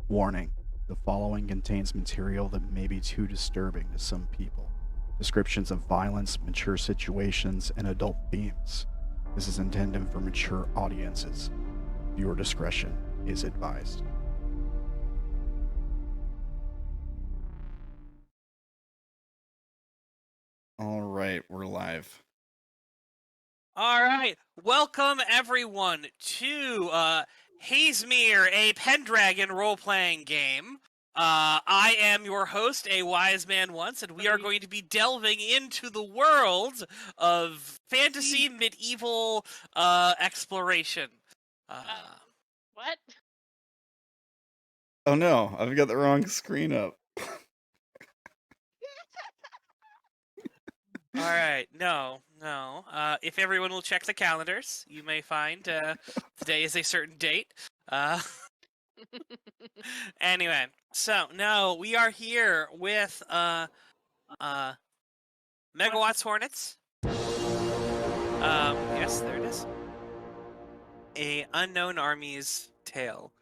Warning. The following contains material that may be too disturbing to some people. Descriptions of violence, mature situations, and adult themes. This is intended for mature audiences. Viewer discretion is advised. All right, we're live. All right, welcome everyone to Hazemere, a Pendragon role-playing game. I am your host, AWiseManOnce, and we are going to be delving into the world of fantasy medieval exploration. What? Oh no, I've got the wrong screen up. All right, no. If everyone will check the calendars, you may find today is a certain date. Anyway, so no, we are here with Megawatts Hornets. Yes, there it is. A Unknown Armies Tale.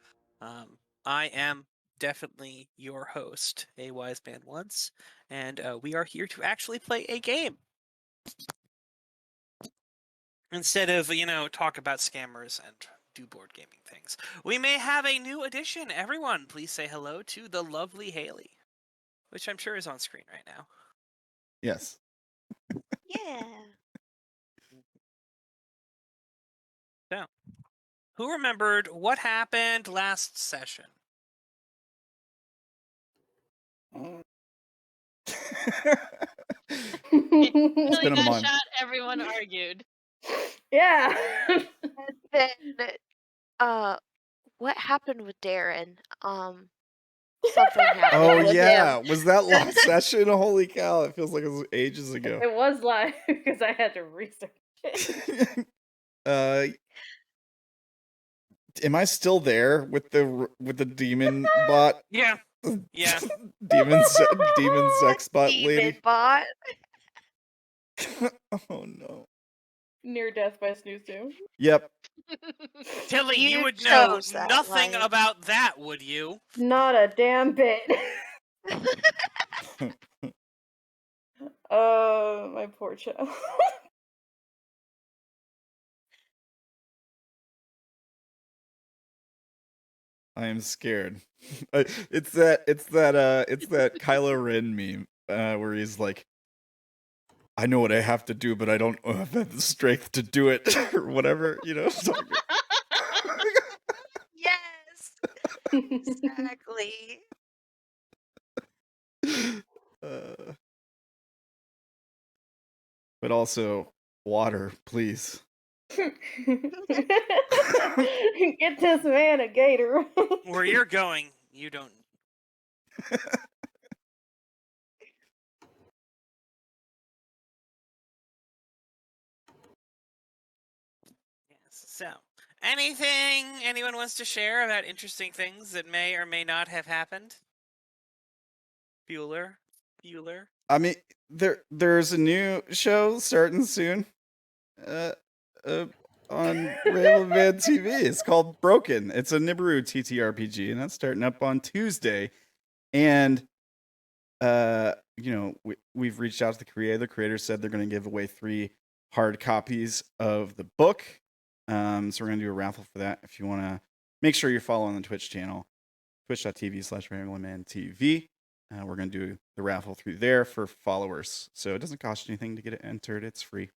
I am definitely your host, AWiseManOnce, and we are here to actually play a game. Instead of, talk about scammers and do board gaming things. We may have a new addition. Everyone, please say hello to the lovely Haley, which I'm sure is on screen right now. Yes. Yeah. So, who remembered what happened last session? It's been a got month. shot, everyone argued. Yeah. Then, what happened with Darren? Something happened. Oh with yeah, him. was that last session? Holy cow, it feels like it was ages ago. It was live because I had to research it. Am I still there with the demon bot? Yeah. Yeah. demon sex bot Demon lady. bot. Oh no. Near death by snooze too. Yep. Tilly, you You would know chose that nothing life. about that, would you? Not a damn bit. My poor child. I am scared. It's that Kylo Ren meme where he's like, I know what I have to do, but I don't have the strength to do it, or whatever, Yes. Exactly. But also water, please. Get this man a gator. Where you're going, you don't. Yes. So, anything anyone wants to share about interesting things that may or may not have happened? Bueller? I mean, there's a new show starting soon. On RamblinManTV. It's called Broken. It's a Nibiru TTRPG, and that's starting up on Tuesday. And we've reached out to the creator. The creator said they're going to give away 3 hard copies of the book. So we're going to do a raffle for that. If you want to, make sure you're following the Twitch channel, twitch.tv/RamblinManTV. We're going to do the raffle through there for followers. So it doesn't cost you anything to get it entered. It's free.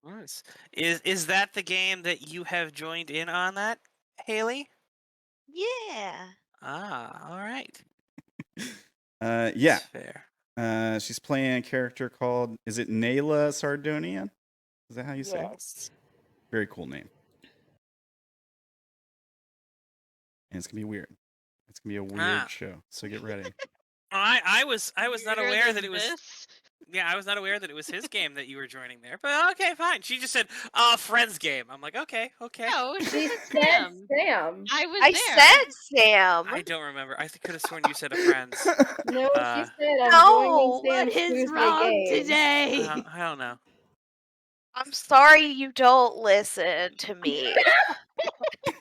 Nice. Is that the game that you have joined in on that, Haley? Yeah. Ah, all right. Yeah. That's fair. She's playing a character called, is it Nayla Sardonian? Is that how you say it? Yes. Very cool name. And it's gonna be weird. It's gonna be a weird show, so get ready. I was not Weirder aware than that it was. this? Yeah, I was not aware that it was his game that you were joining there. But okay, fine. She just said, friend's game. I'm like, okay. No, she She said said Sam. Sam. I was I there. said Sam. I don't remember. I could have sworn you said a friend's. No, she said I'm No, joining Sam's Tuesday game. I don't know. I'm sorry you don't listen to me. Well,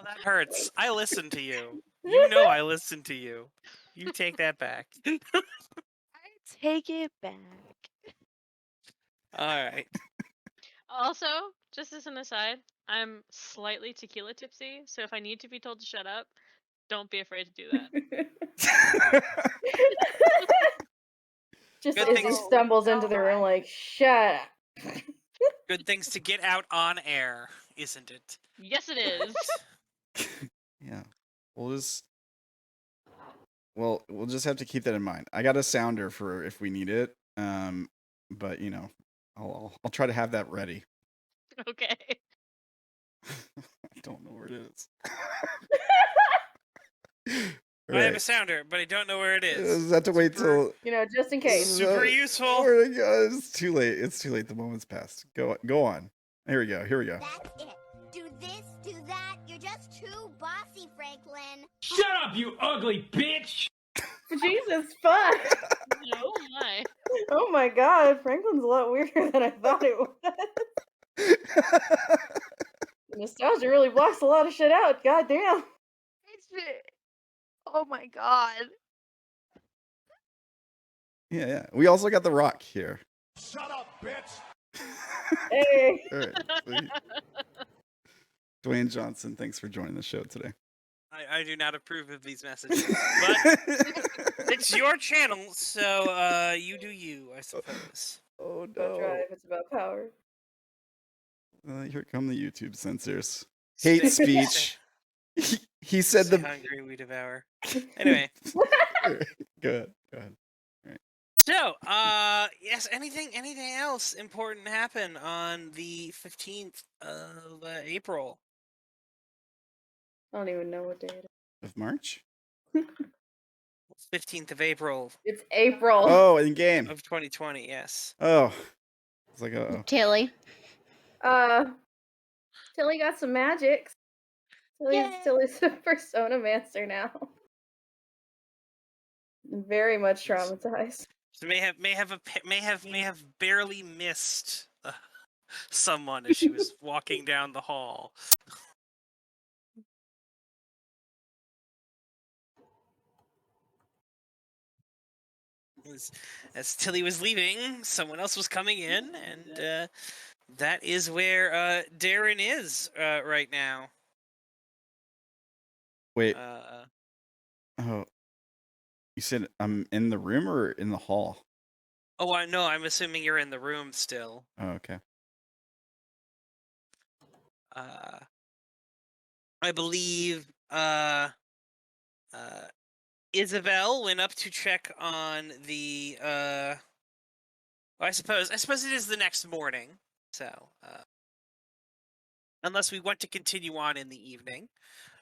that hurts. I listen to you. You know I listen to you. You take that back. I take it back. All right. Also, just as an aside, I'm slightly tequila tipsy, so if I need to be told to shut up, don't be afraid to do that. Just Good as thing- he stumbles into the room like, shut up. Good things to get out on air, isn't it? Yes, it is. Yeah. We'll just have to keep that in mind. I got a sounder for if we need it. But you know, I'll try to have that ready. Okay. I don't know where it is. I have a sounder, but I don't know where it is. Just have to wait till Just in case. Super useful. Where to go? It's too late. It's too late. The moment's passed. Go on. Here we go. That's it. Do this, do that. You're just too bossy, Franklin. Shut up, you ugly bitch! Jesus, fuck. Oh my. Oh my god, Franklin's a lot weirder than I thought it was. Nostalgia really blocks a lot of shit out. God damn. Oh my god. Yeah. We also got the Rock here. Shut up, bitch! Hey. All right. Sweet. Dwayne Johnson, thanks for joining the show today. I do not approve of these messages, but it's your channel, so you do you, I suppose. Oh Go no. drive, it's about power. Here come the YouTube censors. Hate speech. He said Stay the. hungry, we devour. Anyway. Go ahead. So, yes, anything else important happen on the 15th of April? I don't even know what day it is. Of March? 15th of April It's April. Oh, in game. of 2020, yes. Oh. It's like, uh-oh. Tilly. Tilly got some magics. Tilly's a persona master now. Very much traumatized. So may have barely missed someone as she was walking down the hall. As Tilly was leaving, someone else was coming in, and that is where Darren is right now. Wait. Oh. You said I'm in the room or in the hall? Oh, I know. I'm assuming you're in the room still. Oh, okay. I believe Isobel went up to check on the well, I suppose it is the next morning. So unless we want to continue on in the evening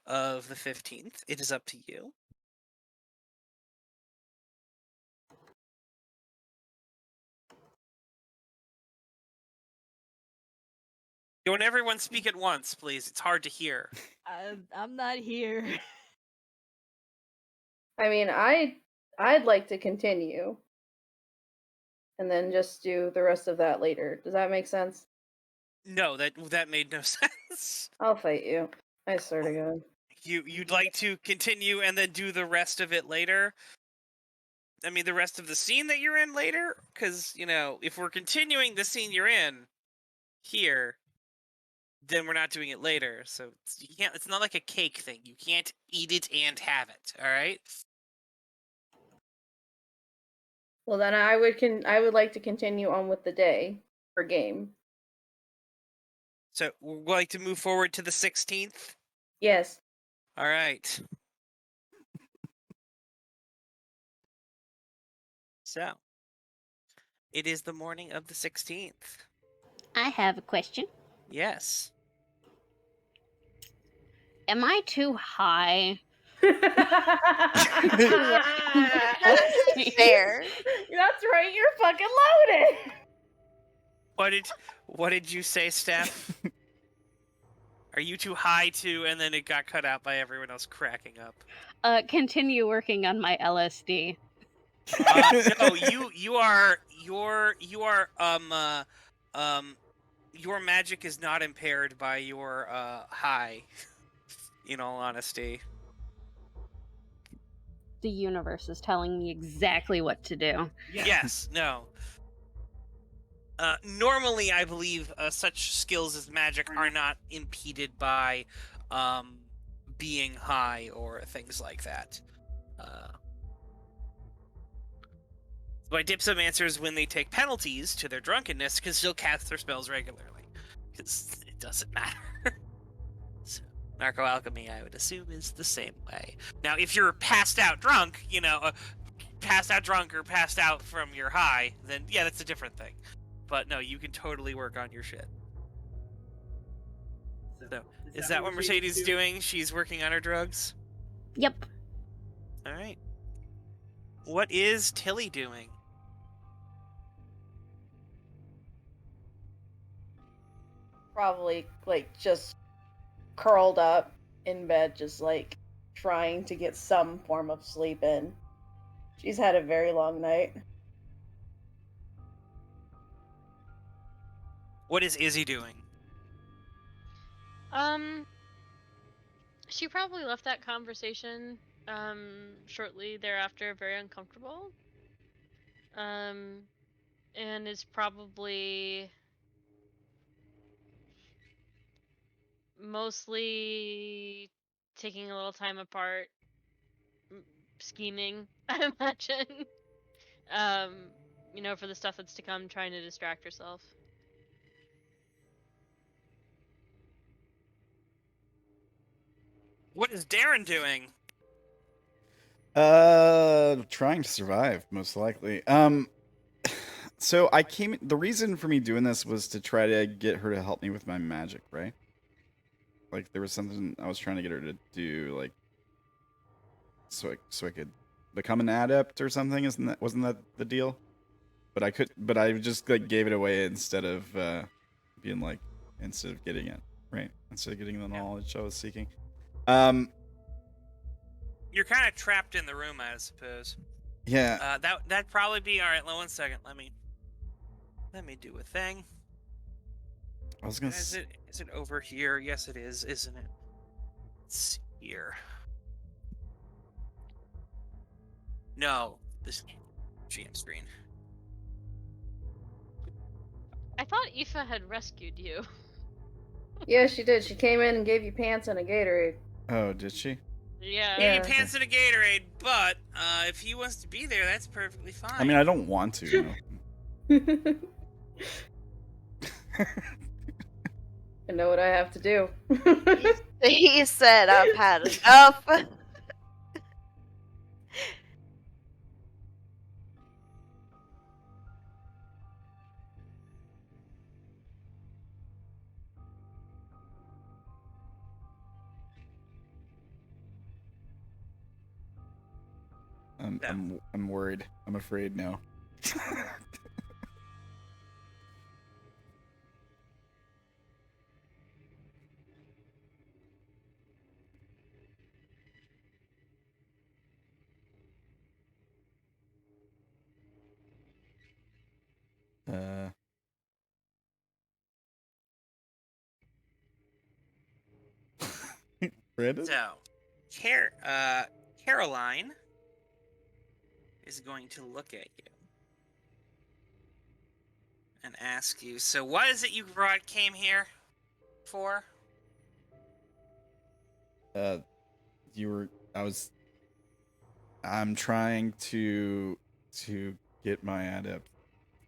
of the 15th, it is up to you. Don't everyone speak at once, please. It's hard to hear. I'm not here. I mean, I'd like to continue. And then just do the rest of that later. Does that make sense? No, that made no sense. I'll fight you. I swear to God. You'd like to continue and then do the rest of it later? I mean, the rest of the scene that you're in later? Because, if we're continuing the scene you're in here, then we're not doing it later. So you can't. It's not like a cake thing. You can't eat it and have it. All right. Well, then I would like to continue on with the day for game. So we'd like to move forward to the 16th. Yes. All right. So it is the morning of the 16th. I have a question. Yes. Am I too high Fair. That's right, you're fucking loaded. What did you say, Steph? Are you too high to? And then it got cut out by everyone else cracking up. Continue working on my LSD. No, your magic is not impaired by your high. In all honesty. The universe is telling me exactly what to do. Yes. No. Normally, I believe such skills as magic are not impeded by being high or things like that. But Dipsum answers when they take penalties to their drunkenness can still cast their spells regularly. Because it doesn't matter. So, narco alchemy, I would assume, is the same way. Now, if you're passed out drunk, passed out drunk or passed out from your high, then yeah, that's a different thing. But no, you can totally work on your shit. So, is that what Mercedes is doing? She's working on her drugs? Yep. Alright. What is Tilly doing? Probably, just curled up in bed, just, trying to get some form of sleep in. She's had a very long night. What is Izzy doing? She probably left that conversation shortly thereafter very uncomfortable. And is probably mostly taking a little time apart, scheming, I imagine. For the stuff that's to come, trying to distract herself. What is Darren doing? Trying to survive, most likely. So the reason for me doing this was to try to get her to help me with my magic, right? There was something I was trying to get her to do, so I could become an adept or something. Wasn't that the deal? But I just gave it away instead of instead of getting it, right? Instead of getting the knowledge I was seeking. You're kind of trapped in the room, I suppose. Yeah. That'd probably be all right. 1 second. Let me do a thing. I was gonna. Is it over here? Yes, it is, isn't it? It's here. No, this GM screen. I thought Aoife had rescued you. Yeah, she did. She came in and gave you pants and a Gatorade. Oh, did she? Yeah. Give you pants and a Gatorade, but if he wants to be there, that's perfectly fine. I mean, I don't want to. I know what I have to do. He said, I've had enough. I'm worried. I'm afraid now. Brandon? So, Caroline is going to look at you and ask you, so what is it you came here for? I'm trying to get my adept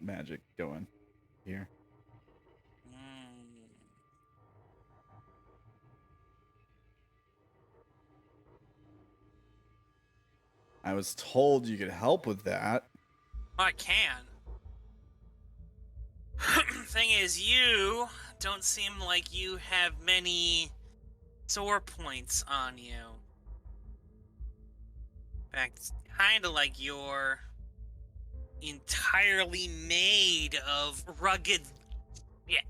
magic going here. I was told you could help with that. I can. Thing is, you don't seem like you have many sore points on you. In fact, it's kind of like you're entirely made of rugged shit.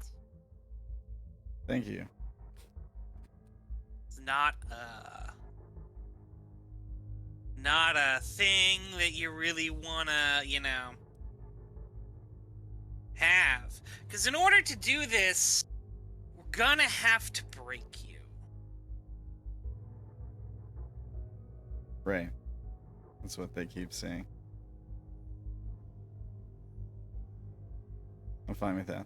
Thank you. It's not a thing that you really wanna, have. Because in order to do this, we're gonna have to break you. Right. That's what they keep saying. I'm fine with that.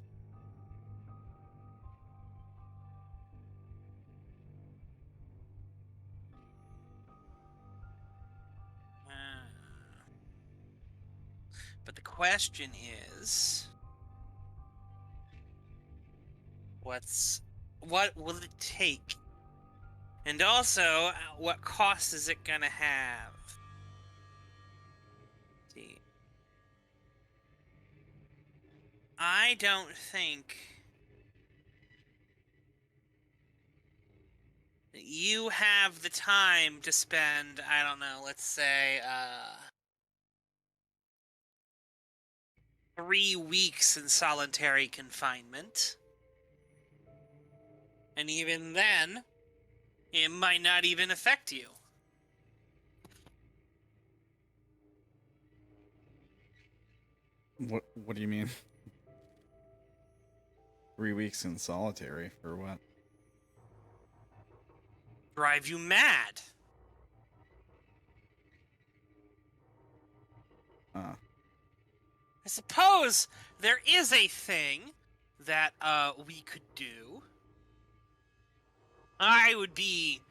But the question is, what will it take? And also, what cost is it gonna have? See, I don't think that you have the time to spend, I don't know, let's say, 3 weeks in solitary confinement. And even then, it might not even affect you. What do you mean? 3 weeks in solitary for what? Drive you mad. I suppose there is a thing that we could do. I would be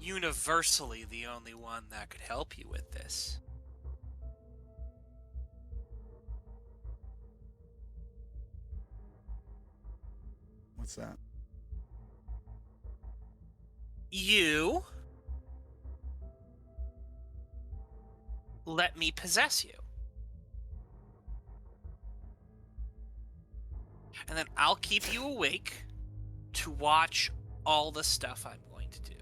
universally the only one that could help you with this. What's that? You let me possess you. And then I'll keep you awake to watch all the stuff I'm going to do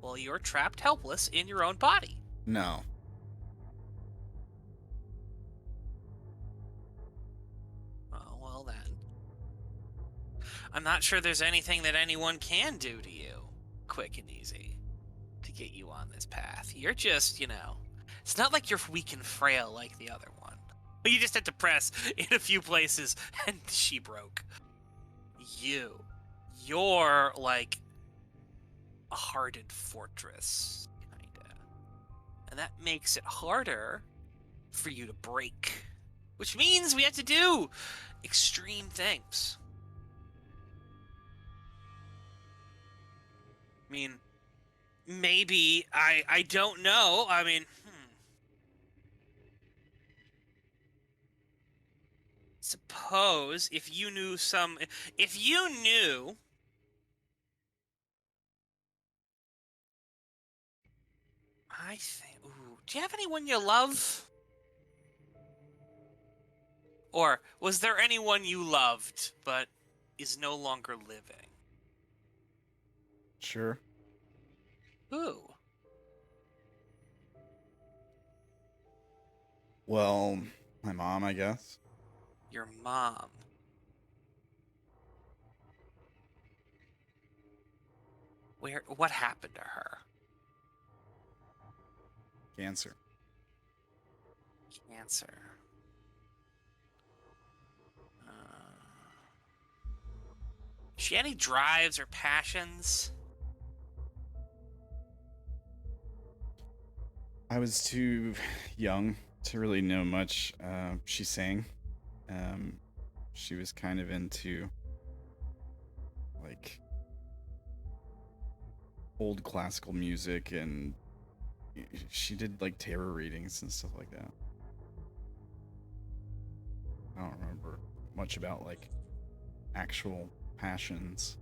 while you're trapped helpless in your own body. No. Oh, well then. I'm not sure there's anything that anyone can do to you, quick and easy, to get you on this path. You're just, it's not like you're weak and frail like the other one. You just had to press in a few places and she broke. You're like a hardened fortress, kinda. And that makes it harder for you to break. Which means we have to do extreme things. I mean, maybe, I don't know. I mean, suppose if you knew I think, ooh, do you have anyone you love? Or was there anyone you loved but is no longer living? Sure. Who? Well, my mom, I guess. Your mom. What happened to her? Cancer. Cancer. She any drives or passions? I was too young to really know much. She sang. She was kind of into like old classical music, and she did like tarot readings and stuff like that. I don't remember much about like actual passions.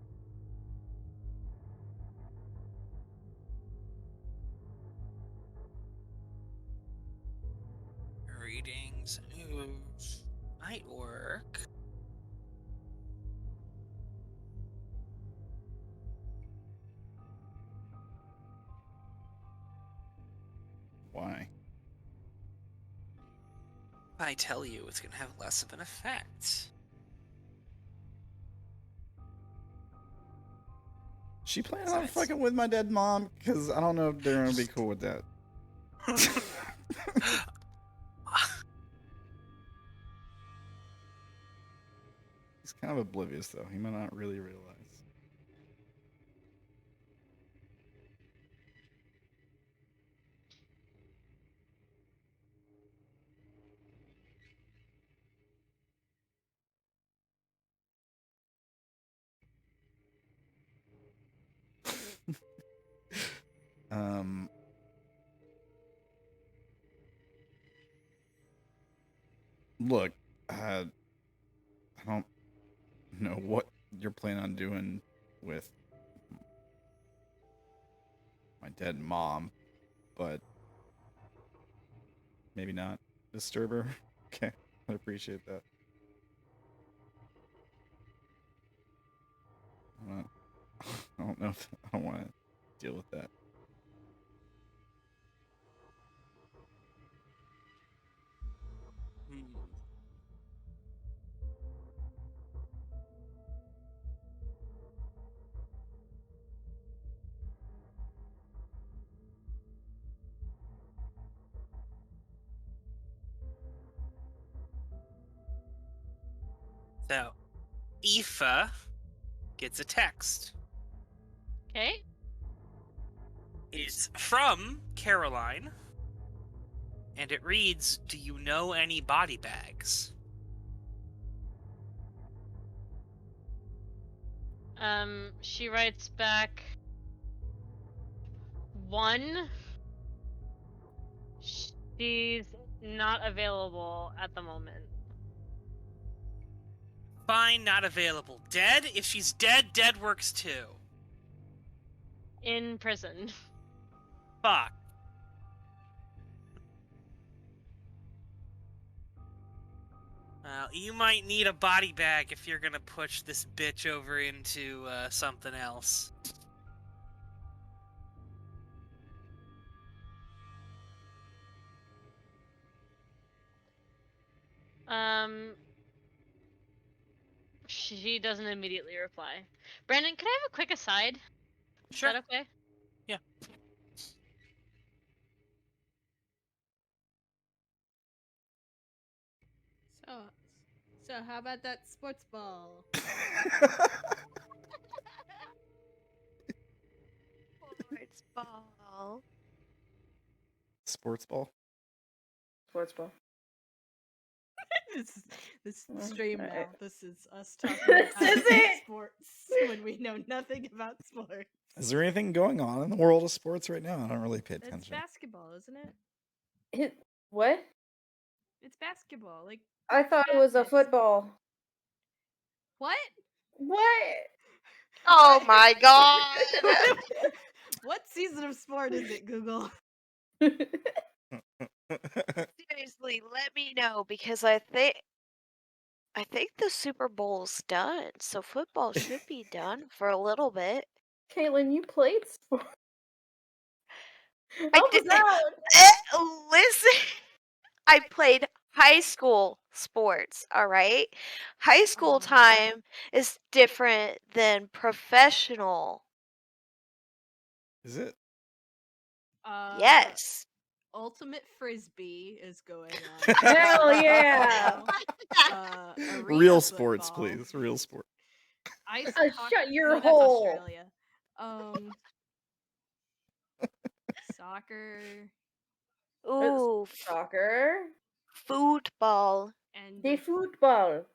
Readings. Ooh, might work. I tell you, it's going to have less of an effect. She planning on fucking with my dead mom? Because I don't know if they're gonna be cool with that. He's kind of oblivious, though. He might not really realize. Look, I don't know what you're planning on doing with my dead mom, but maybe not disturb her. Okay, I appreciate that. I don't know if I want to deal with that. So, Aoife gets a text. Okay. It's from Caroline, and it reads, "Do you know any body bags?" She writes back, 1. She's not available at the moment. Fine, not available. Dead? If she's dead, dead works too. In prison. Fuck. You might need a body bag if you're gonna push this bitch over into something else. She doesn't immediately reply. Brandon, can I have a quick aside? Sure. Is that okay? Yeah. So how about that sports ball? Sports ball. Sports ball? Sports ball. This stream now. Alright. This is us talking This about is it! sports when we know nothing about sports. Is there anything going on in the world of sports right now? I don't really pay It's attention. basketball, isn't it? What? It's basketball. Like I thought it was a baskets. football. What? What? Oh my god! What season of sport is it, Google? Seriously, let me know because I think the Super Bowl's done, so football should be done for a little bit. Caitlin, you played sports. I Help us did. out! Listen, I played high school sports. All right, high school time is different than professional. Is it? Yes. Ultimate Frisbee is going on. Hell yeah! Arena Real sports, football. please. Real sport. Ice Shut hockey- your no, that's hole. Australia. Soccer Ooh, Soccer. football. and The football.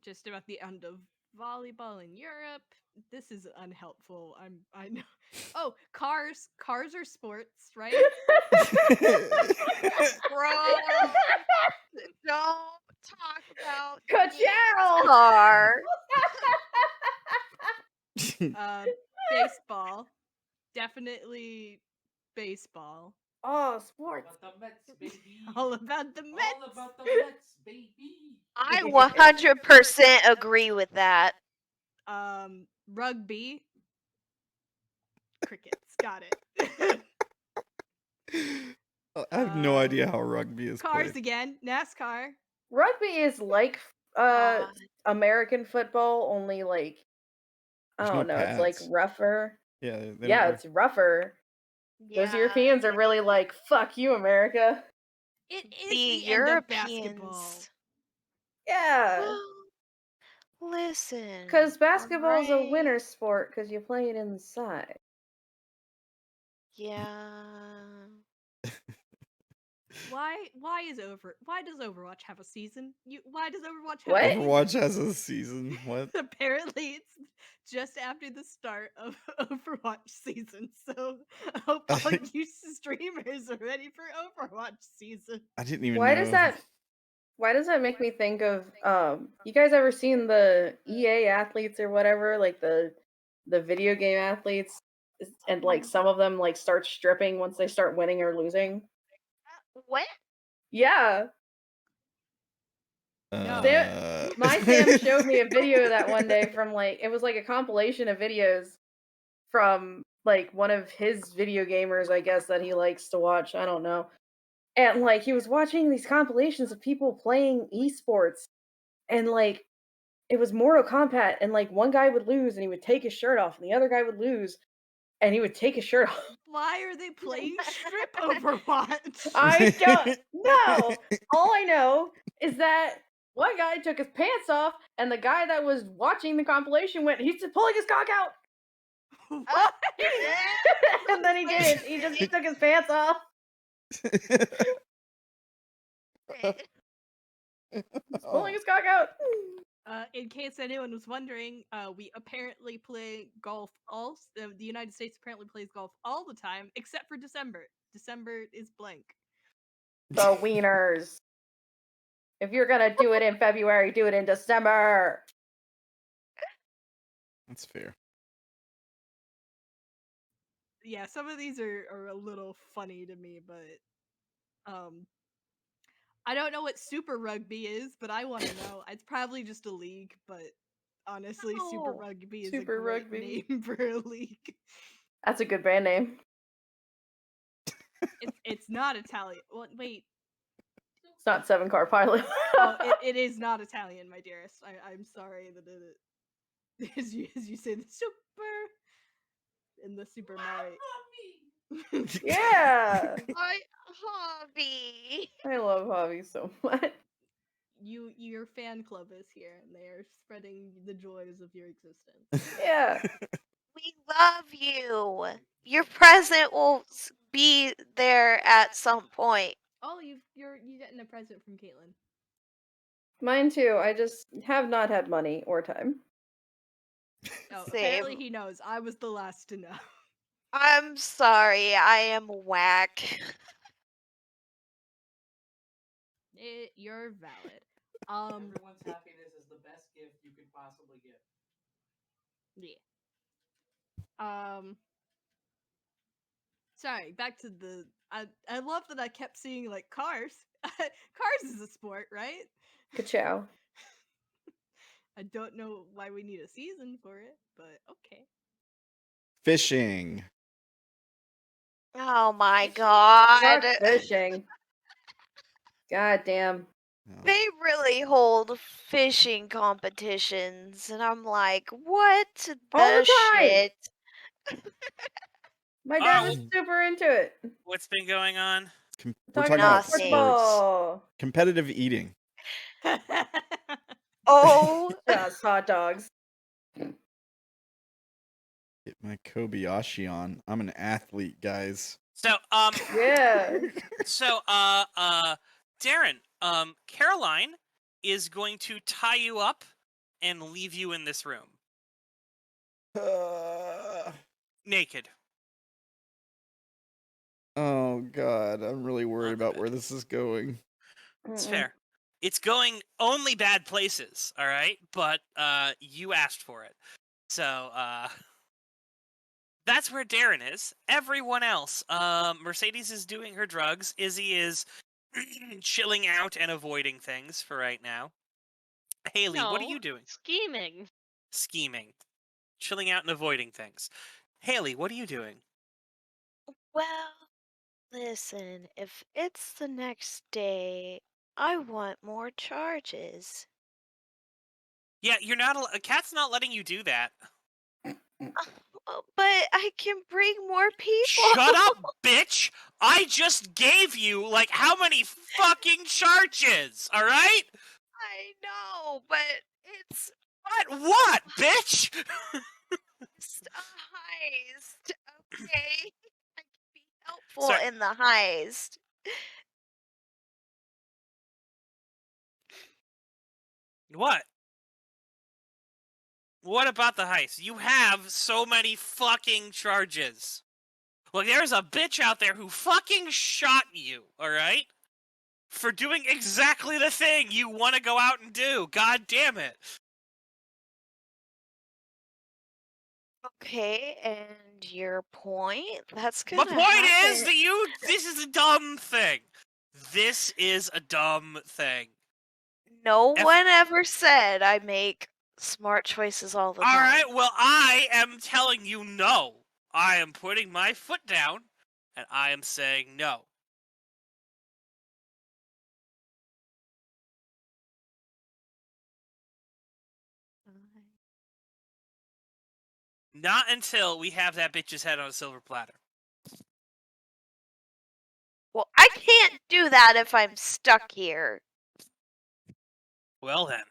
just about the end of volleyball in Europe. This is unhelpful. I know. Oh, cars. Cars are sports, right? Bro, don't talk about Ka-chow! car. Baseball. Definitely baseball. Oh, sports. About the Mets, baby. All about the Mets. All about the Mets, baby. I 100% agree with that. Rugby. Crickets. Got it. I have no idea how rugby is Cars played. again. NASCAR. Rugby is like God. American football, only like I There's no don't know, it's like pads. rougher. Yeah, they don't Yeah, have- it's rougher. Those Yeah. Europeans are really like, fuck you, America. It is The the end of basketball. Europeans. Yeah. Well, listen. Because basketball is a alright. winter sport because you play it inside. Yeah. Why does Overwatch have a season? Why does Overwatch have What? a season? Overwatch has a season. What? Apparently it's just after the start of Overwatch season, so I hope all you streamers are ready for Overwatch season. I didn't even Why know. does that make me think of you guys ever seen the EA athletes or whatever, like the video game athletes, and like some of them like start stripping once they start winning or losing? What? Yeah. Uh, My Sam showed me a video of that one day from like, it was like a compilation of videos from like one of his video gamers, I guess, that he likes to watch. I don't know. And like he was watching these compilations of people playing esports, and like it was Mortal Kombat, and like one guy would lose and he would take his shirt off, and the other guy would lose and he would take his shirt off. Why are they playing strip Overwatch? I don't know. All I know is that one guy took his pants off, and the guy that was watching the compilation went, he's just pulling his cock out. What? And then he did. He took his pants off. He's pulling his cock out. In case anyone was wondering, we apparently play golf the United States apparently plays golf all the time, except for December. December is blank. The wieners. If you're gonna do it in February, do it in December. That's fair. Yeah, some of these are a little funny to me, but I don't know what Super Rugby is, but I want to know. It's probably just a league, but honestly, Super No. Rugby is Super a great Rugby. name for a league. That's a good band name. It's not Italian. Well, wait. It's not 7-Car Pilot. Oh, it is not Italian, my dearest. I'm sorry that it as you say the super in the Super Mario. Yeah. My hobby. I love Hobby so much. Your fan club is here, and they are spreading the joys of your existence. Yeah. We love you. Your present will be there at some point. Oh, you're getting a present from Caitlin. Mine too. I just have not had money or time. Oh, Same. apparently he knows. I was the last to know. I'm sorry, I am whack. You're valid. Everyone's happiness is the best gift you could possibly give. Yeah. Sorry, back to the I love that I kept seeing like cars. Cars is a sport, right? Ka-chow. I don't know why we need a season for it, but okay. Fishing. Oh my god. Fuck fishing. God damn. No. They really hold fishing competitions, and I'm like, what All the the time. shit? My dad was Oh. super into it. What's been going on? We're Talking talking about Nothing. sports. football. Competitive eating. Oh, Just hot dogs. Get my Kobayashi on. I'm an athlete, guys. So, Yeah. Darren, Caroline is going to tie you up and leave you in this room naked. Oh god, I'm really worried about where this is going. It's Mm-mm. fair. It's going only bad places, all right? But you asked for it. So, that's where Darren is. Everyone else, Mercedes is doing her drugs. Izzy is chilling out and avoiding things for right now. Haley, what are No, you doing? Scheming. Scheming. Chilling out and avoiding things. Haley, what are you doing? well, Listen, if it's the next day, I want more charges. Yeah, you're not. A cat's not letting you do that. But I can bring more people. Shut up, bitch! I just gave you like how many fucking charges? All right? I know, but it's What, bitch? just a heist, okay? I can be helpful Sorry. in the heist. What? What about the heist? You have so many fucking charges. Look, there's a bitch out there who fucking shot you, alright? For doing exactly the thing you want to go out and do. God damn it. Okay, and your point? That's The gonna point is happen. that this is a dumb thing. This is a dumb thing. No one ever said I make smart choices all the time. Alright, well, I am telling you no. I am putting my foot down, and I am saying no. Not until we have that bitch's head on a silver platter. Well, I can't do that if I'm stuck here. Well then.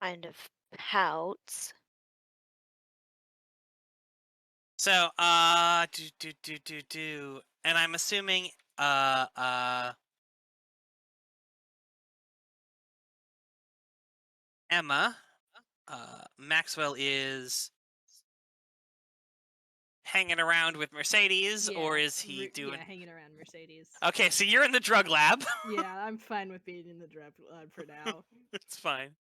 Kind of pouts. So, and I'm assuming, Emma, Maxwell is hanging around with Mercedes, or is he doing? Yeah, hanging around Mercedes. Okay, so you're in the drug lab. Yeah, I'm fine with being in the drug lab for now. It's fine.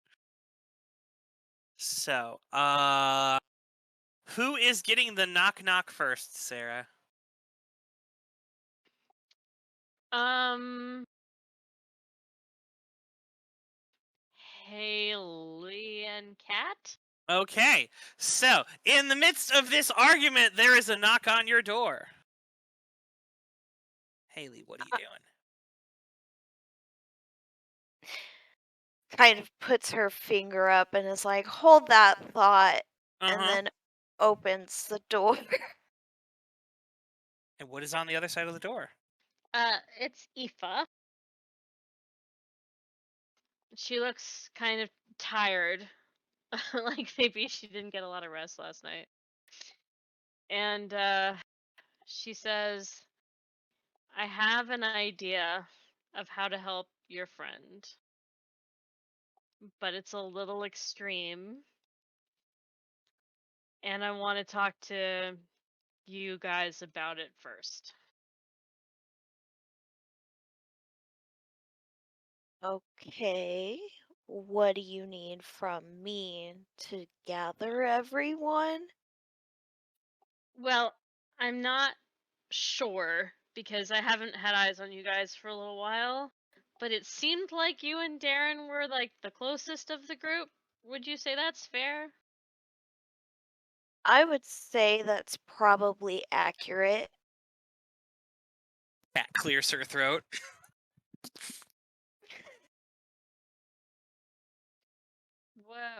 So, who is getting the knock first, Sarah? Haley and Cat? Okay, so in the midst of this argument, there is a knock on your door. Haley, what are you doing? Kind of puts her finger up and is like, hold that thought, and then opens the door. And what is on the other side of the door? It's Aoife. She looks kind of tired. Like maybe she didn't get a lot of rest last night. And she says, I have an idea of how to help your friend. But it's a little extreme. And I want to talk to you guys about it first. Okay, what do you need from me to gather everyone? Well, I'm not sure because I haven't had eyes on you guys for a little while, but it seemed like you and Darren were like the closest of the group. Would you say that's fair? I would say that's probably accurate. Cat clears her throat.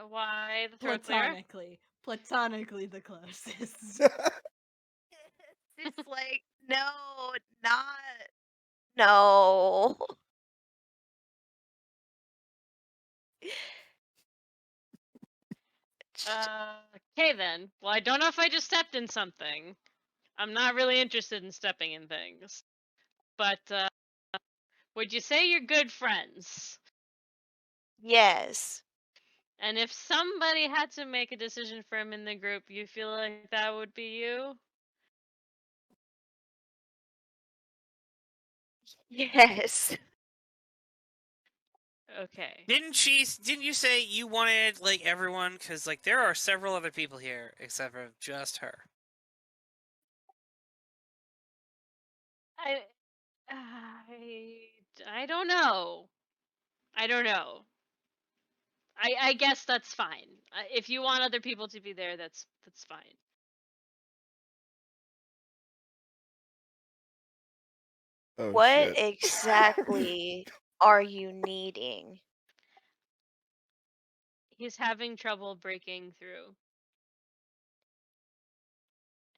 Why the throat clear? Platonically the closest. It's like, no. Okay then. Well, I don't know if I just stepped in something. I'm not really interested in stepping in things. But, would you say you're good friends? Yes. And if somebody had to make a decision for him in the group, you feel like that would be you? Yes. Okay. Didn't you say you wanted like everyone? Because like there are several other people here except for just her. I don't know. I don't know. I guess that's fine. If you want other people to be there, that's fine. Oh What shit. exactly are you needing? He's having trouble breaking through.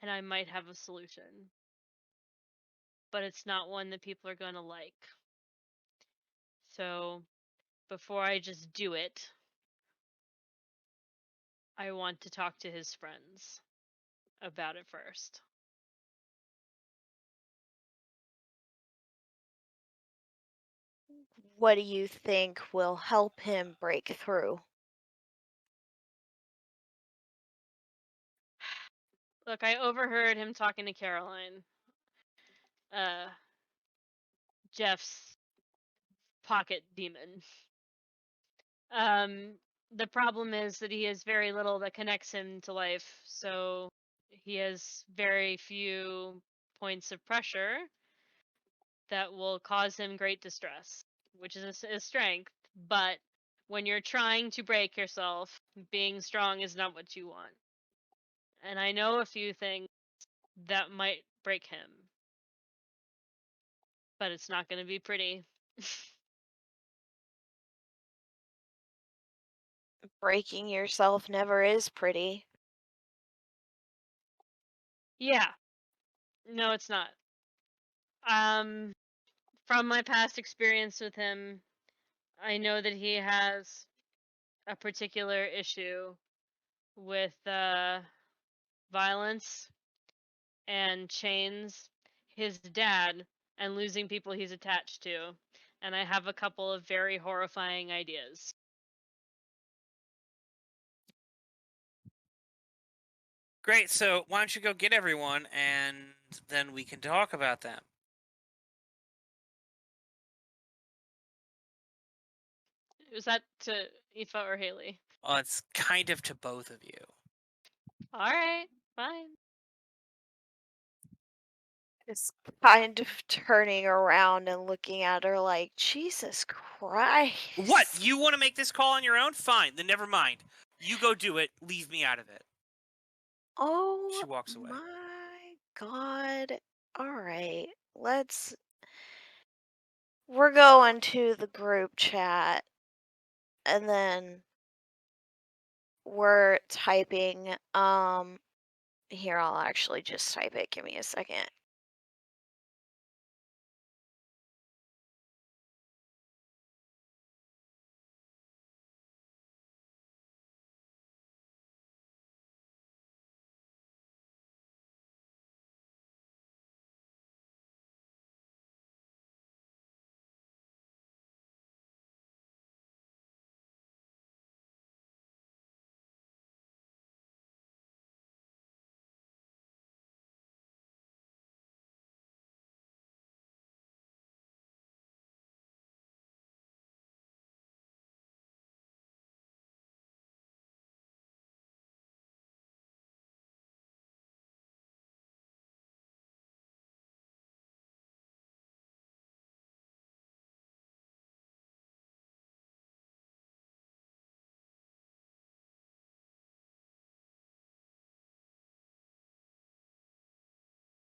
And I might have a solution. But it's not one that people are going to like. So, before I just do it, I want to talk to his friends about it first. What do you think will help him break through? Look, I overheard him talking to Caroline. Jeff's pocket demon. The problem is that he has very little that connects him to life, so he has very few points of pressure that will cause him great distress, which is a strength, but when you're trying to break yourself, being strong is not what you want. And I know a few things that might break him, but it's not going to be pretty. Breaking yourself never is pretty. Yeah. No, it's not. From my past experience with him, I know that he has a particular issue with violence and chains, his dad, and losing people he's attached to. And I have a couple of very horrifying ideas. Great. So why don't you go get everyone, and then we can talk about them. Was that to Aoife or Haley? Well, it's kind of to both of you. All right, fine. Just kind of turning around and looking at her like, Jesus Christ. What? You want to make this call on your own? Fine. Then never mind. You go do it. Leave me out of it. Oh She walks away. my God. All right. We're going to the group chat and then we're typing, here, I'll actually just type it. Give me a second.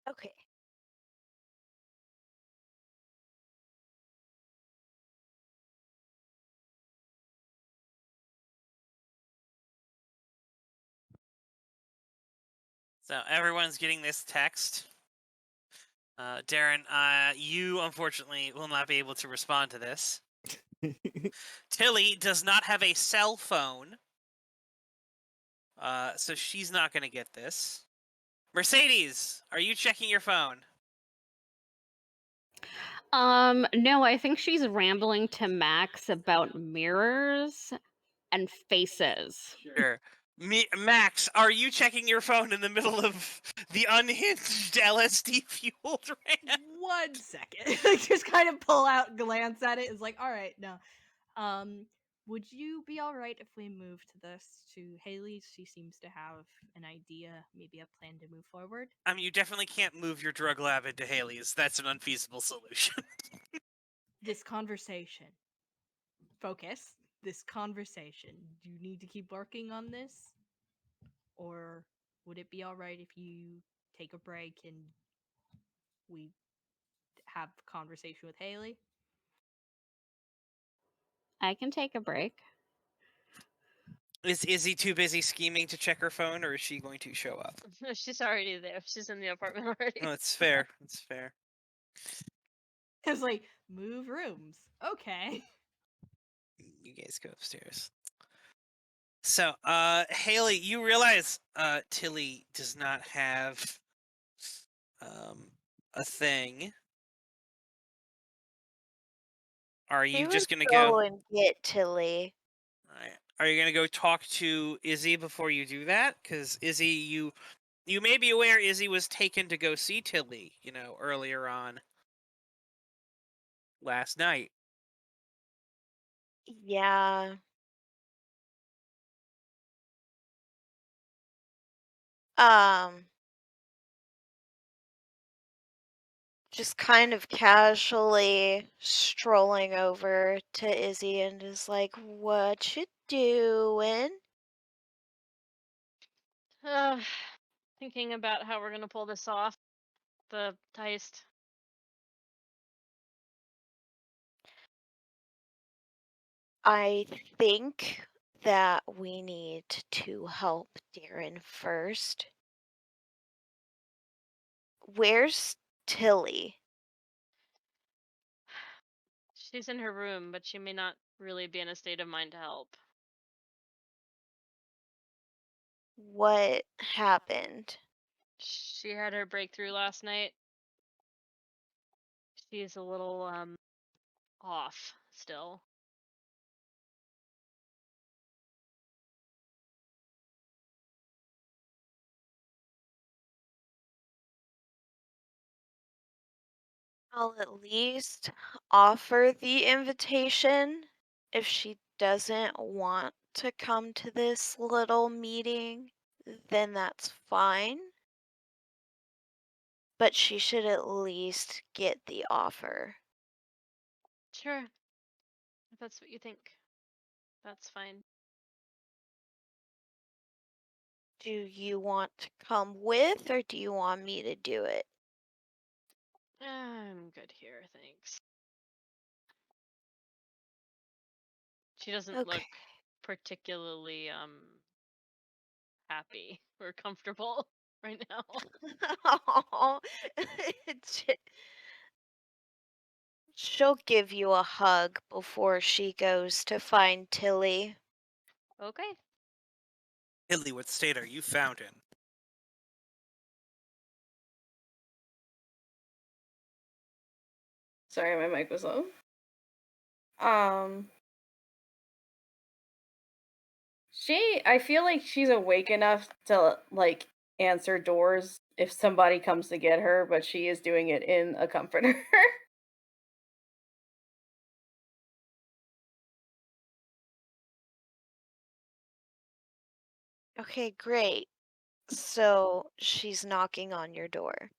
Okay. So everyone's getting this text. Darren, you unfortunately will not be able to respond to this. Tilly does not have a cell phone, so she's not going to get this. Mercedes, are you checking your phone? No, I think she's rambling to Max about mirrors and faces. Sure. Max, are you checking your phone in the middle of the unhinged LSD fueled rant? 1 second. Like, just kind of pull out, glance at it. It's like, all right, no. would you be alright if we moved this to Haley? She seems to have an idea, maybe a plan to move forward. I mean, you definitely can't move your drug lab into Haley's. That's an unfeasible solution. This conversation. Focus. This conversation. Do you need to keep working on this? Or would it be alright if you take a break and we have a conversation with Haley? I can take a break. Is he too busy scheming to check her phone, or is she going to show up? She's already there. She's in the apartment already. Oh, that's fair. That's fair. It's like, move rooms. Okay. You guys go upstairs. So, Haley, you realize Tilly does not have a thing. Are We you would just gonna go go? and get Tilly. Alright. Are you gonna go talk to Izzy before you do that? Because Izzy, you may be aware Izzy was taken to go see Tilly, earlier on last night. Yeah. Just kind of casually strolling over to Izzy and is like, what you doing? Thinking about how we're gonna pull this off. The heist. I think that we need to help Darren first. Where's Tilly? She's in her room, but she may not really be in a state of mind to help. What happened? She had her breakthrough last night. She's a little off still. I'll at least offer the invitation if she doesn't want to come to this little meeting, then that's fine. But she should at least get the offer. Sure. If that's what you think. That's fine. Do you want to come with or do you want me to do it? I'm good here, thanks. She doesn't look Okay. particularly happy or comfortable right now. She'll give you a hug before she goes to find Tilly. Okay. Tilly, what state are you found in? Sorry, my mic was off. I feel like she's awake enough to like answer doors if somebody comes to get her, but she is doing it in a comforter. Okay, great. So she's knocking on your door.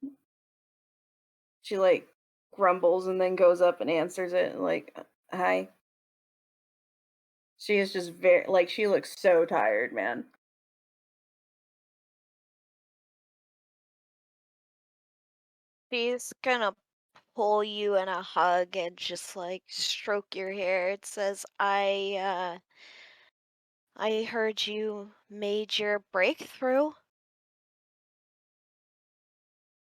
She like grumbles and then goes up and answers it like, "Hi." She is just very like she looks so tired, man. She's gonna pull you in a hug and just like stroke your hair. It says, I heard you made your breakthrough.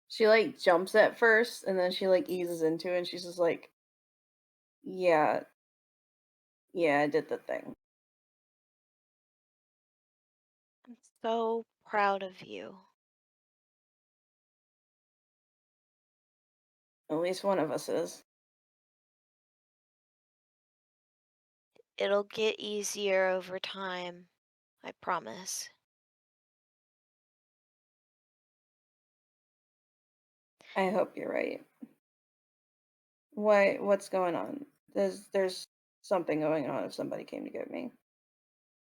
She like jumps at first and then she like eases into it and she's just like, "Yeah. Yeah, I did the thing." I'm so proud of you. At least one of us is. It'll get easier over time. I promise. I hope you're right. What's going on? There's something going on if somebody came to get me.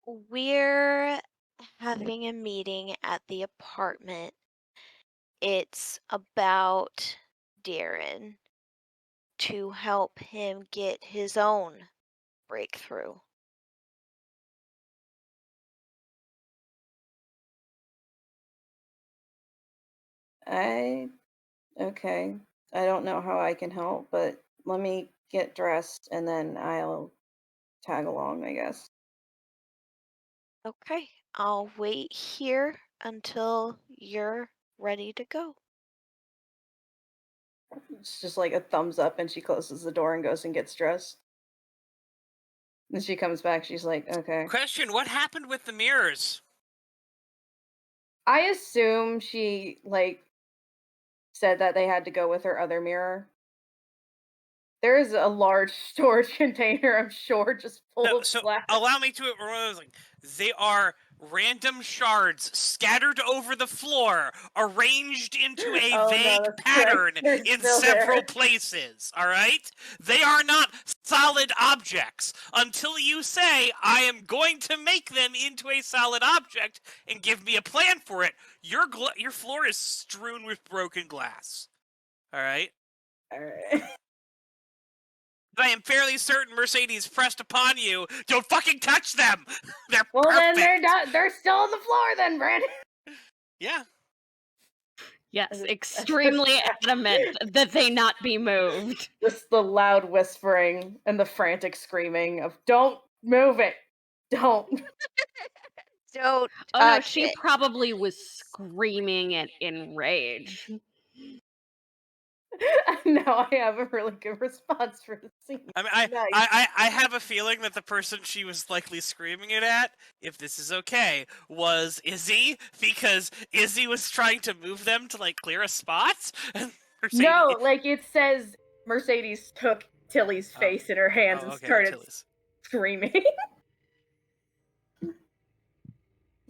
We're having a meeting at the apartment. It's about Darren to help him get his own breakthrough. Okay. I don't know how I can help, but let me get dressed and then I'll tag along, I guess. Okay, I'll wait here until you're ready to go. It's just like a thumbs up, and she closes the door and goes and gets dressed. Then she comes back, she's like, okay. Question, what happened with the mirrors? I assume she, like, said that they had to go with her other mirror. There is a large storage container, I'm sure, just full No, of so glass. allow me to like, they are random shards scattered over the floor, arranged into a Oh, no, vague that's pattern right. They're in still several there. places, all right? They are not solid objects until you say, I am going to make them into a solid object and give me a plan for it. Your floor is strewn with broken glass, all right? All right. I am fairly certain Mercedes pressed upon you. Don't fucking touch them. They're Well, perfect. then they're still on the floor, then, Brandon. Yeah. Yes, extremely adamant that they not be moved. Just the loud whispering and the frantic screaming of, don't move it. Don't. Don't Oh no, touch she it. probably was screaming it in rage. Now I have a really good response for the scene. I mean, Nice. I have a feeling that the person she was likely screaming it at, if this is okay, was Izzy, because Izzy was trying to move them to, like, clear a spot. And Mercedes... No, like it says Mercedes took Tilly's face in her hands and okay, started Tilly's. screaming.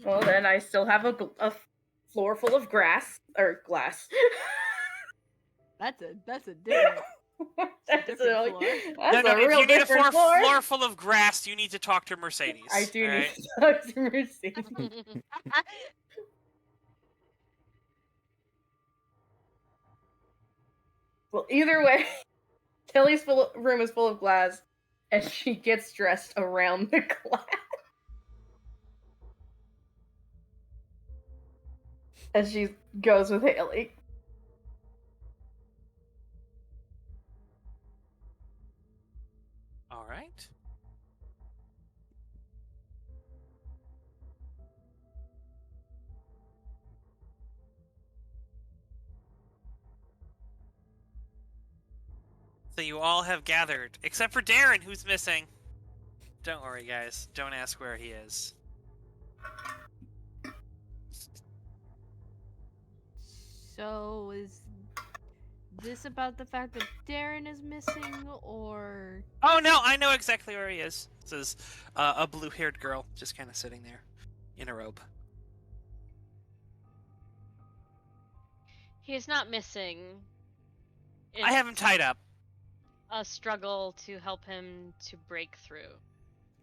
Well, then I still have a floor full of grass or glass. That's a different. That's different a, floor. that's No, a real if you need a different floor full of grass, you need to talk to Mercedes. I do need right? to talk to Mercedes. Well, either way, Tilly's room is full of glass, and she gets dressed around the glass. And she goes with Haley. All right. So you all have gathered, except for Darren, who's missing. Don't worry, guys. Don't ask where he is. So is this about the fact that Darren is missing, or? Oh no, I know exactly where he is. This is a blue-haired girl, just kind of sitting there, in a robe. He's not missing. I have him tied up. A struggle to help him to break through.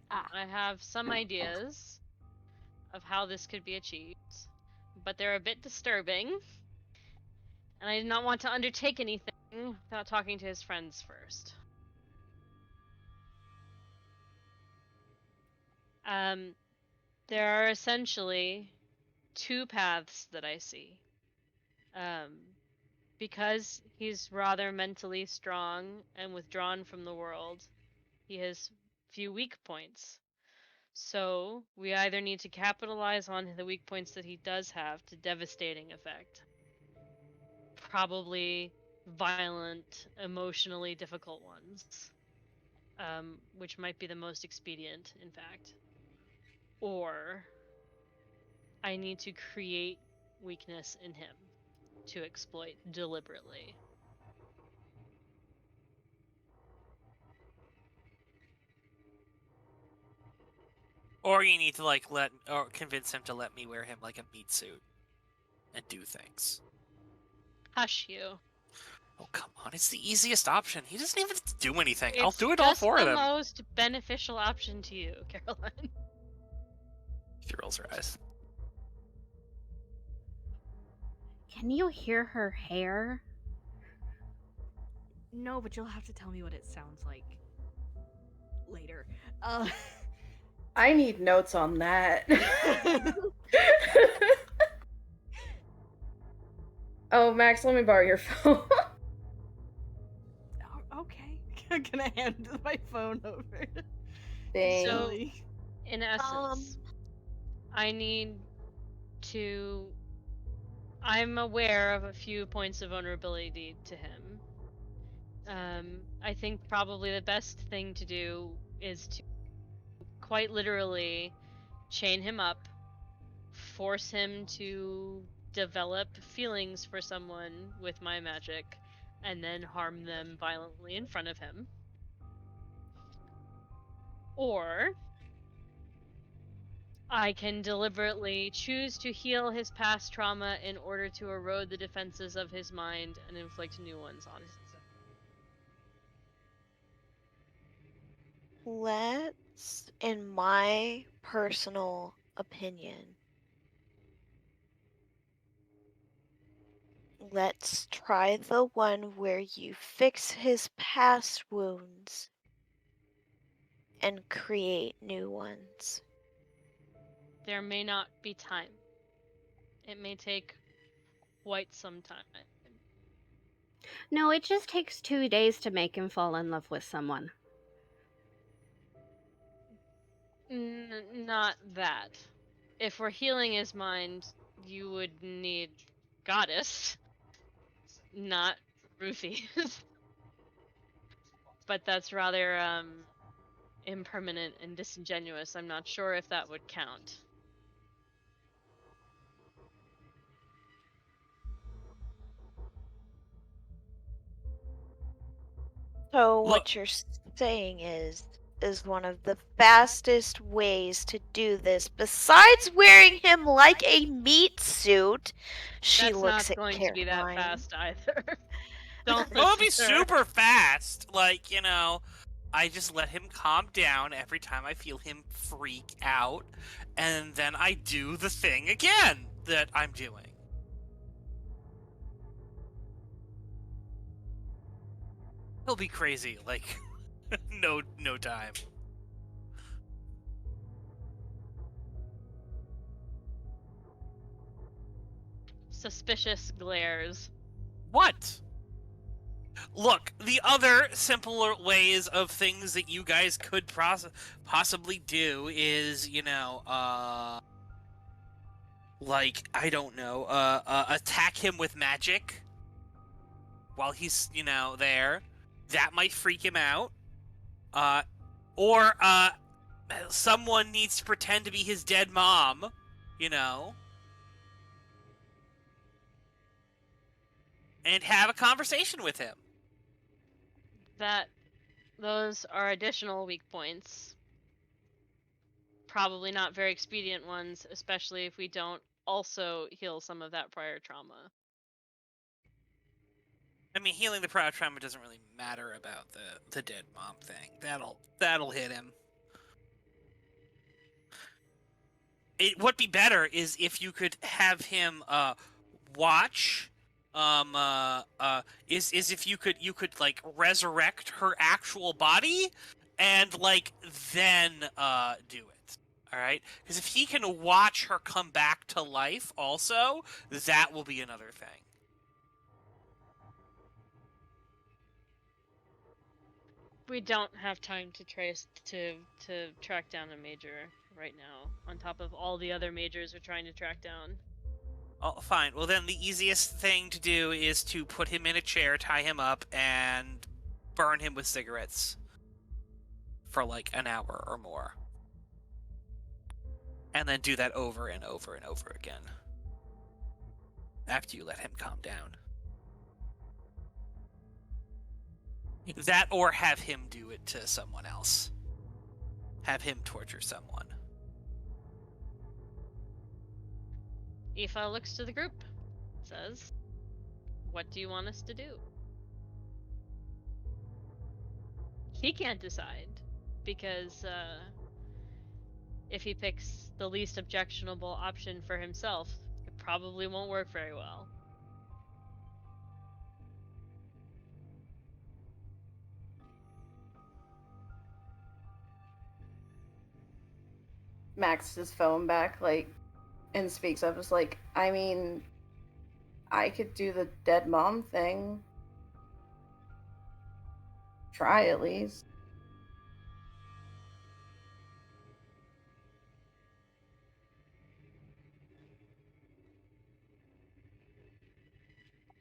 I have some ideas of how this could be achieved, but they're a bit disturbing, and I did not want to undertake anything without talking to his friends first. There are essentially two paths that I see. Because he's rather mentally strong and withdrawn from the world, he has few weak points. So, we either need to capitalize on the weak points that he does have to devastating effect. Probably violent, emotionally difficult ones. Which might be the most expedient, in fact. Or, I need to create weakness in him to exploit deliberately. Or you need to, like, convince him to let me wear him like a meat suit and do things. Hush you. Oh, come on. It's the easiest option. He doesn't even have to do anything. I'll It's do it all just for the them. most beneficial option to you, Caroline. She rolls her eyes. Can you hear her hair? No, but you'll have to tell me what it sounds like later. I need notes on that. Oh, Max, let me borrow your phone. Okay. I'm gonna hand my phone over. Dang. So, Silly. in essence, I need to. I'm aware of a few points of vulnerability to him. I think probably the best thing to do is to quite literally chain him up, force him to develop feelings for someone with my magic, and then harm them violently in front of him. Or I can deliberately choose to heal his past trauma in order to erode the defenses of his mind and inflict new ones on his. Let's, in my personal opinion, let's try the one where you fix his past wounds and create new ones. There may not be time. It may take quite some time. No, it just takes 2 days to make him fall in love with someone. Not that. If we're healing his mind, you would need goddess, not roofies. But that's rather impermanent and disingenuous. I'm not sure if that would count. So Look. what you're saying is one of the fastest ways to do this, besides wearing him like a meat suit. She That's looks not at going to be that Caroline. fast either. Don't Well, it'd be listen to her. super fast. Like, you know, I just let him calm down every time I feel him freak out, and then I do the thing again that I'm doing. He'll be crazy, like, no time. Suspicious glares. What? Look, the other simpler ways of things that you guys could possibly do is, you know, like, I don't know, attack him with magic while he's, you know, there. That might freak him out. Or someone needs to pretend to be his dead mom, you know, and have a conversation with him. Those are additional weak points. Probably not very expedient ones, especially if we don't also heal some of that prior trauma. I mean, healing the prior trauma doesn't really matter about the dead mom thing. That'll hit him. What'd be better is if you could have him watch. Is if you could like resurrect her actual body, and like then do it. All right, because if he can watch her come back to life, also that will be another thing. We don't have time to track down a major right now, on top of all the other majors we're trying to track down. Oh, fine. Well, then the easiest thing to do is to put him in a chair, tie him up, and burn him with cigarettes for like an hour or more. And then do that over and over and over again. After you let him calm down. That, or have him do it to someone else. Have him torture someone. Aoife looks to the group, says, "What do you want us to do?" he can't decide because if he picks the least objectionable option for himself, it probably won't work very well. Max his phone back, like, and speaks up. It's like, I mean, I could do the dead mom thing. Try at least.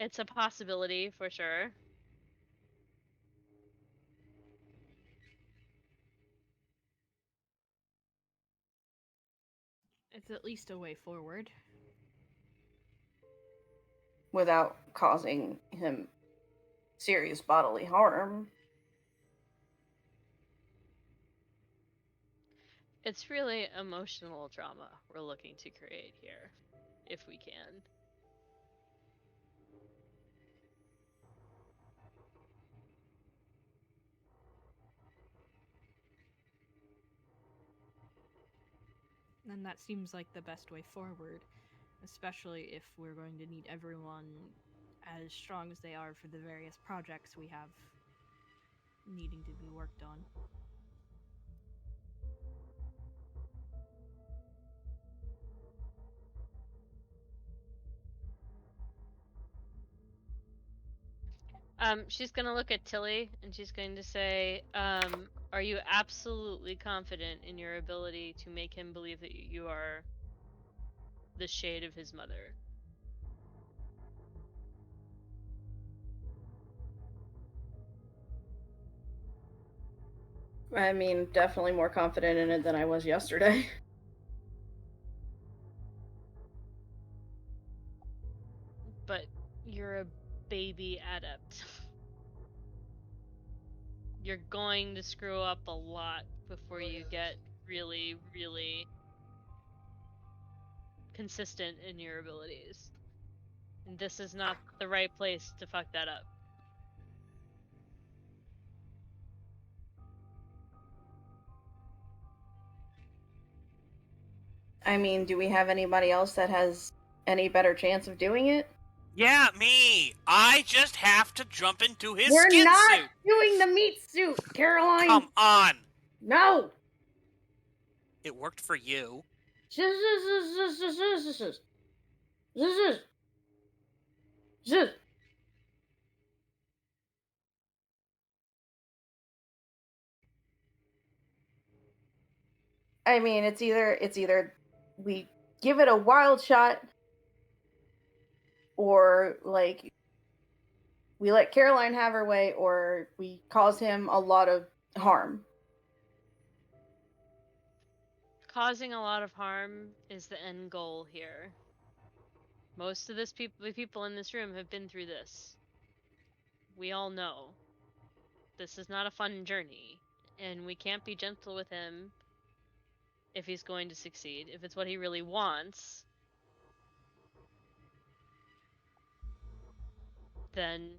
It's a possibility for sure. It's at least a way forward. Without causing him serious bodily harm. It's really emotional drama we're looking to create here, if we can. And that seems like the best way forward, especially if we're going to need everyone as strong as they are for the various projects we have needing to be worked on. She's gonna look at Tilly and she's going to say, are you absolutely confident in your ability to make him believe that you are the shade of his mother? I mean, definitely more confident in it than I was yesterday. But you're a baby adept. You're going to screw up a lot before you get really, really consistent in your abilities. And this is not the right place to fuck that up. I mean, do we have anybody else that has any better chance of doing it? Yeah, me. I just have to jump into his We're skin not suit. doing the meat suit, Caroline. Come on. No. It worked for you. I mean, it's either we give it a wild shot, or like we let Caroline have her way, or we cause him a lot of harm. Causing a lot of harm is the end goal here. Most of the people in this room have been through this. We all know. This is not a fun journey, and we can't be gentle with him if he's going to succeed, if it's what he really wants. Then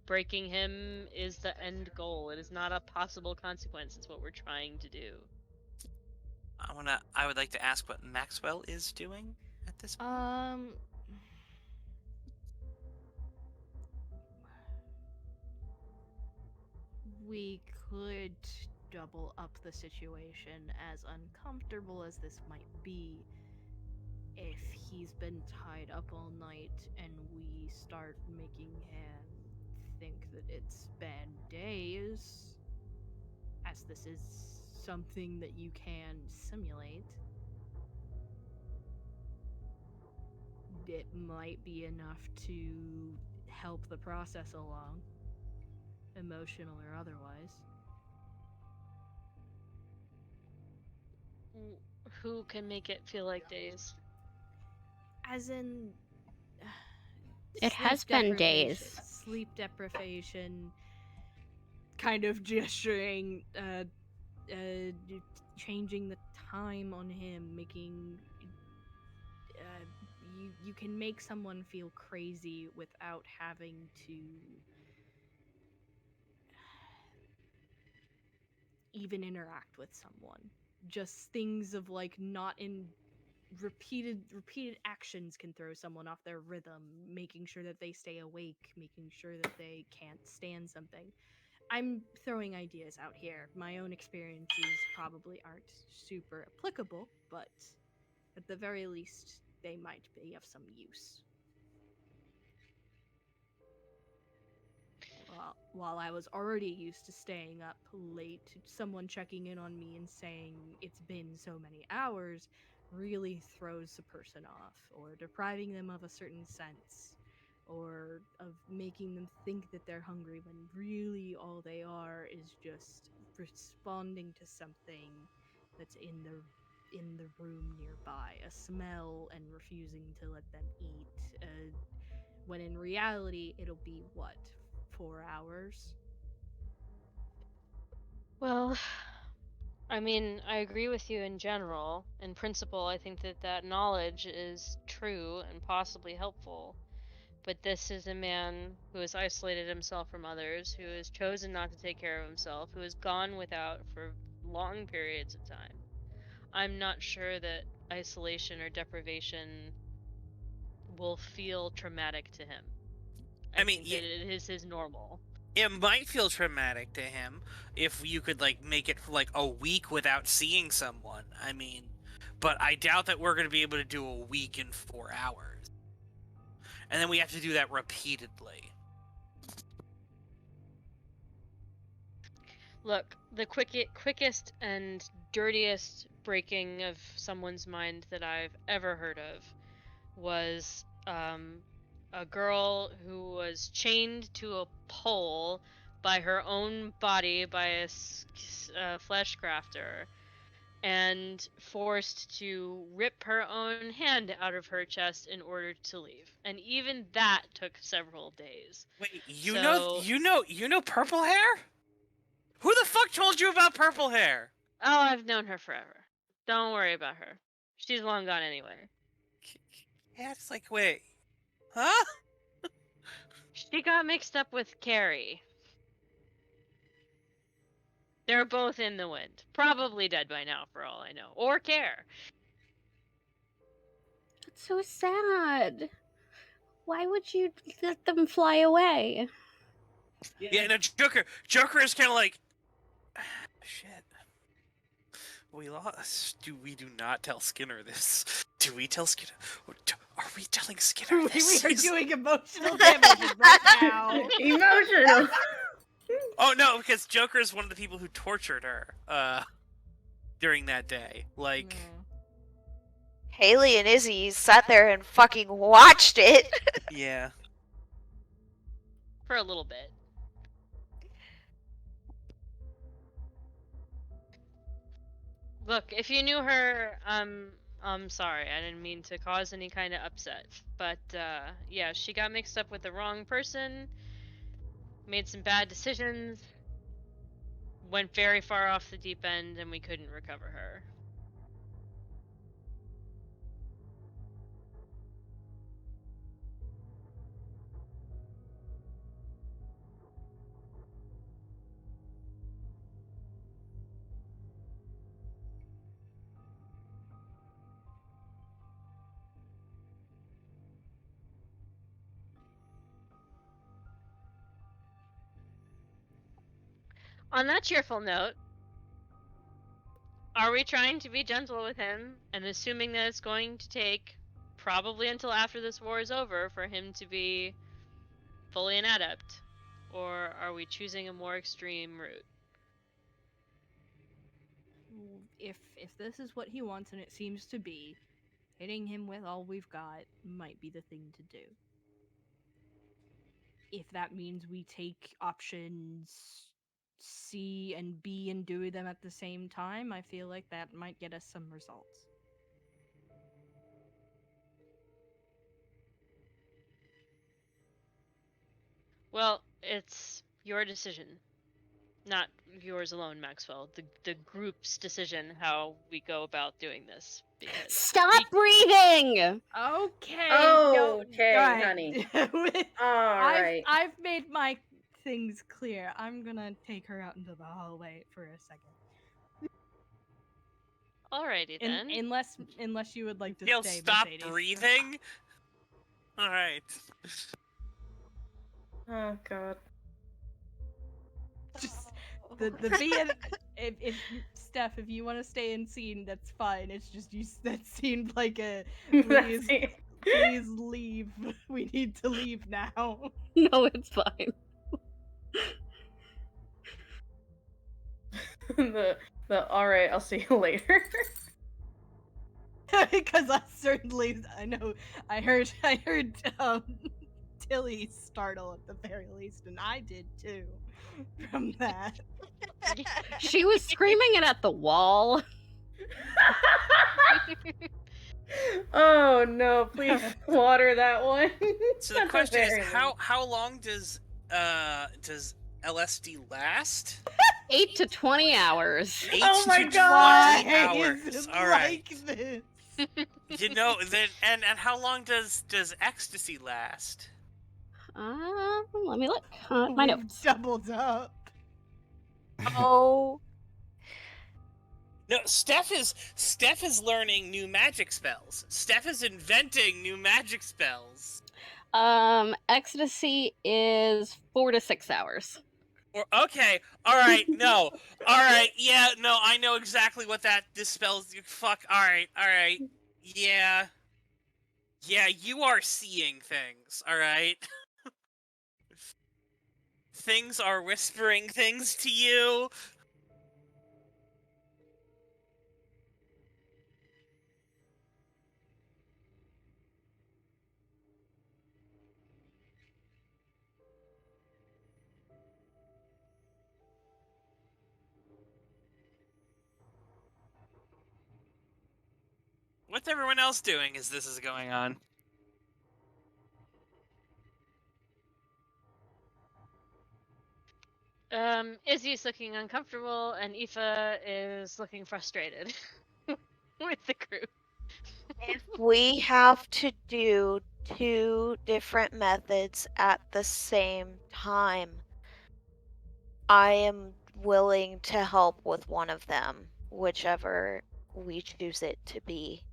breaking him is the end goal. It is not a possible consequence. It's what we're trying to do. I would like to ask what Maxwell is doing at this point. We could double up the situation, as uncomfortable as this might be. If he's been tied up all night and we start making him think that it's bad days, as this is something that you can simulate, it might be enough to help the process along, emotional or otherwise. Who can make it feel like days? As in, It has been days. Sleep deprivation, kind of gesturing, changing the time on him, making. You can make someone feel crazy without having to even interact with someone. Just things of like not in repeated actions can throw someone off their rhythm, making sure that they stay awake, making sure that they can't stand something. I'm throwing ideas out here. My own experiences probably aren't super applicable, but at the very least, they might be of some use. While I was already used to staying up late, someone checking in on me and saying it's been so many hours really throws a person off, or depriving them of a certain sense, or of making them think that they're hungry when really all they are is just responding to something that's in the room nearby, a smell, and refusing to let them eat, when in reality it'll be what, 4 hours? Well, I mean, I agree with you in general. In principle, I think that knowledge is true and possibly helpful. But this is a man who has isolated himself from others, who has chosen not to take care of himself, who has gone without for long periods of time. I'm not sure that isolation or deprivation will feel traumatic to him. I mean, think that it is his normal. It might feel traumatic to him if you could like make it for like a week without seeing someone. I mean, but I doubt that we're going to be able to do a week in 4 hours. And then we have to do that repeatedly. Look, the quickest and dirtiest breaking of someone's mind that I've ever heard of was a girl who was chained to a pole by her own body by a flesh crafter and forced to rip her own hand out of her chest in order to leave. And even that took several days. Wait, you know purple hair? Who the fuck told you about purple hair? Oh, I've known her forever. Don't worry about her. She's long gone anyway. Yeah, it's like, wait. Huh? She got mixed up with Carrie. They're both in the wind. Probably dead by now, for all I know. Or care. That's so sad. Why would you let them fly away? Yeah, no, Joker is kind of like, shit. We lost. We do not tell Skinner this? Do we tell Skinner? Are we telling Skinner this? We are doing emotional damage right now. Emotional. Oh no, because Joker is one of the people who tortured her during that day. Like, Haley and Izzy sat there and fucking watched it. yeah. For a little bit. Look, if you knew her, I'm sorry. I didn't mean to cause any kind of upset. But, yeah, she got mixed up with the wrong person, made some bad decisions, went very far off the deep end, and we couldn't recover her. On that cheerful note, are we trying to be gentle with him and assuming that it's going to take probably until after this war is over for him to be fully an adept? Or are we choosing a more extreme route? If this is what he wants, and it seems to be, hitting him with all we've got might be the thing to do. If that means we take options C and B and do them at the same time, I feel like that might get us some results. Well, it's your decision. Not yours alone, Maxwell. The group's decision how we go about doing this. Stop breathing! Okay. Okay, right. honey. Alright. I've made my things clear. I'm gonna take her out into the hallway for a second. Alrighty then. Unless you would like to He'll stay, stop Mercedes. breathing. All right. Oh god. Just the being. If Steph, if you want to stay in scene, that's fine. It's just that seemed like a please, please leave. We need to leave now. No, it's fine. the alright, I'll see you later. Because I know I heard Tilly startle at the very least, and I did too from that. She was screaming it at the wall. Oh no, please water that one. So the question is, how long does LSD last? 8 to 20 hours. 8 Oh my to god! 20 hours. All right. Like this? You know, then and how long does ecstasy last? Let me look. My We've notes. doubled up. Oh, No, Steph is learning new magic spells. Steph is inventing new magic spells. Ecstasy is 4 to 6 hours. Or okay, all right, no, all right, yeah, no, I know exactly what this spells. Fuck, all right, yeah, you are seeing things, all right. Things are whispering things to you. What's everyone else doing as this is going on? Izzy's looking uncomfortable, and Aoife is looking frustrated with the crew. if we have to do 2 different methods at the same time, I am willing to help with one of them, whichever we choose it to be.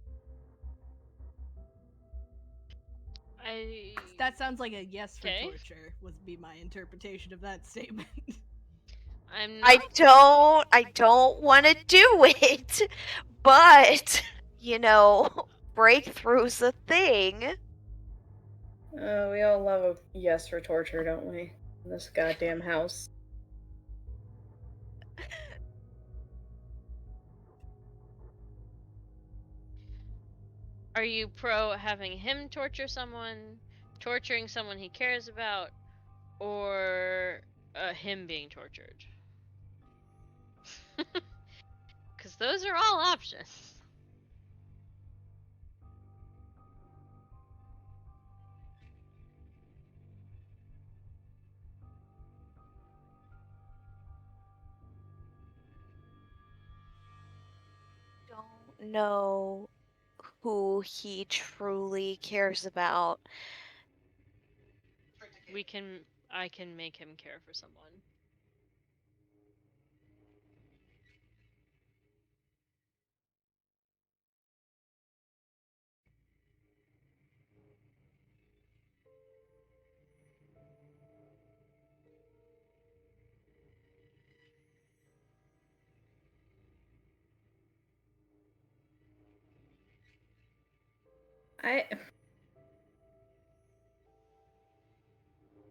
That sounds like a yes for Okay. torture, would be my interpretation of that statement. I don't want to do it, but, you know, breakthrough's a thing. We all love a yes for torture, don't we? In this goddamn house. Are you pro having him torture someone, torturing someone he cares about, or him being tortured? Because those are all options. Don't know who he truly cares about. I can make him care for someone.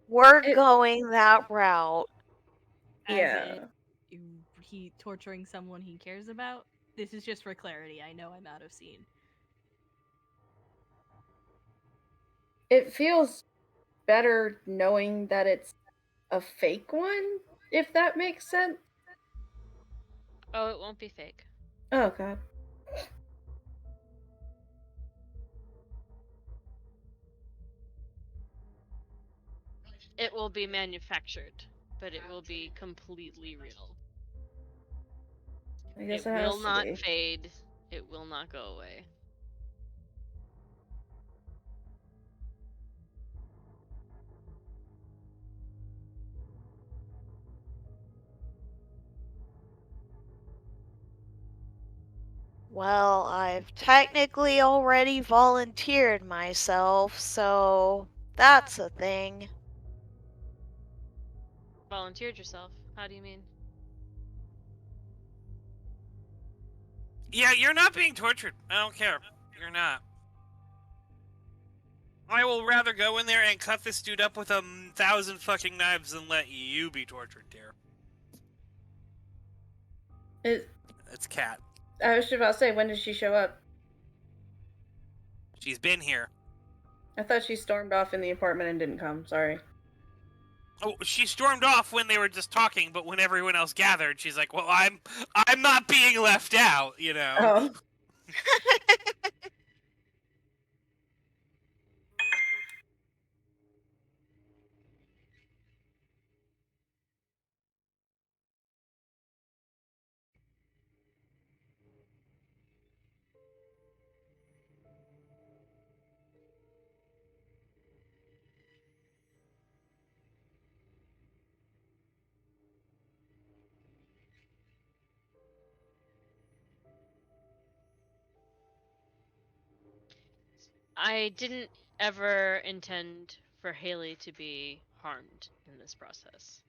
We're going that route. As in, he torturing someone he cares about? This is just for clarity. I know I'm out of scene. It feels better knowing that it's a fake one, if that makes sense. Oh, it won't be fake. Oh god. It will be manufactured, but it will be completely real. I guess it will not be. fade. It will not go away. Well, I've technically already volunteered myself, so that's a thing. Volunteered yourself. How do you mean? Yeah, you're not being tortured. I don't care. You're not. I will rather go in there and cut this dude up with 1,000 fucking knives than let you be tortured, dear. It's Cat. I was just about to say, when did she show up? She's been here. I thought she stormed off in the apartment and didn't come. Sorry. Oh, she stormed off when they were just talking, but when everyone else gathered, she's like, "Well, I'm not being left out," you know. Oh. I didn't ever intend for Haley to be harmed in this process,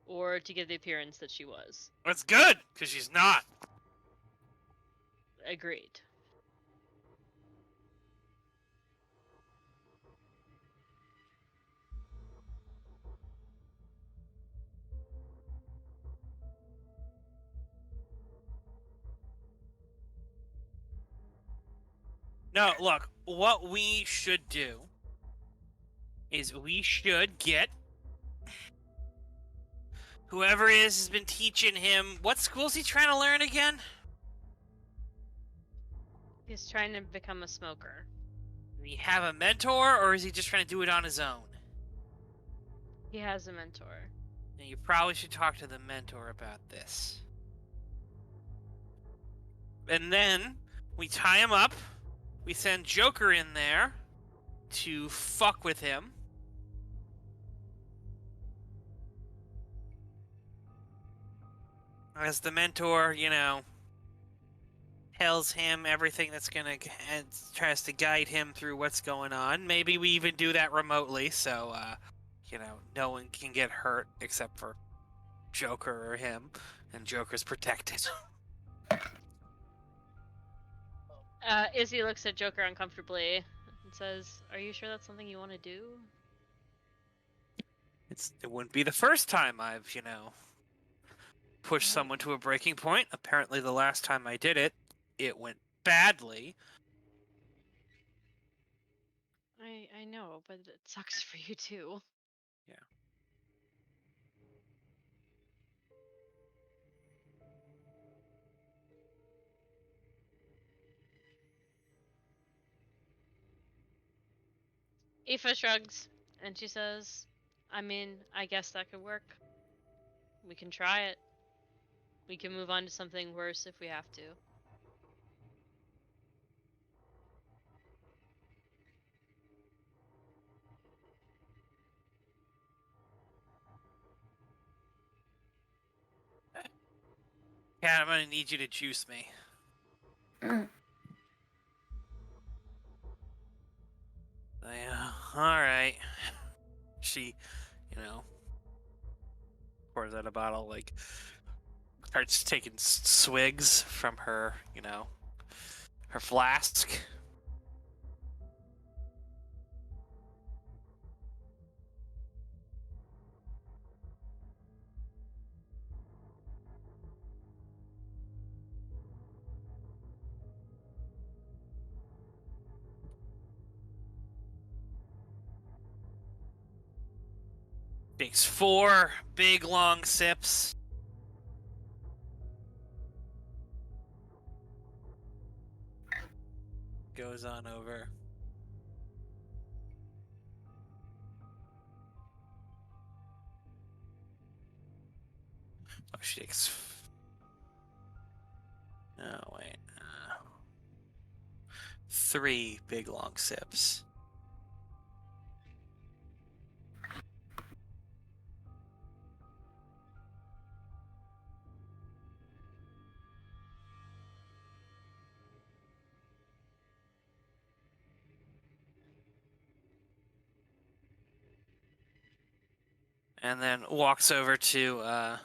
or to give the appearance that she was. That's good, because she's not. Agreed. No, look, what we should do is we should get whoever has been teaching him. What school's he trying to learn again? He's trying to become a smoker. Does he have a mentor, or is he just trying to do it on his own? He has a mentor. And you probably should talk to the mentor about this. And then we tie him up. We send Joker in there to fuck with him. As the mentor, you know, tells him everything that's gonna, and tries to guide him through what's going on. Maybe we even do that remotely, so, you know, no one can get hurt except for Joker or him, and Joker's protected. Izzy looks at Joker uncomfortably and says, "Are you sure that's something you want to do?" It wouldn't be the first time I've, you know, pushed someone to a breaking point. Apparently the last time I did it, it went badly. I know, but it sucks for you too. Yeah. Aoife shrugs, and she says, "I mean, I guess that could work. We can try it. We can move on to something worse if we have to." Cat, I'm gonna need you to juice me. Yeah, alright. She, you know, pours out a bottle, like, starts taking swigs from her, you know, her flask. Takes 4 big long sips. Goes on over. Oh, she takes. No, wait. 3 big long sips. and then walks over to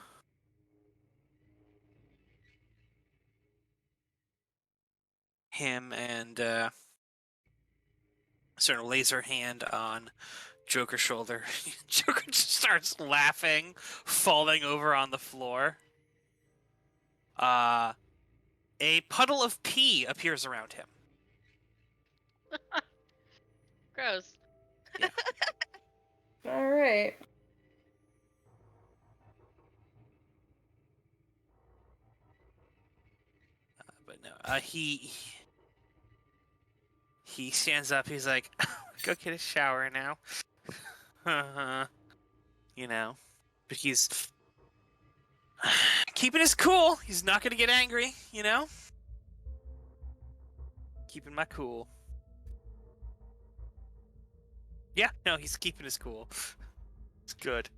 him and sort of lays her hand on Joker's shoulder. Joker just starts laughing, falling over on the floor. A puddle of pee appears around him. Gross. All right. But no, he stands up. He's like, "Go get a shower now." You know, but he's keeping his cool. He's not gonna get angry. You know, keeping my cool. Yeah, no, he's keeping his cool. It's good.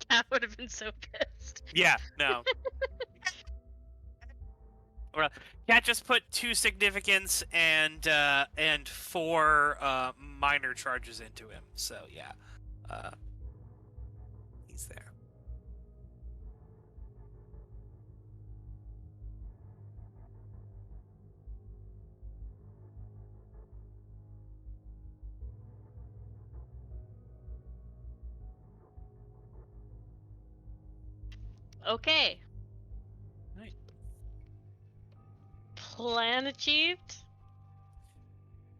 Cat would have been so pissed. Yeah, no. Well, Cat just put 2 significance and 4 minor charges into him. So yeah, he's there. Okay. Right. Plan achieved.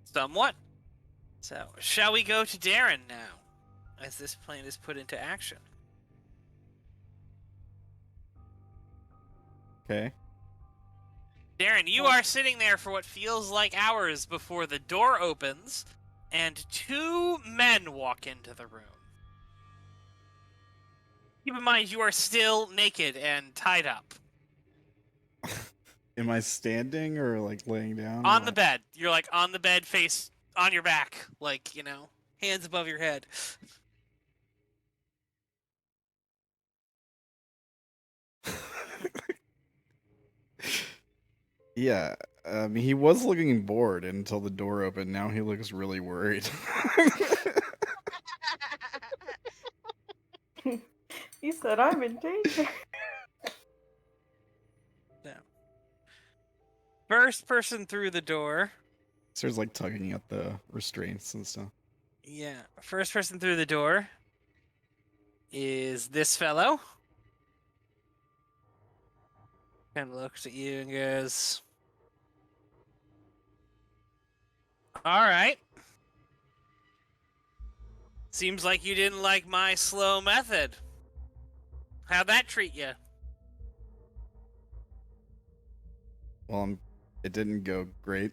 Somewhat. So, shall we go to Darren now, as this plan is put into action? Okay. Darren, you are sitting there for what feels like hours before the door opens, and 2 men walk into the room. Keep in mind, you are still naked and tied up. Am I standing or like laying down? On the bed. You're like on the bed, face on your back, like, you know, hands above your head. Yeah. I mean, he was looking bored until the door opened. Now he looks really worried. He said, "I'm in danger." No. First person through the door. Starts like tugging at the restraints and stuff. Yeah. First person through the door is this fellow. Kind of looks at you and goes, "All right. Seems like you didn't like my slow method. How'd that treat you?" Well, it didn't go great.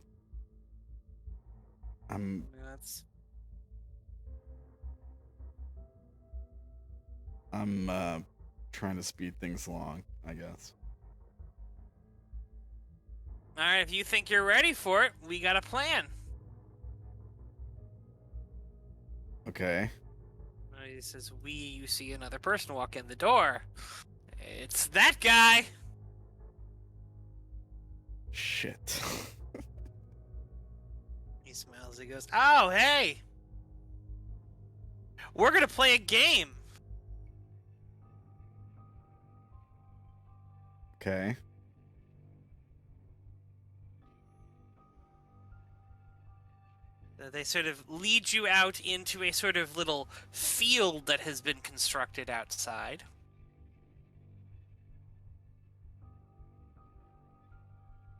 That's... I'm trying to speed things along, I guess. All right, if you think you're ready for it, we got a plan. Okay. He says, you see another person walk in the door. It's that guy. Shit. He smiles, he goes, "Oh, hey. We're going to play a game." Okay. They sort of lead you out into a sort of little field that has been constructed outside.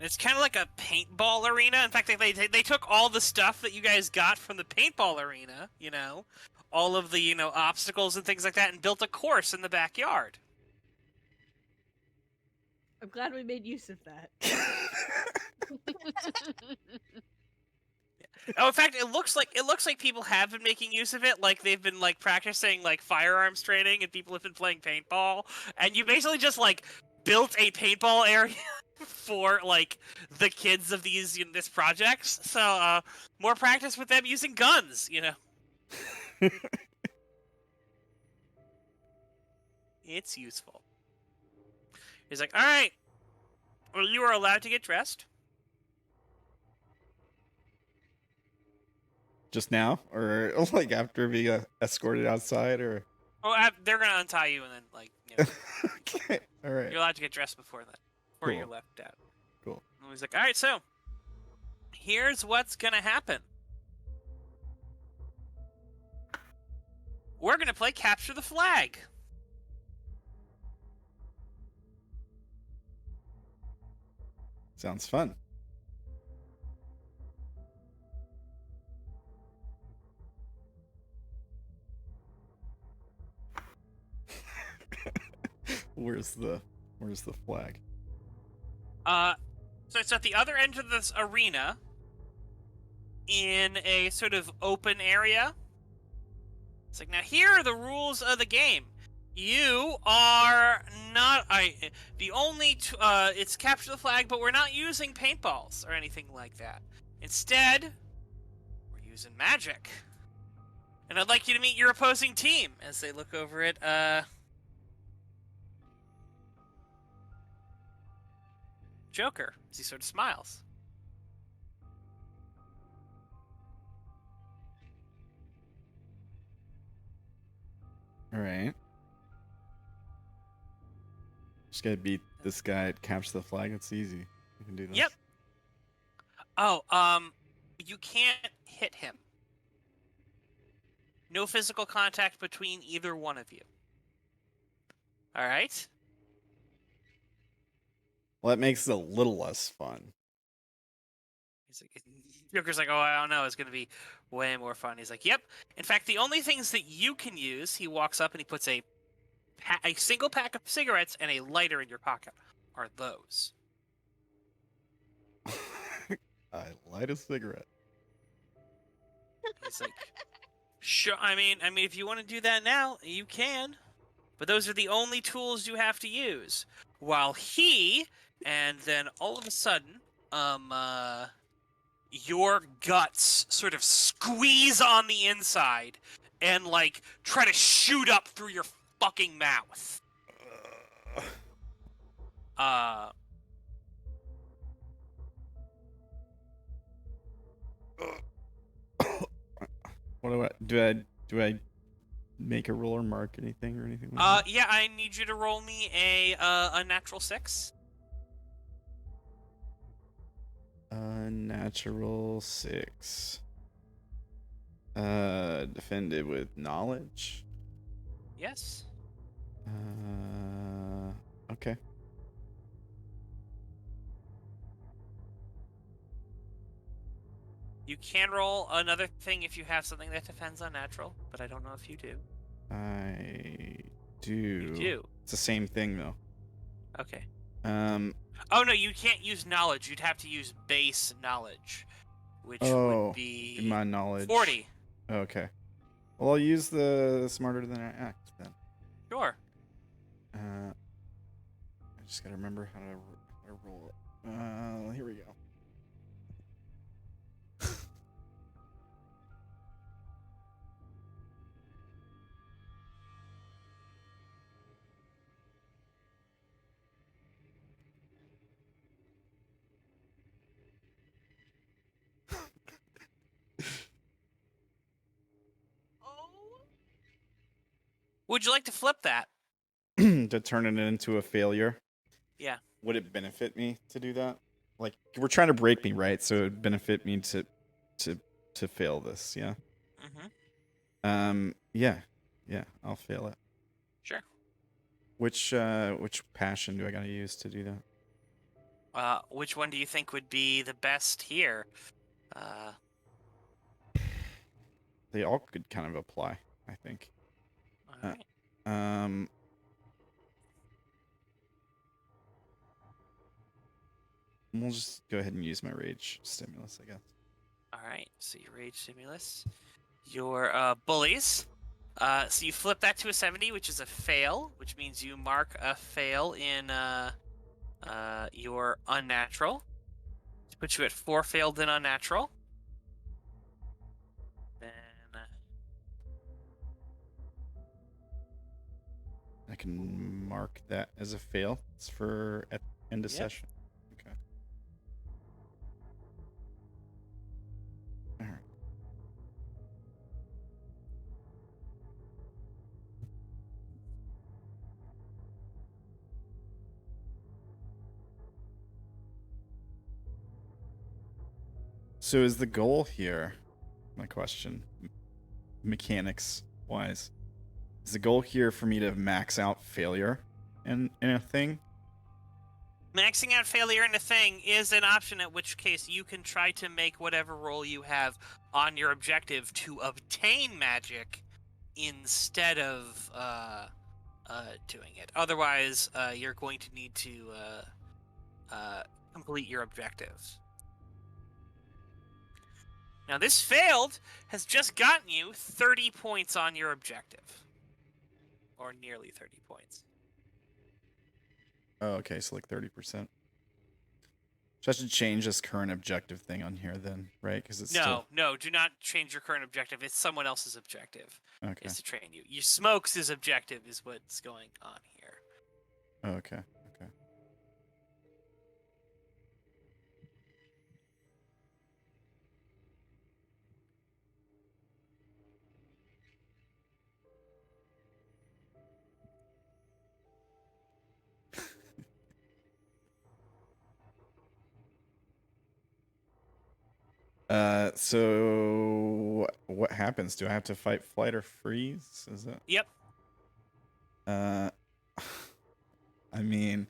It's kind of like a paintball arena. In fact, they took all the stuff that you guys got from the paintball arena, you know, all of the, you know, obstacles and things like that, and built a course in the backyard. I'm glad we made use of that. Oh, in fact, it looks like people have been making use of it. Like they've been like practicing like firearms training, and people have been playing paintball. And you basically just like built a paintball area for like the kids of this projects. So more practice with them using guns, you know. It's useful. He's like, "All right, well, you are allowed to get dressed." Just now, or like after being escorted outside, or? Oh, they're gonna untie you and then like. Okay. All right. You're allowed to get dressed before then, before you're Cool. left out. Cool. And he's like, all right, so here's what's gonna happen. We're gonna play capture the flag. Sounds fun. Where's the flag? So it's at the other end of this arena, in a sort of open area. It's like, now here are the rules of the game. You are not the only it's capture the flag, but we're not using paintballs or anything like that. Instead, we're using magic. And I'd like you to meet your opposing team as they look over at Joker as he sort of smiles. All right. Just gotta beat this guy at capture the flag. It's easy. You can do this. Yep. Oh, you can't hit him. No physical contact between either one of you. All right. Well, that makes it a little less fun. He's like, Joker's like, oh, I don't know. It's gonna be way more fun. He's like, yep. In fact, the only things that you can use, he walks up and he puts a single pack of cigarettes and a lighter in your pocket. Are those? I light a cigarette. He's like, sure. I mean, if you want to do that now, you can. But those are the only tools you have to use. While and then all of a sudden, your guts sort of squeeze on the inside and like try to shoot up through your fucking mouth. What do I make a roll or mark anything or anything like that? Yeah, I need you to roll me a natural 6. Natural 6. Defended with knowledge. Yes. Okay. You can roll another thing if you have something that defends unnatural, but I don't know if you do. I do. You do. It's the same thing though. Okay. Oh no, you can't use knowledge. You'd have to use base knowledge, which Oh, would be my knowledge. 40. Okay. Well, I'll use the smarter than I act then. Sure. I just gotta remember how to roll it. Here we go. Would you like to flip that? To turn it into a failure. Yeah. Would it benefit me to do that? Like, we're trying to break me, right? So it'd benefit me to fail this, yeah? Mm-hmm. Yeah, I'll fail it. Sure. Which passion do I gotta use to do that? Which one do you think would be the best here? They all could kind of apply, I think. All right. We'll just go ahead and use my rage stimulus, I guess. All right. So your rage stimulus, your bullies. So you flip that to a 70, which is a fail, which means you mark a fail in your unnatural. To put you at 4 failed in unnatural. Then I can mark that as a fail. It's for at end of session. Okay. All right. So is the goal here, my question, mechanics wise, is the goal here for me to max out failure in a thing? Maxing out failure in a thing is an option, at which case you can try to make whatever roll you have on your objective to obtain magic instead of doing it. Otherwise, you're going to need to complete your objectives. Now, this failed has just gotten you 30 points on your objective. Or nearly 30 points. Oh, okay, so like 30%. So I should change this current objective thing on here then, right? Because it's No, do not change your current objective. It's someone else's objective. Okay. Is to train you. Your Smokes' objective is what's going on here. Oh, okay. Okay. So what happens? Do I have to fight flight or freeze? Is that? Yep. I mean,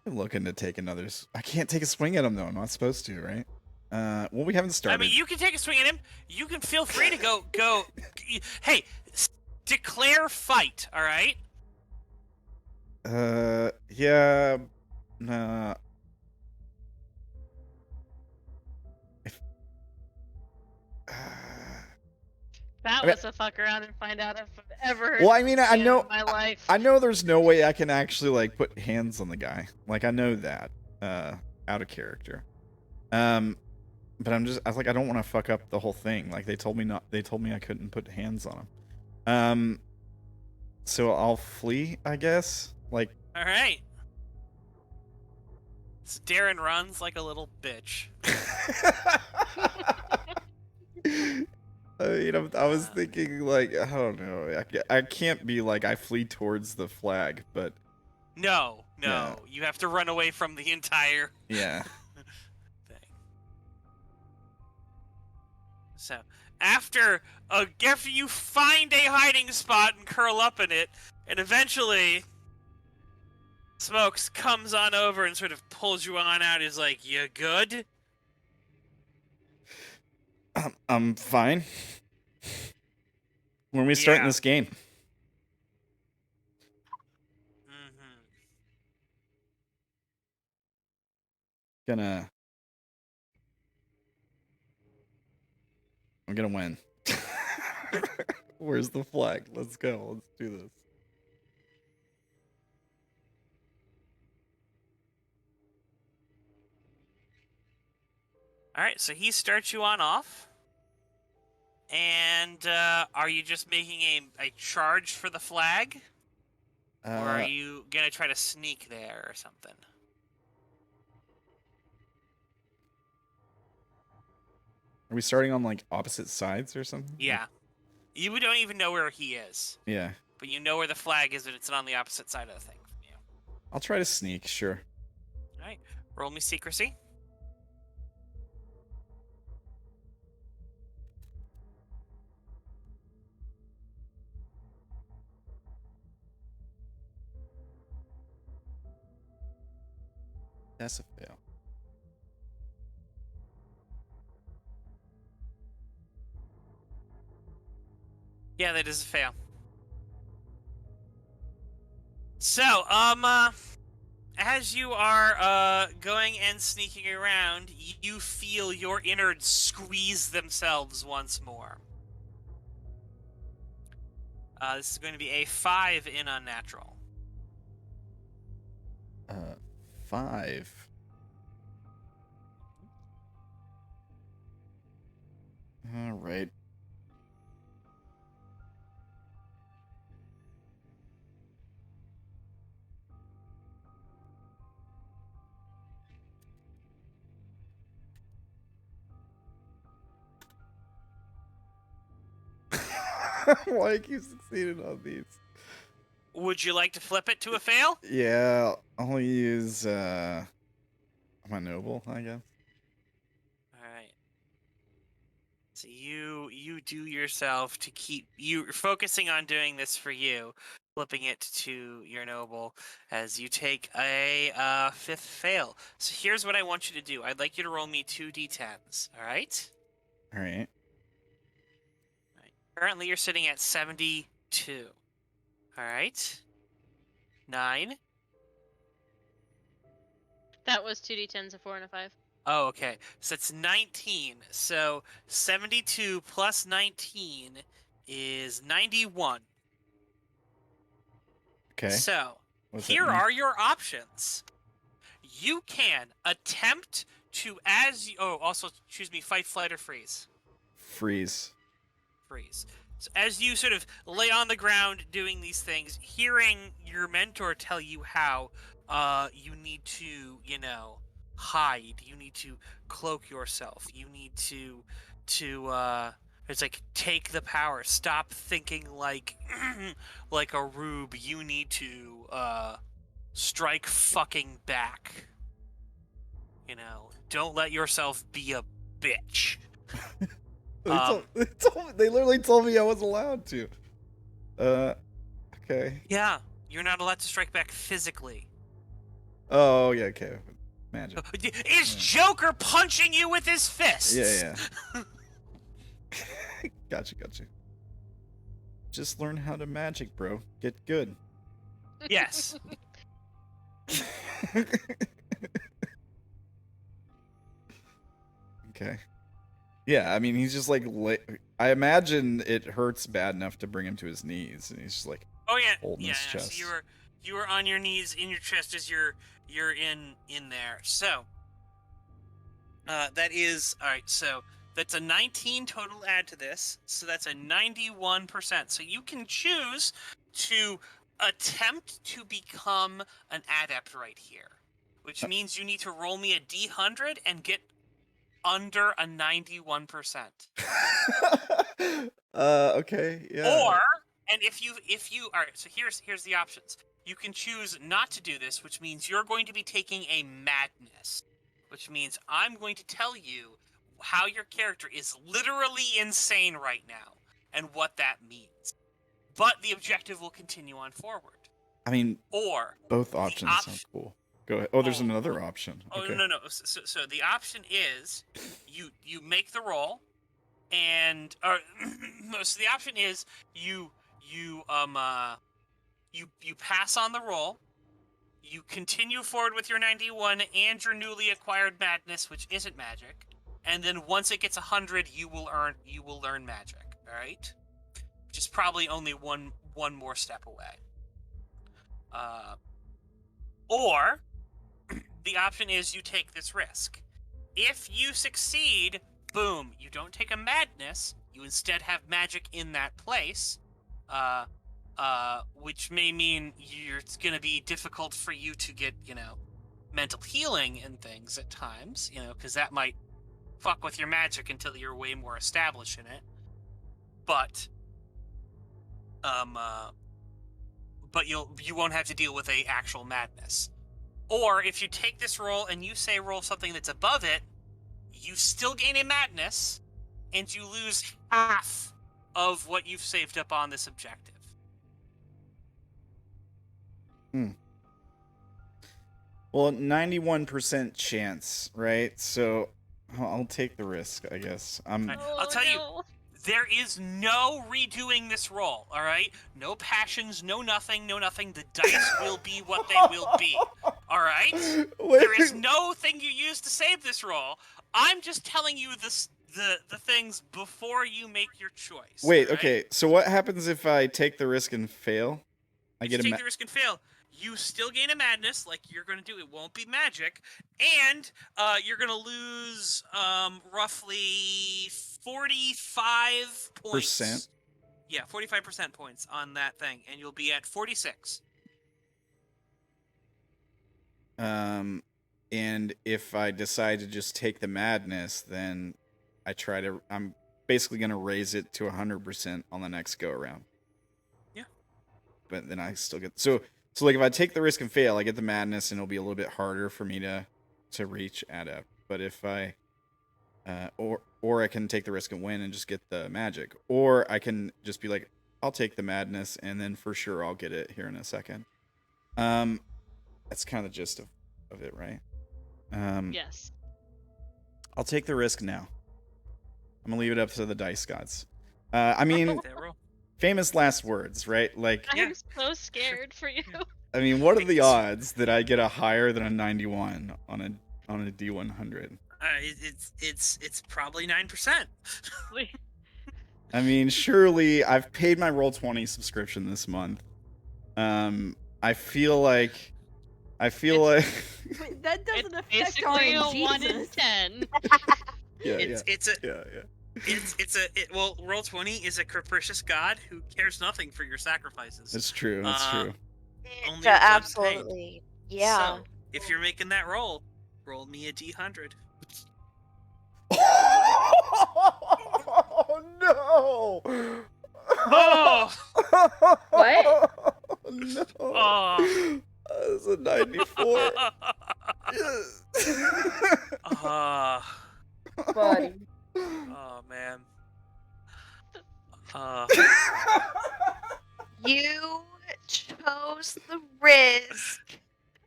I'm looking to take another. I can't take a swing at him though. I'm not supposed to, right? Well, we haven't started. I mean, you can take a swing at him. You can feel free to go. Hey, declare fight. All right. Yeah. Nah. That was a fuck around and find out if I've ever heard Well, of I mean, this I in know, my life. I know there's no way I can actually like put hands on the guy. Like I know that, out of character. But I don't want to fuck up the whole thing. Like they told me I couldn't put hands on him. So I'll flee, I guess. Like. All right. So Darren runs like a little bitch. I was thinking like I don't know. I can't be like I flee towards the flag, but No, Yeah. you have to run away from the entire yeah. thing. So after you find a hiding spot and curl up in it, and eventually Smokes comes on over and sort of pulls you on out. He's like, "You good?" I'm fine. When are we starting Yeah. this game? Mm-hmm. I'm gonna win. Where's the flag? Let's go. Let's do this. All right, so he starts you on off. And are you just making a charge for the flag? Or are you going to try to sneak there or something? Are we starting on like opposite sides or something? Yeah. You don't even know where he is. Yeah. But you know where the flag is, and it's on the opposite side of the thing from you. I'll try to sneak, sure. All right, roll me secrecy. That's a fail. Yeah, that is a fail. So, as you are going and sneaking around, you feel your innards squeeze themselves once more. This is going to be a 5 in unnatural. 5. All right. Why I keep succeeding on these? Would you like to flip it to a fail? Yeah, I'll use my noble, I guess. So you do yourself to keep you focusing on doing this for you, flipping it to your noble as you take a 5th fail. So here's what I want you to do. I'd like you to roll me 2 d10s. All right. All right. Currently, you're sitting at 72. All right. 9. That was 2d10s, a 4 and a 5. Oh, okay. So it's 19. So 72 plus 19 is 91. Okay. So What's that here mean? are your options. You can attempt to, also choose me, fight, flight, or freeze. Freeze. Freeze. So as you sort of lay on the ground doing these things, hearing your mentor tell you how you need to, hide, you need to cloak yourself, you need to it's like take the power, stop thinking like like a rube, you need to strike fucking back. Don't let yourself be a bitch. They literally told me I was allowed to. Okay. Yeah, you're not allowed to strike back physically. Oh, yeah, okay. Magic. Is Joker punching you with his fists? Yeah. Gotcha. Just learn how to magic, bro. Get good. Yes. Okay. Yeah, I mean, he's just like, I imagine it hurts bad enough to bring him to his knees, and he's just like, Oh yeah, holding his chest. So you were on your knees in your chest as you're in there. So that is all right. So that's a 19 total add to this. So that's a 91%. So you can choose to attempt to become an adept right here, which means you need to roll me a D100 and get under a 91%. Okay, yeah. Or, and if you all right, so here's the options. You can choose not to do this, which means you're going to be taking a madness, which means I'm going to tell you how your character is literally insane right now and what that means. But the objective will continue on forward. I mean, or both options sound cool. Go ahead. Oh, there's another option. Okay. No. So the option is you make the roll, and so the option is you pass on the roll, you continue forward with your 91 and your newly acquired madness, which isn't magic, and then once it gets 100, you will learn magic. All right, which is probably only one more step away. Or the option is you take this risk. If you succeed, boom, you don't take a madness. You instead have magic in that place, which may mean it's going to be difficult for you to get, mental healing and things at times, because that might fuck with your magic until you're way more established in it. But you won't have to deal with a actual madness. Or if you take this roll and you say roll something that's above it, you still gain a madness, and you lose half of what you've saved up on this objective. Well, 91% chance, right? So I'll take the risk, I guess. I'll tell you, there is no redoing this roll, all right? No passions, no nothing. The dice will be what they will be, all right? There is no thing you use to save this roll. I'm just telling you the things before you make your choice. Wait, right? okay. So what happens if I take the risk and fail? Take the risk and fail. You still gain a madness, like you're going to do. It won't be magic, and you're going to lose roughly 45 points. Percent? Yeah, 45% points on that thing, and you'll be at 46. And if I decide to just take the madness, then I'm basically going to raise it to 100% on the next go around. Yeah. But then I still get so like if I take the risk and fail, I get the madness, and it'll be a little bit harder for me to reach adept. But if I or I can take the risk and win and just get the magic, or I can just be like, I'll take the madness and then for sure I'll get it here in a second. That's kind of the gist of it, right? Yes. I'll take the risk now. I'm gonna leave it up to the dice gods. I mean, They roll. famous last words, right? Like, I'm so scared for you. I mean, what are the odds that I get a higher than a 91 on a D100? It's probably 9%. I mean, surely I've paid my Roll20 subscription this month. I feel like Wait, that doesn't affect Basically a RNG. 1 in 10. Well, Roll20 is a capricious god who cares nothing for your sacrifices. It's true. That's true. Only Yeah, when absolutely. Yeah. So, if you're making that roll me a D100. Oh no! Oh! What? No. Oh! That's a 94. Buddy. Oh man. You chose the risk.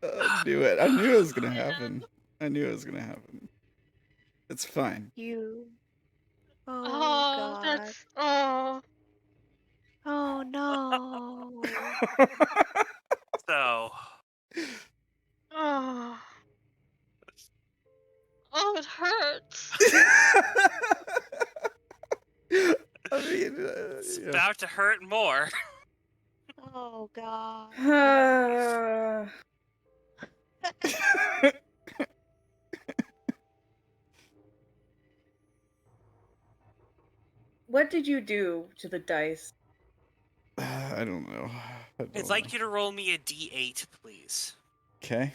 I knew it. I knew it was gonna happen. I knew it was gonna happen. It's fine. You. Oh, Oh, God. that's oh. Oh no. So. Oh. Oh, it hurts. I mean, It's about to hurt more. Oh God. What did you do to the dice? I don't know. I'd like you to roll me a D8, please. Okay.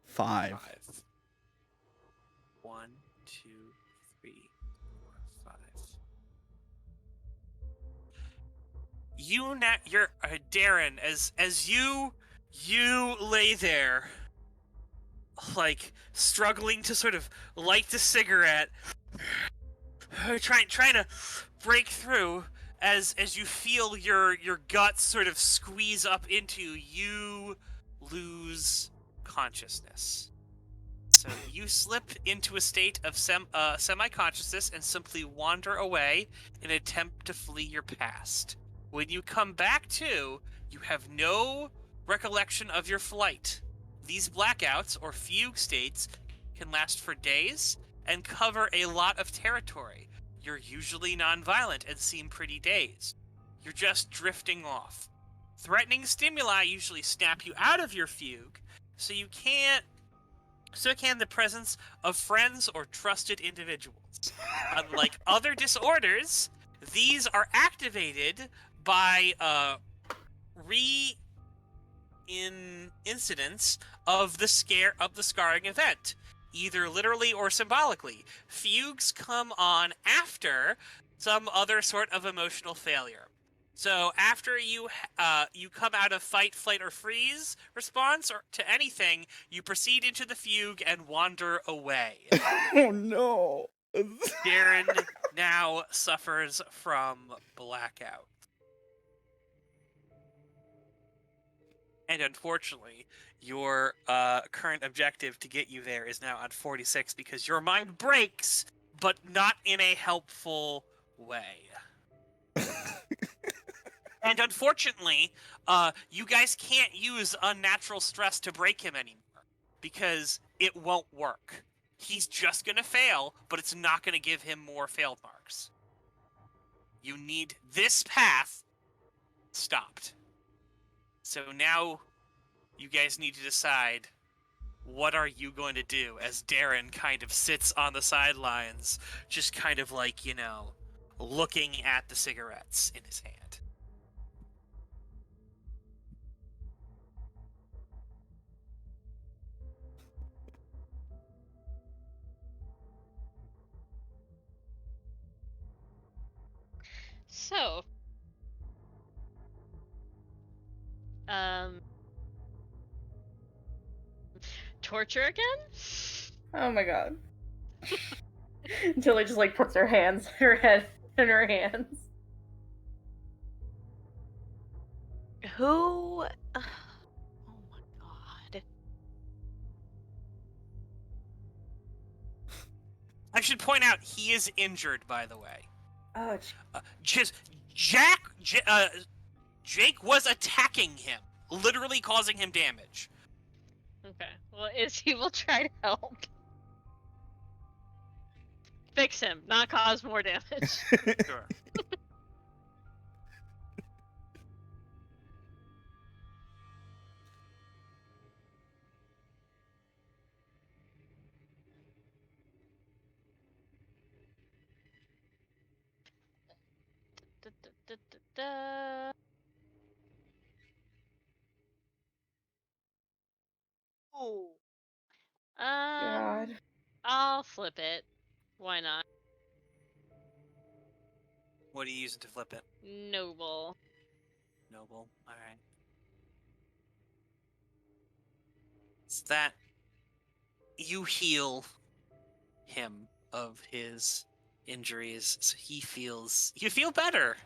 5. 1, 2, 3, 4, 5. You're Darren. As you lay there, like struggling to sort of light the cigarette, trying to break through. As you feel your guts sort of squeeze up into you, lose consciousness. So you slip into a state of semi-consciousness and simply wander away in an attempt to flee your past. When you come back to, you have no recollection of your flight. These blackouts, or fugue states, can last for days and cover a lot of territory. You're usually non-violent and seem pretty dazed. You're just drifting off. Threatening stimuli usually snap you out of your fugue, so can the presence of friends or trusted individuals. Unlike other disorders, these are activated by incidents of the scarring event, either literally or symbolically. Fugues come on after some other sort of emotional failure. So after you come out of fight, flight, or freeze response or to anything, you proceed into the fugue and wander away. Oh no! Darren now suffers from blackout. And unfortunately, your current objective to get you there is now on 46 because your mind breaks, but not in a helpful way. And unfortunately, you guys can't use unnatural stress to break him anymore because it won't work. He's just going to fail, but it's not going to give him more failed marks. You need this path stopped. So now you guys need to decide, what are you going to do, as Darren kind of sits on the sidelines, just kind of like, looking at the cigarettes in his hand. So, torture again? Oh my god. Until it just like puts her head in her hands. Who? Oh my god. I should point out he is injured, by the way. Oh, Jake was attacking him, literally causing him damage. Okay. Well, Izzy will try to help. Fix him, not cause more damage. Sure. Da, da, da, da, da. Oh. God. I'll flip it. Why not? What are you using to flip it? Noble. Noble. Alright. It's that you heal him of his injuries, so you feel better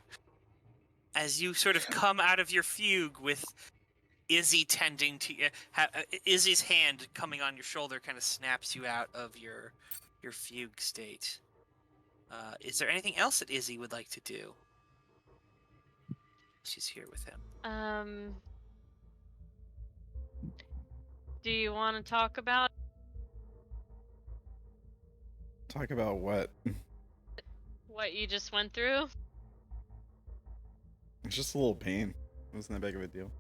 as you sort of come out of your fugue with Izzy tending to Izzy's hand coming on your shoulder kind of snaps you out of your fugue state. Is there anything else that Izzy would like to do? She's here with him. Do you want to talk about Talk about what? what you just went through? It's just a little pain. It wasn't that big of a deal.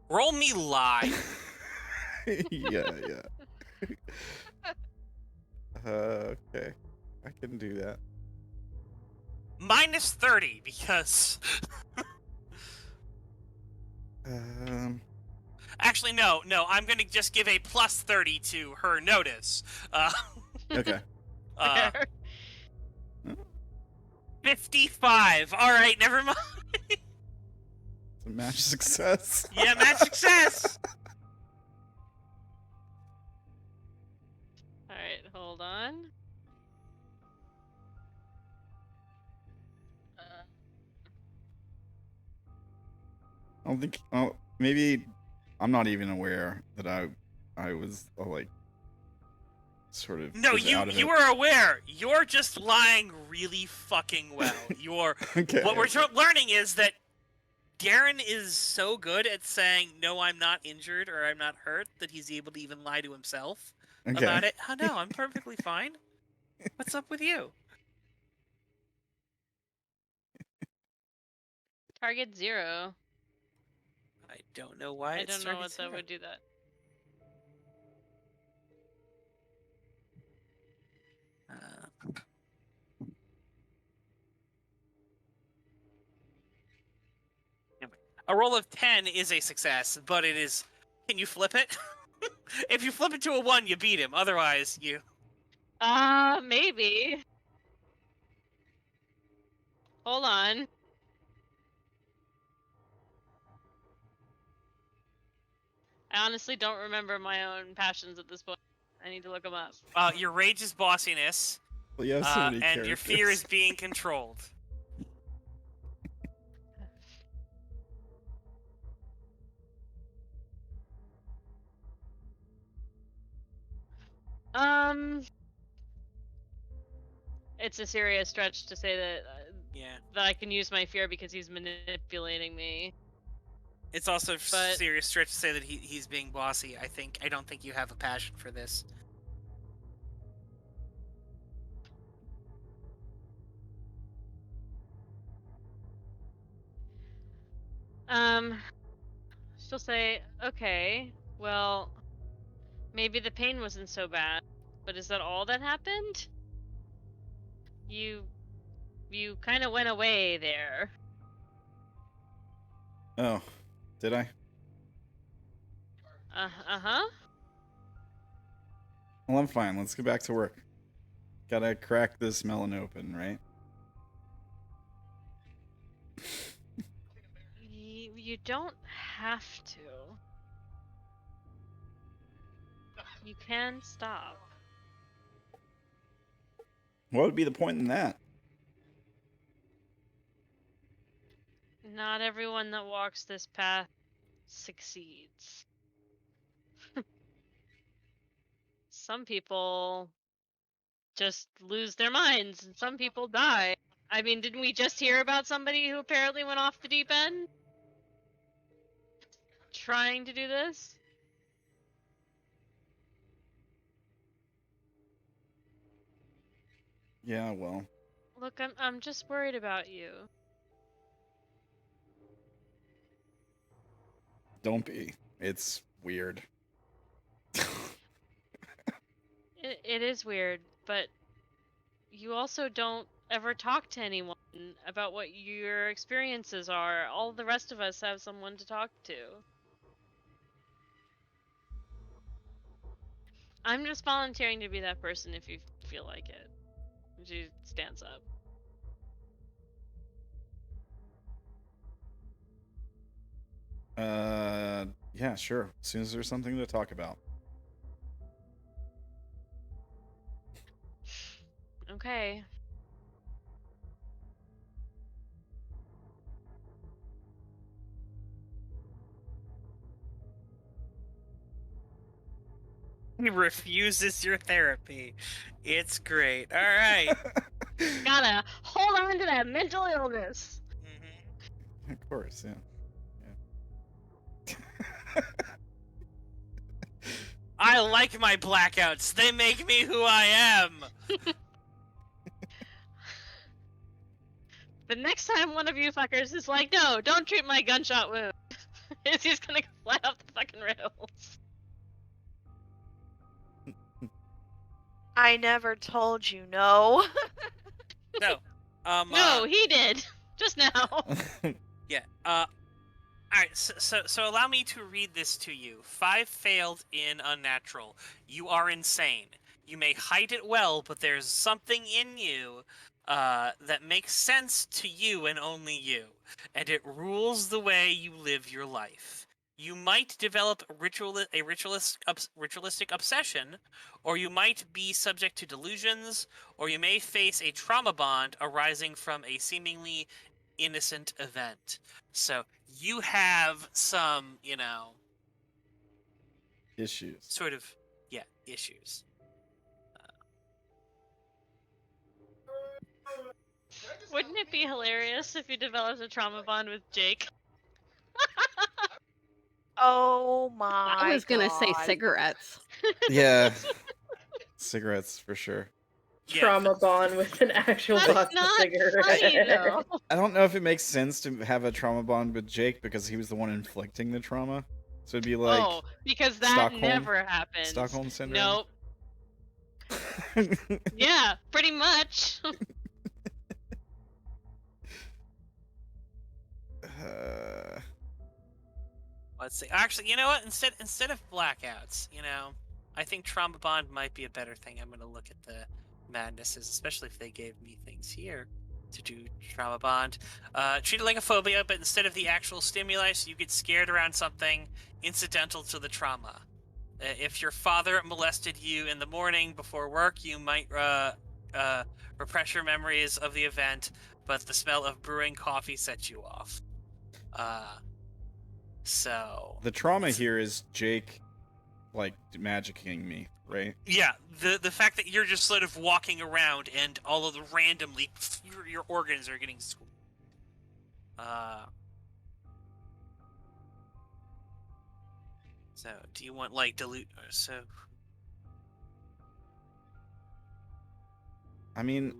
Roll me lie. yeah. Okay. I can do that. Minus 30 because actually no, I'm gonna just give a plus 30 to her notice. Okay. 55. All right, never mind. It's a match success. Yeah, match success. All right, hold on. I don't think. Oh, maybe I'm not even aware that I was like sort of. No, was out of you it. were aware. You're just lying really fucking well. You're Okay. what we're learning is that Darren is so good at saying no, I'm not injured or I'm not hurt that he's able to even lie to himself about it. Oh, no, I'm perfectly fine. What's up with you? Target 0. I don't know why I it's don't know what target that 0. would do that. A roll of 10 is a success, but it is. Can you flip it? If you flip it to a 1, you beat him. Otherwise, you. Maybe. Hold on. I honestly don't remember my own passions at this point. I need to look them up. Your rage is bossiness, Well, you have so many and your fear is characters. being controlled. It's a serious stretch to say that Yeah. that I can use my fear because he's manipulating me. It's also a But- serious stretch to say that he's being bossy. I don't think you have a passion for this. She'll say, okay, well, maybe the pain wasn't so bad, but is that all that happened? You kind of went away there. Oh, did I? Uh-huh. Well, I'm fine. Let's get back to work. Gotta crack this melon open, right? You don't have to. You can stop. What would be the point in that? Not everyone that walks this path succeeds. Some people just lose their minds, and some people die. I mean, didn't we just hear about somebody who apparently went off the deep end? Trying to do this? Yeah, well. Look, I'm just worried about you. Don't be. It's weird. It is weird, but you also don't ever talk to anyone about what your experiences are. All the rest of us have someone to talk to. I'm just volunteering to be that person if you feel like it. She stands up. Yeah, sure. As soon as there's something to talk about. Okay. He refuses your therapy. It's great. All right. Gotta hold on to that mental illness. Of course, yeah. I like my blackouts. They make me who I am. The next time one of you fuckers is like, no, don't treat my gunshot wound, it's just gonna fly off the fucking rails. I never told you no. No. No, he did. Just now. Yeah. Alright, so allow me to read this to you. 5 failed in unnatural. You are insane. You may hide it well, but there's something in you that makes sense to you and only you, and it rules the way you live your life. You might develop a ritualistic obsession, or you might be subject to delusions, or you may face a trauma bond arising from a seemingly innocent event. So you have some, Issues. sort of, issues. Wouldn't it be hilarious if you developed a trauma bond with Jake? Oh my I was gonna say God. cigarettes. Yeah. Cigarettes, for sure. Trauma bond with an actual That's box of not cigarettes. funny, though. I don't know if it makes sense to have a trauma bond with Jake because he was the one inflicting the trauma. So it'd be like Oh, because that Stockholm- never happens. Stockholm syndrome. Nope. Yeah, pretty much. Let's see. Actually, you know what? Instead of blackouts, I think trauma bond might be a better thing. I'm going to look at the madnesses, especially if they gave me things here to do trauma bond. Treat it like a phobia, but instead of the actual stimuli, so you get scared around something incidental to the trauma. If your father molested you in the morning before work, you might repress your memories of the event, but the smell of brewing coffee sets you off. So The trauma here is Jake, like, magicking me, right? yeah, the fact that you're just sort of walking around and all of the randomly your organs are getting squeezed. So do you want like dilute? So I mean,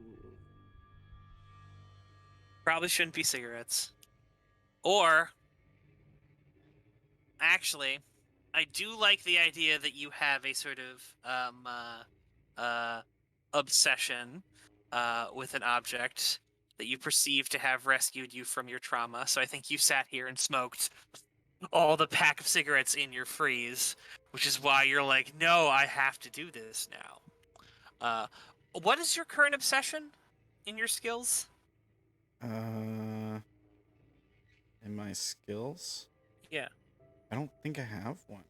probably shouldn't be cigarettes. Or actually, I do like the idea that you have a sort of obsession with an object that you perceive to have rescued you from your trauma. So I think you sat here and smoked all the pack of cigarettes in your freeze, which is why you're like, no, I have to do this now. What is your current obsession in your skills? in my skills? Yeah. I don't think I have one.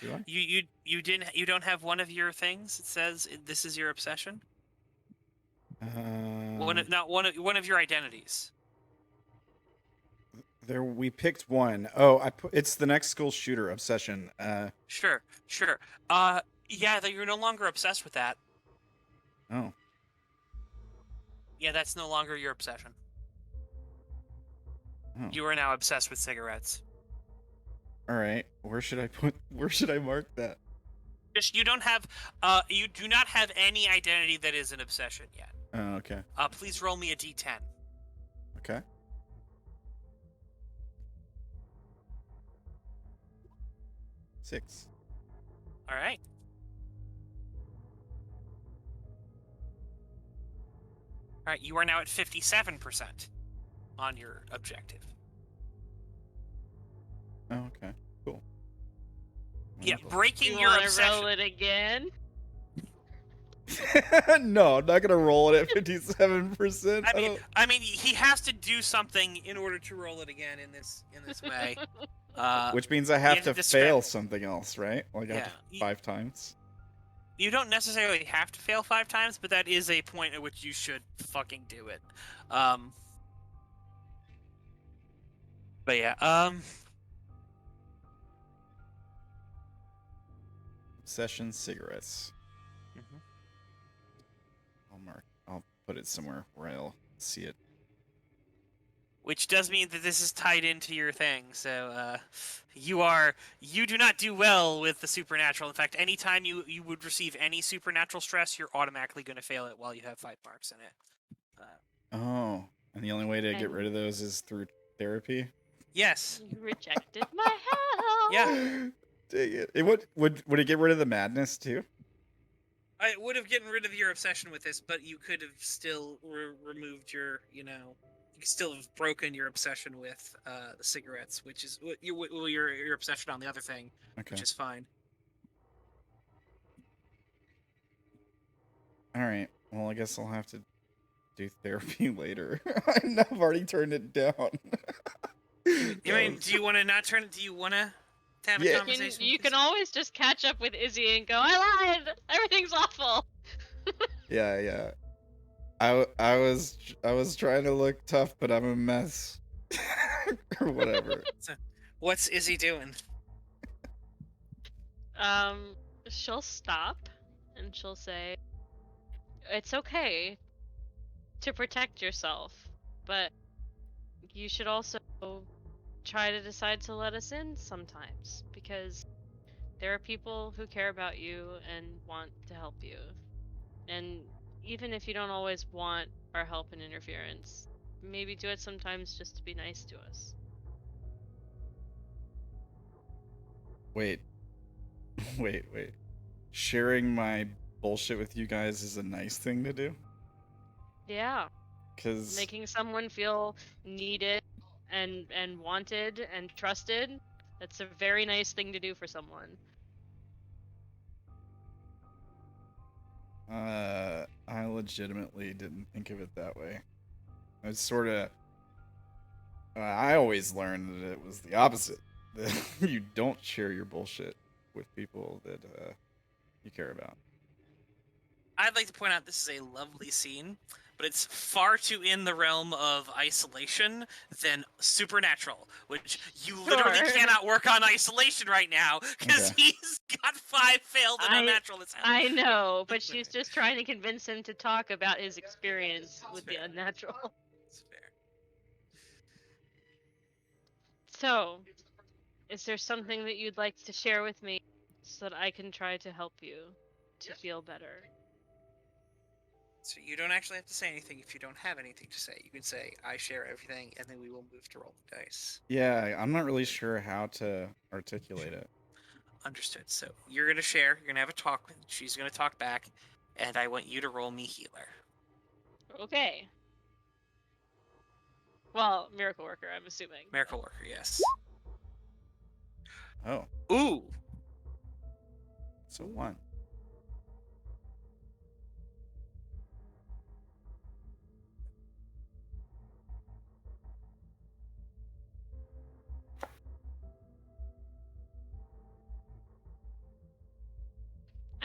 Do I? You don't have one of your things. It says this is your obsession. One of your identities. There we picked one. Oh, it's the next school shooter obsession. Sure. Yeah, that you're no longer obsessed with that. Oh. Yeah, that's no longer your obsession. Oh. You are now obsessed with cigarettes. All right. Where should I mark that? Just you do not have any identity that is an obsession yet. Oh, okay. Please roll me a d10. Okay. Six. All right. All right, you are now at 57% on your objective. Oh, okay. Cool. Yeah, Wonderful. breaking You your wanna obsession. roll it again? No, I'm not gonna roll it at 57%. I mean, he has to do something in order to roll it again in this way. Which means I have to describe- fail something else, right? Like I have Yeah. to 5 times. You don't necessarily have to fail 5 times, but that is a point at which you should fucking do it. But yeah, Obsession cigarettes. Mhm. I'll put it somewhere where I'll see it. Which does mean that this is tied into your thing. So you do not do well with the supernatural. In fact, anytime you would receive any supernatural stress, you're automatically going to fail it while you have 5 marks in it. Oh, and the only way to get rid of those is through therapy? Yes. You rejected my help. Yeah. Dang it. Would it get rid of the madness too? I would have gotten rid of your obsession with this, but you could have still removed your, you could still have broken your obsession with the cigarettes, which is your obsession on the other thing, Okay. which is fine. All right. Well, I guess I'll have to do therapy later. I've already turned it down. I mean, do you want to not turn it? Do you want to have a conversation? You can always just catch up with Izzy and go, I lied! Everything's awful! Yeah. I was trying to look tough, but I'm a mess. Or whatever. So, what's Izzy doing? She'll stop and she'll say, it's okay to protect yourself, but you should also try to decide to let us in sometimes, because there are people who care about you and want to help you. And even if you don't always want our help and interference, maybe do it sometimes just to be nice to us. Wait. Sharing my bullshit with you guys is a nice thing to do? Yeah. 'Cause Making someone feel needed and wanted and trusted, that's a very nice thing to do for someone. I legitimately didn't think of it that way. It's sort of. I always learned that it was the opposite. That you don't share your bullshit with people that you care about. I'd like to point out this is a lovely scene, but it's far too in the realm of isolation than supernatural, which you literally Sure. cannot work on isolation right now because Okay. he's got 5 failed and unnatural. I know, but she's just trying to convince him to talk about his experience with the unnatural. It's fair. So, is there something that you'd like to share with me so that I can try to help you to feel better? So you don't actually have to say anything if you don't have anything to say. You can say, I share everything, and then we will move to roll the dice. Yeah, I'm not really sure how to articulate it. Understood. So you're going to share. You're going to have a talk with. She's going to talk back, and I want you to roll me healer. Okay. Well, miracle worker, I'm assuming. Miracle worker, yes. Oh, Ooh. so 1.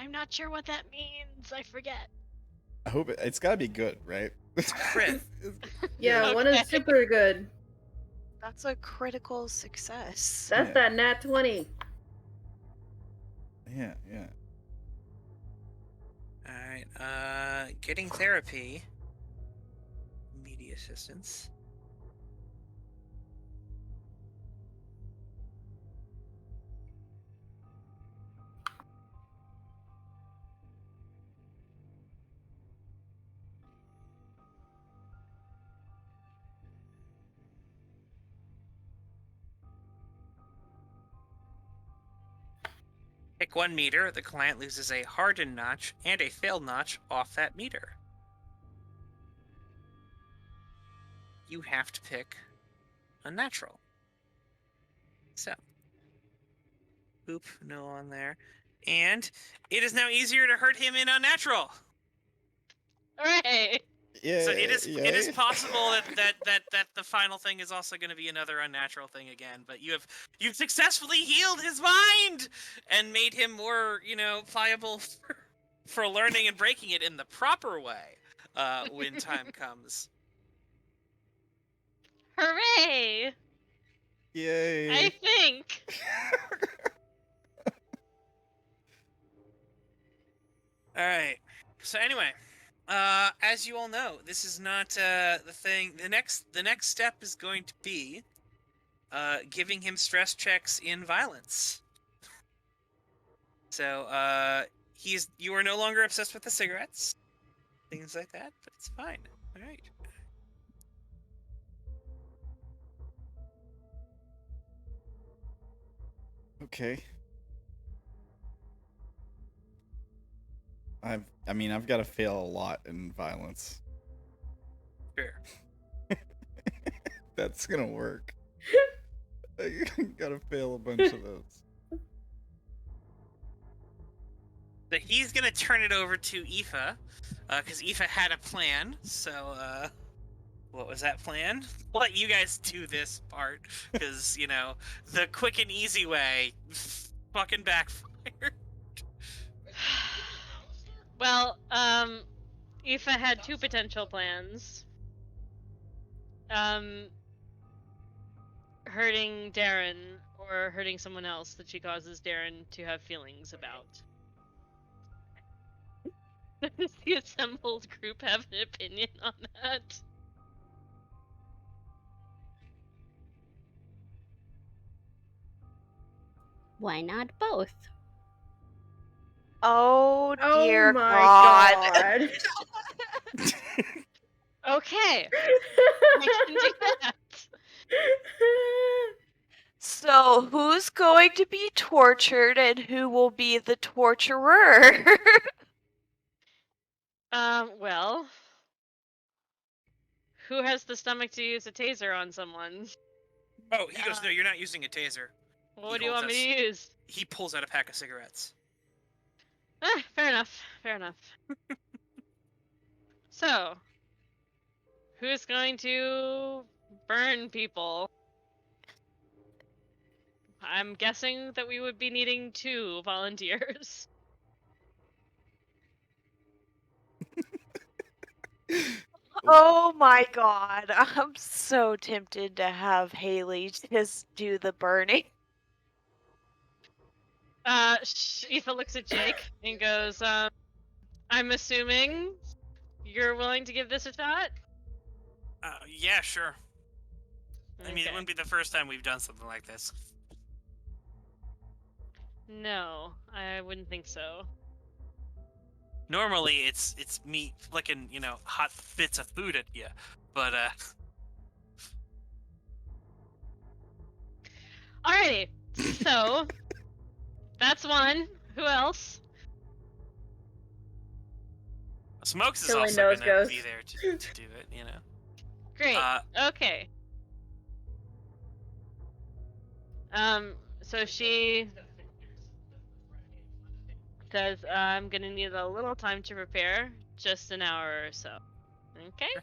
I'm not sure what that means. I forget. I hope it's got to be good, right? Crit. Yeah, one is Okay. super good. That's a critical success. That's Yeah. that nat 20. Yeah. Alright, getting therapy. Media assistance. Pick 1 meter, the client loses a hardened notch and a failed notch off that meter. You have to pick a natural. So, boop, no on there. And it is now easier to hurt him in unnatural. Hooray! Yeah. So it is possible that the final thing is also going to be another unnatural thing again. But you've successfully healed his mind and made him more pliable for learning and breaking it in the proper way when time comes. Hooray! Yay. I think. All right. So anyway, as you all know, this is not the thing. The next step is going to be giving him stress checks in violence. So you are no longer obsessed with the cigarettes, things like that, but it's fine. All right. Okay. I've got to fail a lot in violence. Sure. That's gonna work. I gotta fail a bunch of those. So he's gonna turn it over to Aoife, because Aoife had a plan. So what was that plan? I'll let you guys do this part, because the quick and easy way fucking backfired. Well, Aoife had 2 potential plans. Hurting Darren or hurting someone else that she causes Darren to have feelings about. Does the assembled group have an opinion on that? Why not both? Oh Oh dear my God. god. Okay, we can do that. So, who's going to be tortured and who will be the torturer? Well, who has the stomach to use a taser on someone? Oh, he goes, no, you're not using a taser. What do you want me to use? He pulls out a pack of cigarettes. Fair enough. Fair enough. So, who's going to burn people? I'm guessing that we would be needing 2 volunteers. Oh my God. I'm so tempted to have Haley just do the burning. Aoife looks at Jake and goes, I'm assuming you're willing to give this a shot? Yeah, sure. I mean, it Okay. wouldn't be the first time we've done something like this. No, I wouldn't think so. Normally, it's me flicking, hot bits of food at you, but Alrighty, so that's one. Who else? Smokes is Till he also nose gonna goes. be there to do it, Great. Okay. So she says, I'm gonna need a little time to prepare, just an hour or so. Okay? Sure.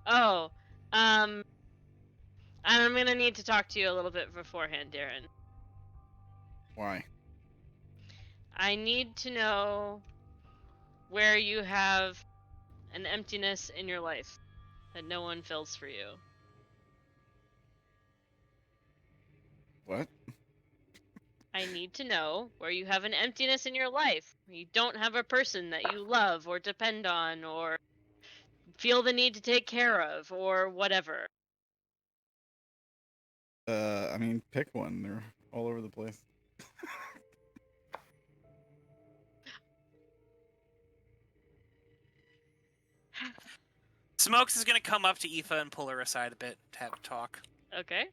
Oh, And I'm gonna need to talk to you a little bit beforehand, Darren. Why? I need to know where you have an emptiness in your life that no one fills for you. What? I need to know where you have an emptiness in your life. You don't have a person that you love or depend on or feel the need to take care of or whatever. I mean, pick one. They're all over the place. Smokes is gonna come up to Aoife and pull her aside a bit to have a talk. Okay.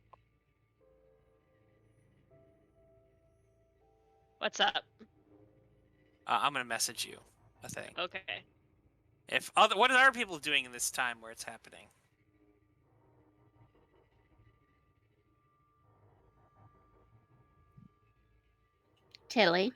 What's up? I'm gonna message you a thing. Okay. What are other people doing in this time where it's happening? Tilly.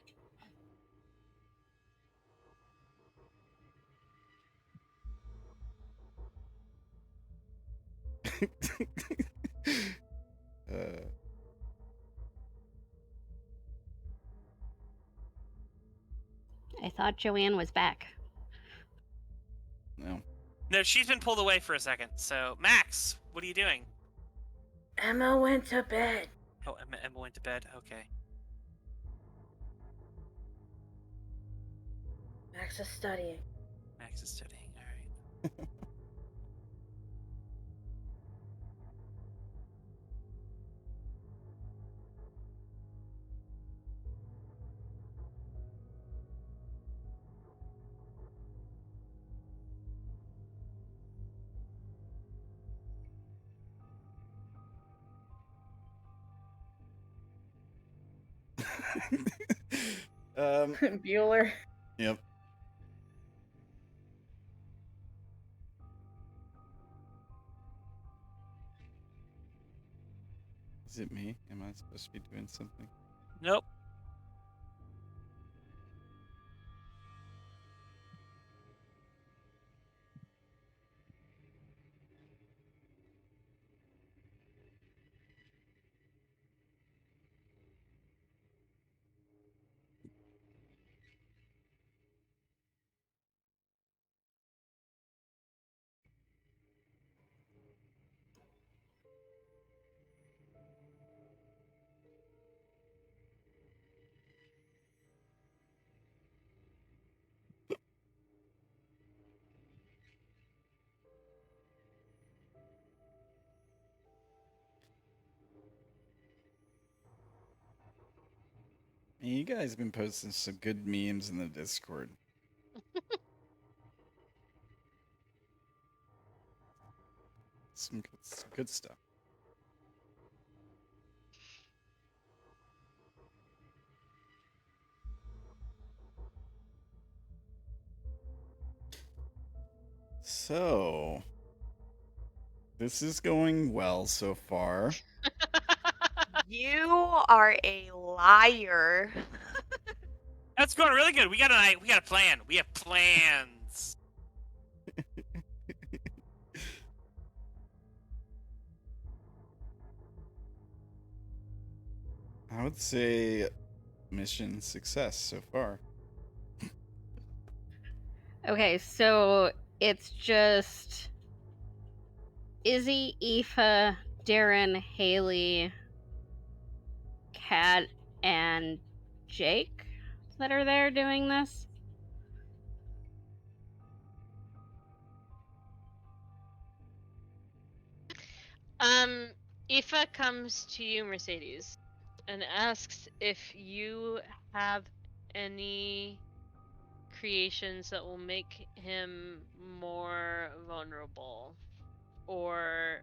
I thought Joanne was back. No. No, she's been pulled away for a second. So, Max, what are you doing? Emma went to bed. Oh, Emma went to bed. Okay. Max is studying. Max is studying. All right. Bueller. Yep. Is it me? Am I supposed to be doing something? Nope. Hey, you guys have been posting some good memes in the Discord. some good stuff. So, this is going well so far. You are a liar. That's going really good. We got a plan. We have plans. I would say mission success so far. Okay, so it's just Izzy, Aoife, Darren, Haley, Kat, and Jake that are there doing this. Aoife comes to you, Mercedes, and asks if you have any creations that will make him more vulnerable or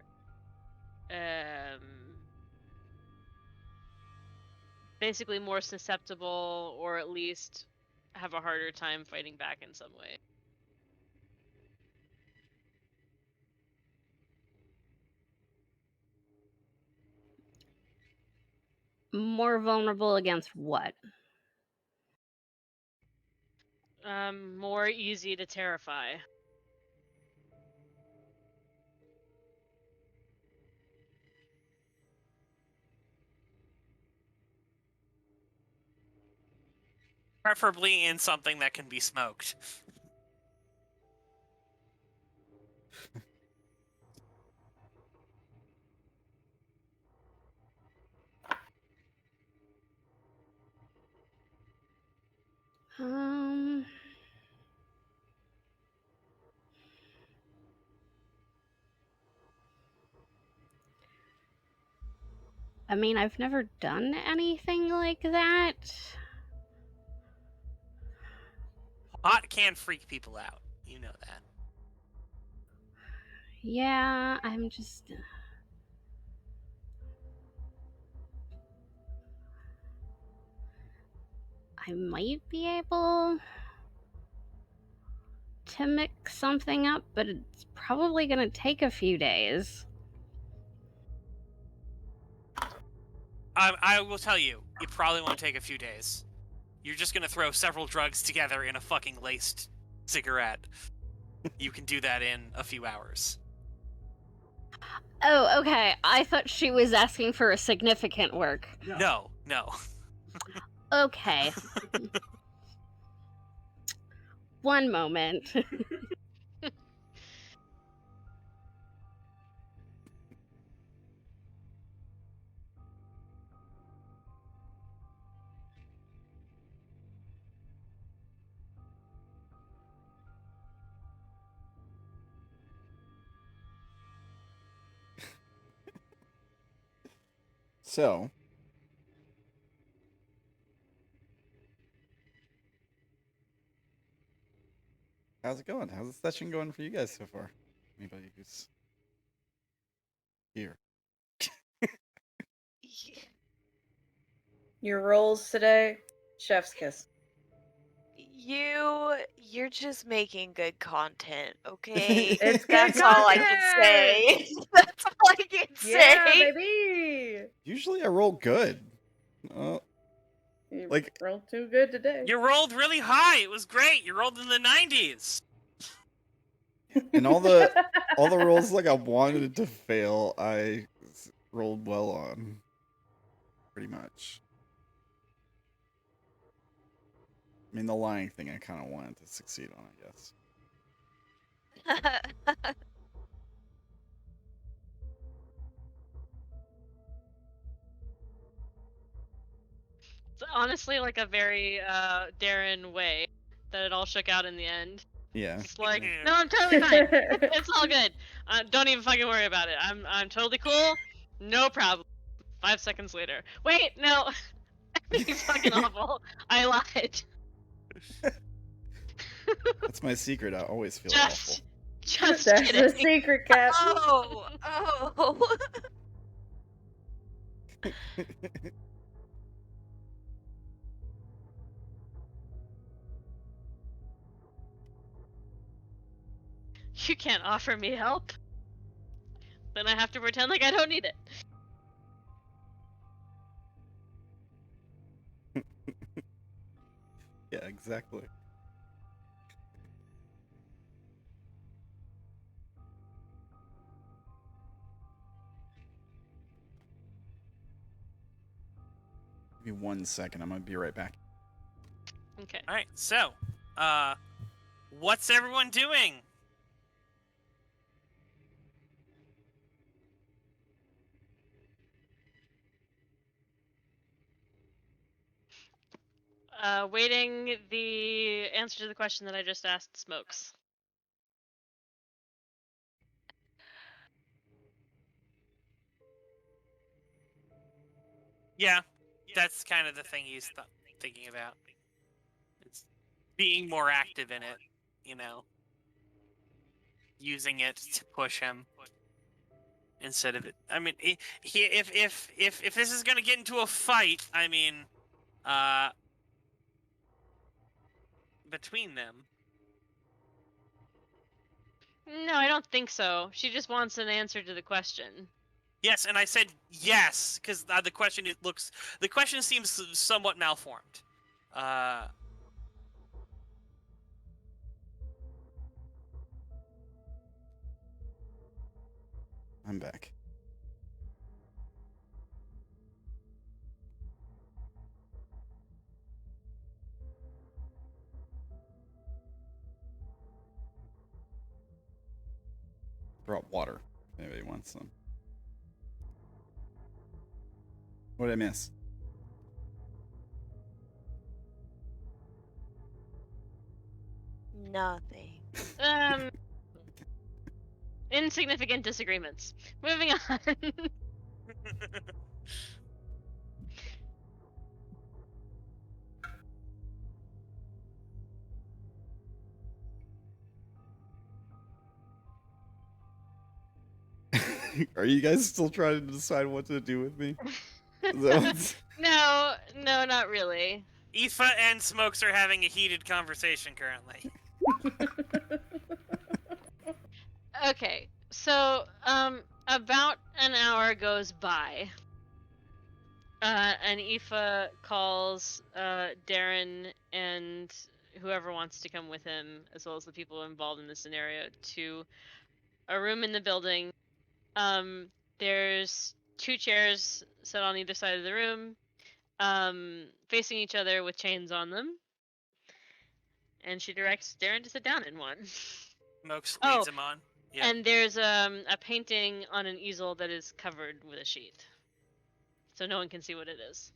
basically more susceptible, or at least have a harder time fighting back in some way. More vulnerable against what? More easy to terrify. I Preferably in something that can be smoked. Um, I mean, I've never done anything like that. Pot can freak people out. You know that. Yeah, I'm just. I might be able to mix something up, but it's probably gonna take a few days. I will tell you, it probably won't take a few days. You're just gonna throw several drugs together in a fucking laced cigarette. You can do that in a few hours. Oh, okay. I thought she was asking for a significant work. No. Okay. One moment. So, how's it going? How's the session going for you guys so far? Anybody who's here? Your rolls today, chef's kiss. You're just making good content, okay? It's good That's all I can say. That's all I can Yeah, say. baby. Usually I roll good. You Like- rolled too good today. You rolled really high. It was great. You rolled in the 90s. And all the rolls like I wanted to fail, I rolled well on. Pretty much. I mean, the lying thing I kind of wanted to succeed on, I guess. It's honestly like a very Darren way that it all shook out in the end. Yeah. It's like, Yeah. no, I'm totally fine. It's all good. Don't even fucking worry about it. I'm totally cool. No problem. 5 seconds later. Wait, no. Everything's fucking awful. I lied. That's my secret. I always feel Just That's kidding. the secret, cat. Oh. You can't offer me help. Then I have to pretend like I don't need it. Yeah, exactly. Give me 1 second. I'm gonna be right back. Okay. All right. So, what's everyone doing? Waiting the answer to the question that I just asked Smokes. Yeah, that's kind of the thing he's thinking about. It's being more active in it, you know, using it to push him instead of it. I mean, if this is gonna get into a fight, I mean, between them. No, I don't think so. She just wants an answer to the question. Yes, and I said yes because the question seems somewhat malformed. I'm back. brought water. If anybody wants some. What did I miss? Nothing. Insignificant disagreements. Moving on. Are you guys still trying to decide what to do with me? Is that what's- No, not really. Aoife and Smokes are having a heated conversation currently. Okay, so about an hour goes by. And Aoife calls Darren and whoever wants to come with him, as well as the people involved in the scenario, to a room in the building. There's 2 chairs set on either side of the room, facing each other with chains on them. And she directs Darren to sit down in one. Smokes Oh, leads him on. Yeah. And there's a painting on an easel that is covered with a sheet, so no one can see what it is.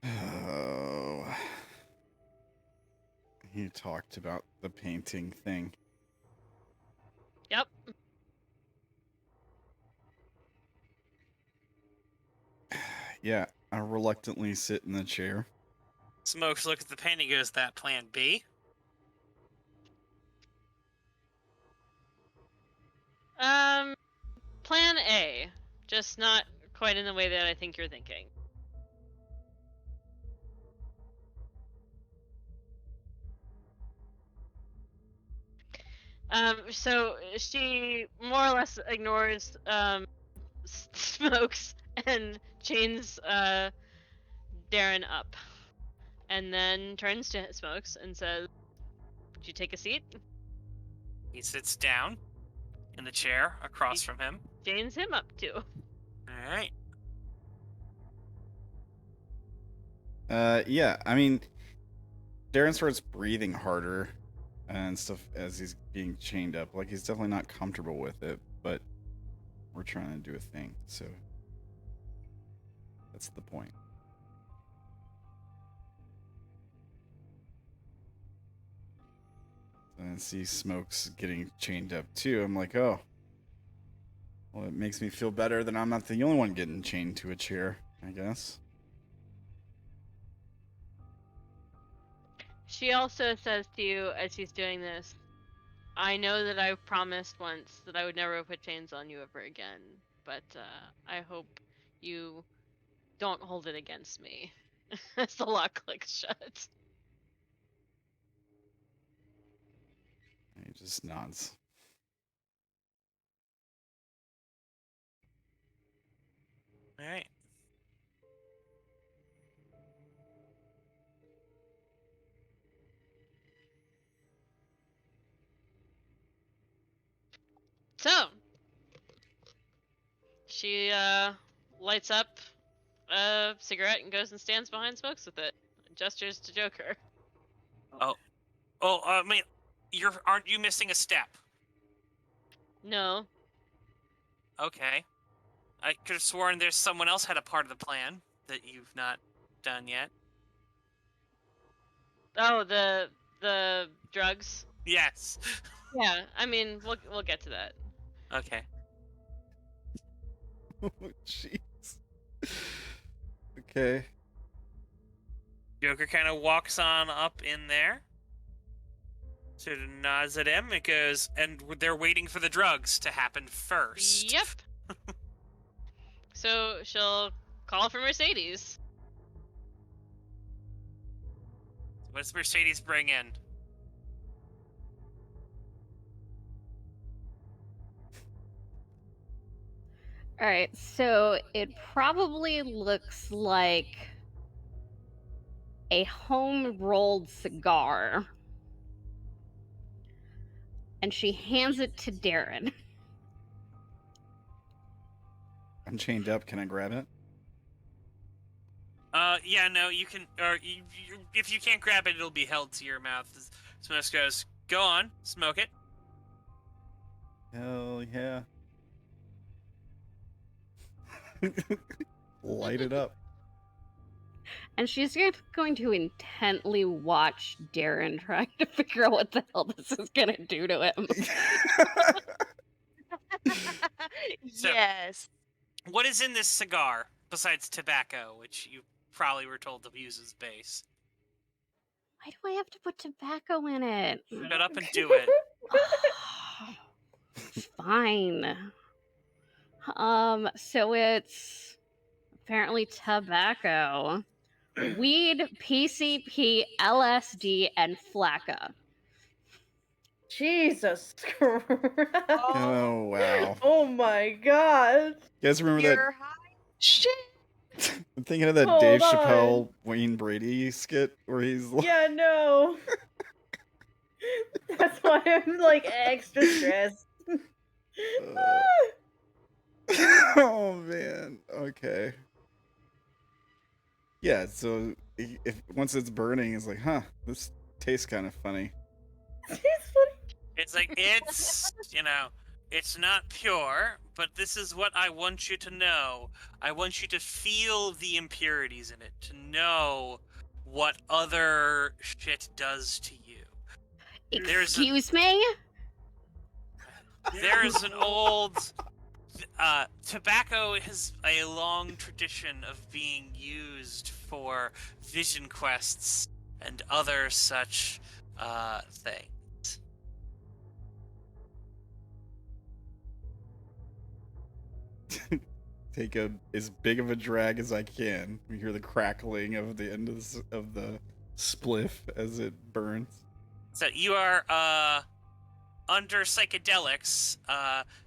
Oh. You talked about the painting thing. Yep. Yeah, I reluctantly sit in the chair. Smokes looks at the painting and goes, that plan B? Plan A, just not quite in the way that I think you're thinking. So she more or less ignores Smokes and chains Darren up, and then turns to Smokes and says, "Would you take a seat?" He sits down in the chair across from him. Chains him up too. Alright. Yeah, I mean, Darren starts breathing harder and stuff as he's being chained up. Like, he's definitely not comfortable with it, but we're trying to do a thing, so that's the point. And I see Smokes getting chained up too. I'm like, oh. Well, it makes me feel better that I'm not the only one getting chained to a chair, I guess. She also says to you as she's doing this, "I know that I promised once that I would never put chains on you ever again, but I hope you don't hold it against me." As the lock clicks shut. He just nods. Alright. So, she lights up a cigarette and goes and stands behind Smokes with it. Gestures to Joker. Oh, I mean, aren't you missing a step? No. Okay. I could have sworn there's someone else had a part of the plan that you've not done yet. Oh, the drugs. Yes. Yeah, I mean, we'll get to that. Okay. Oh, jeez. Okay. Joker kind of walks on up in there. Sort of nods at him. It goes, and they're waiting for the drugs to happen first. Yep. So she'll call for Mercedes. What does Mercedes bring in? All right, so it probably looks like a home rolled cigar. And she hands it to Darren. I'm chained up. Can I grab it? Yeah, no, you can, or if you can't grab it, it'll be held to your mouth. Smith goes, Go on, smoke it. Hell yeah. Light it up. And she's going to intently watch Darren trying to figure out what the hell this is going to do to him. So- Yes. What is in this cigar besides tobacco, which you probably were told to use as base? Why do I have to put tobacco in it? Shut up and do it. Fine. So it's apparently tobacco, weed, PCP, LSD, and flakka. Jesus Christ. Oh, wow. Oh my god. You guys remember You're high. Shit. that? I'm thinking of that Hold Dave on. Chappelle, Wayne Brady skit where he's like, Yeah, no. That's why I'm like extra stressed. oh man, okay. Yeah, so if once it's burning, it's like, huh, this tastes kind of funny. It's like, it's, it's not pure, but this is what I want you to know. I want you to feel the impurities in it, to know what other shit does to you. Excuse me? There is an old... tobacco has a long tradition of being used for vision quests and other such things. Take as big of a drag as I can. We hear the crackling of the end of the spliff as it burns. So you are under psychedelics,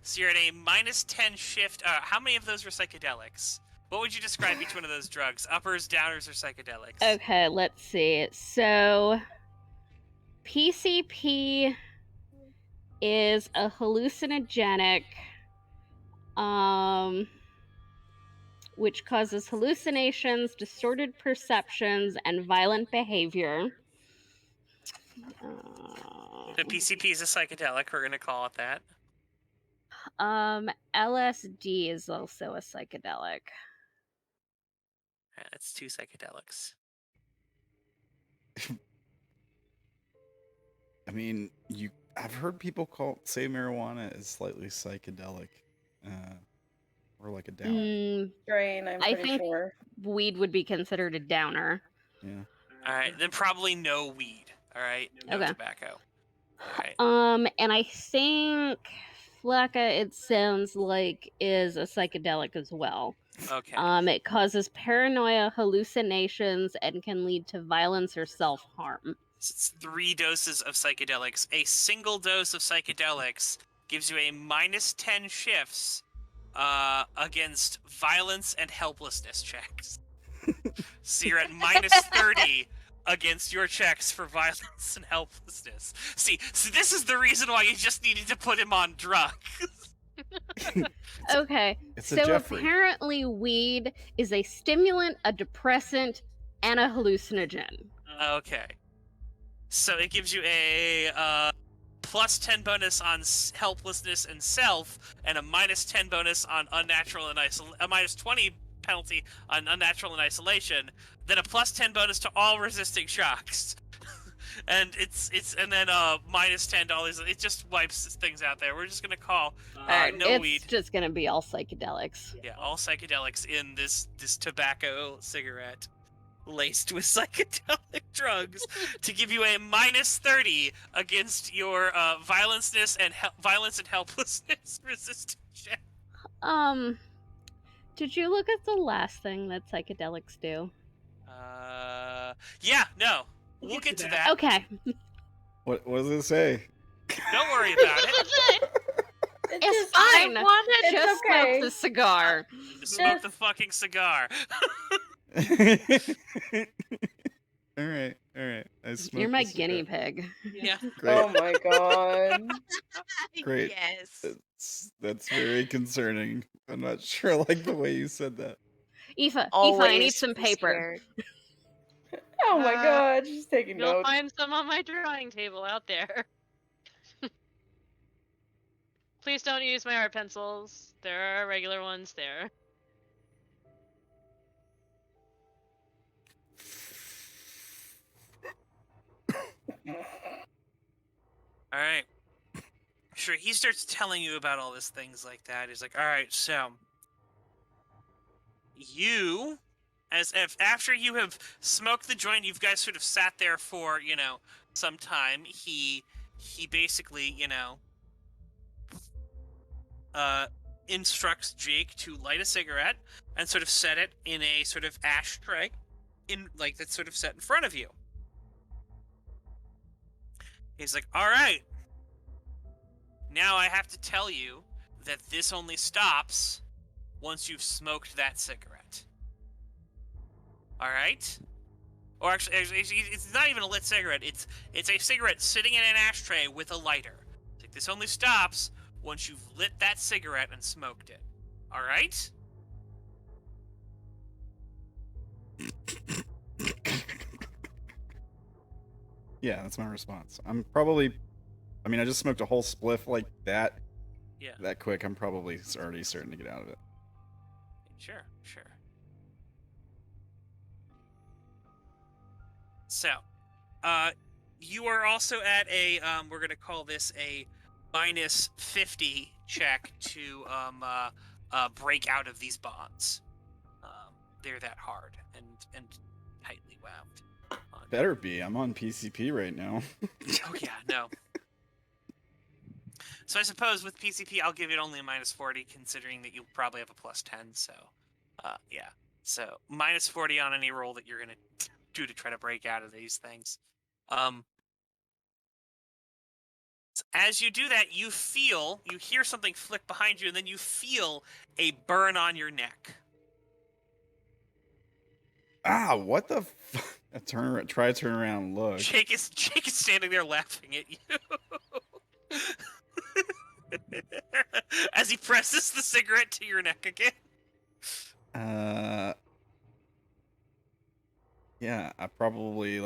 so you're at a -10 shift. How many of those were psychedelics? What would you describe each one of those drugs? Uppers, downers, or psychedelics? Okay, let's see. So, PCP is a hallucinogenic, which causes hallucinations, distorted perceptions, and violent behavior. The PCP is a psychedelic. We're gonna call it that. LSD is also a psychedelic. That's 2 psychedelics. I mean, I've heard people say marijuana is slightly psychedelic, or like a downer. Drain, I'm I pretty think sure. weed would be considered a downer. Yeah. All right, then probably no weed. All right, no Okay. tobacco. All right. And I think flakka, it sounds like, is a psychedelic as well. Okay. It causes paranoia, hallucinations, and can lead to violence or self-harm. It's 3 doses of psychedelics. A single dose of psychedelics gives you a -10 shifts against violence and helplessness checks. So you're at -30 against your checks for violence and helplessness. See, so this is the reason why you just needed to put him on drugs. Okay, It's a so Jeffrey. apparently weed is a stimulant, a depressant, and a hallucinogen. Okay. So it gives you a +10 bonus on helplessness and self, and a -10 bonus on unnatural and a -20 penalty on unnatural and isolation. Then a +10 bonus to all resisting shocks, and and then -$10. It just wipes things out there. We're just gonna call no it's weed. just gonna be all psychedelics. Yeah, all psychedelics in this tobacco cigarette, laced with psychedelic drugs, to give you a -30 against your violence and helplessness resistance check. Did you look at the last thing that psychedelics do? Yeah, no, we'll get to that. Okay. What does it say? Don't worry about it. It's I fine. wanted Just okay. smoke the cigar. Smoke the fucking cigar. all right. I smoke You're my this guinea cigarette. pig. Yeah. Great. Oh my god. Great. Yes. That's very concerning. I'm not sure I like the way you said that. Aoife, I need some be paper. scared. Oh my god, she's taking You'll notes. find some on my drawing table out there. Please don't use my art pencils. There are regular ones there. All right. Sure, he starts telling you about all these things like that. He's like, all right, so you, as if after you have smoked the joint, you guys sort of sat there for, some time. He basically, instructs Jake to light a cigarette and sort of set it in a sort of ashtray, that's sort of set in front of you. He's like, all right, now I have to tell you that this only stops once you've smoked that cigarette. All right? Or actually, it's not even a lit cigarette. It's a cigarette sitting in an ashtray with a lighter. It's like, this only stops once you've lit that cigarette and smoked it. All right? Yeah, that's my response. I just smoked a whole spliff like that. Yeah. That quick, I'm probably already starting to get out of it. Sure. So, you are also at a, we're going to call this a minus 50 check to break out of these bonds. They're that hard and tightly wound. Better be. I'm on PCP right now. Oh, yeah, no. So I suppose with PCP, I'll give it only a minus 40, considering that you'll probably have a plus 10, so, yeah. So, minus 40 on any roll that you're going to do to try to break out of these things. As you do that, you hear something flick behind you, and then you feel a burn on your neck. Ah, what the fuck? Try to turn around and look. Jake is standing there laughing at you. As he presses the cigarette to your neck again. Yeah, I probably,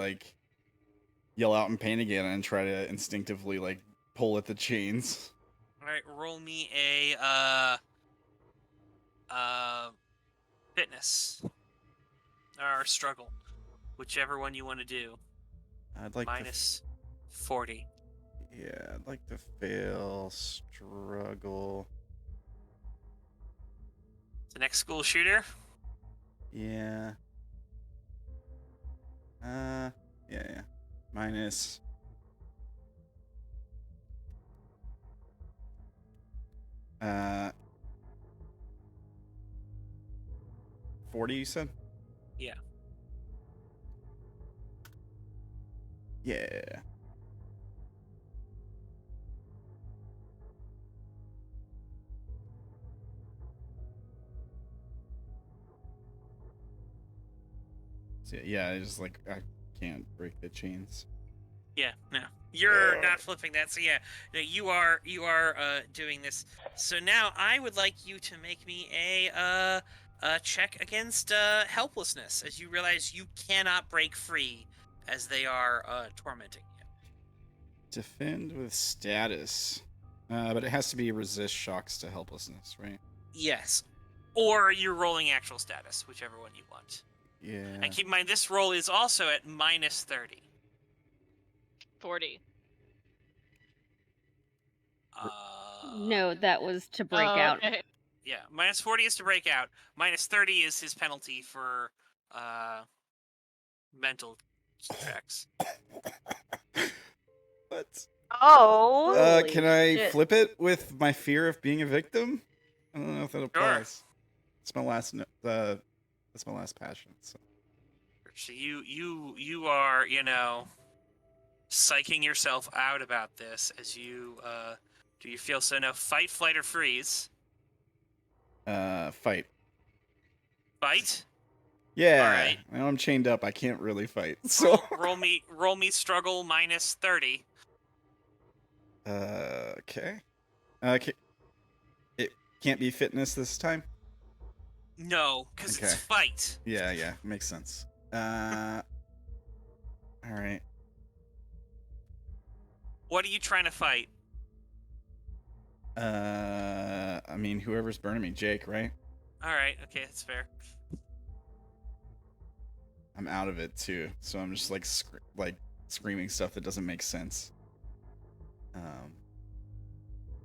yell out in pain again and try to instinctively, pull at the chains. Alright, roll me a, fitness. Or struggle. Whichever one you want to do. I'd like minus 40. Yeah, I'd like to fail struggle. The next school shooter? Yeah. Yeah. Minus. Uh. 40, you said? Yeah. Yeah. So, yeah, it's I can't break the chains. Yeah, no. You're not flipping that, so yeah. No, you are doing this. So now I would like you to make me a check against helplessness, as you realize you cannot break free as they are tormenting you. Defend with status. But it has to be resist shocks to helplessness, right? Yes. Or you're rolling actual status, whichever one you want. Yeah. And keep in mind, this roll is also at minus 30. 40. No, that was to break out. Okay. Yeah, minus 40 is to break out. Minus 30 is his penalty for mental checks. What? Oh. Holy Can I shit. flip it with my fear of being a victim? I don't know if that applies. It's my last. That's my last passion. So. So you are, psyching yourself out about this as you do you feel so now? Fight, flight, or freeze? Fight. Fight? Yeah. All right. I know I'm chained up. I can't really fight. So. roll me struggle minus 30. Okay. It can't be fitness this time. No, because it's Okay. fight. Yeah, makes sense. All right. What are you trying to fight? I mean, whoever's burning me, Jake, right? All right. Okay, that's fair. I'm out of it too, so I'm just like screaming stuff that doesn't make sense.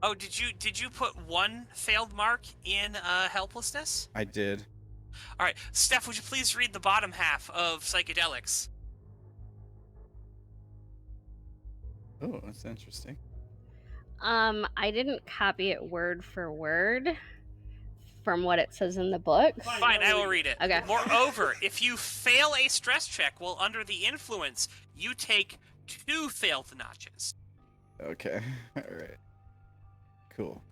Oh, did you put one failed mark in helplessness? I did. All right, Steph, would you please read the bottom half of psychedelics? Oh, that's interesting. I didn't copy it word for word from what it says in the book. Fine, I will read it. Okay. Moreover, if you fail a stress check while under the influence, you take 2 failed notches. Okay. All right. Cool.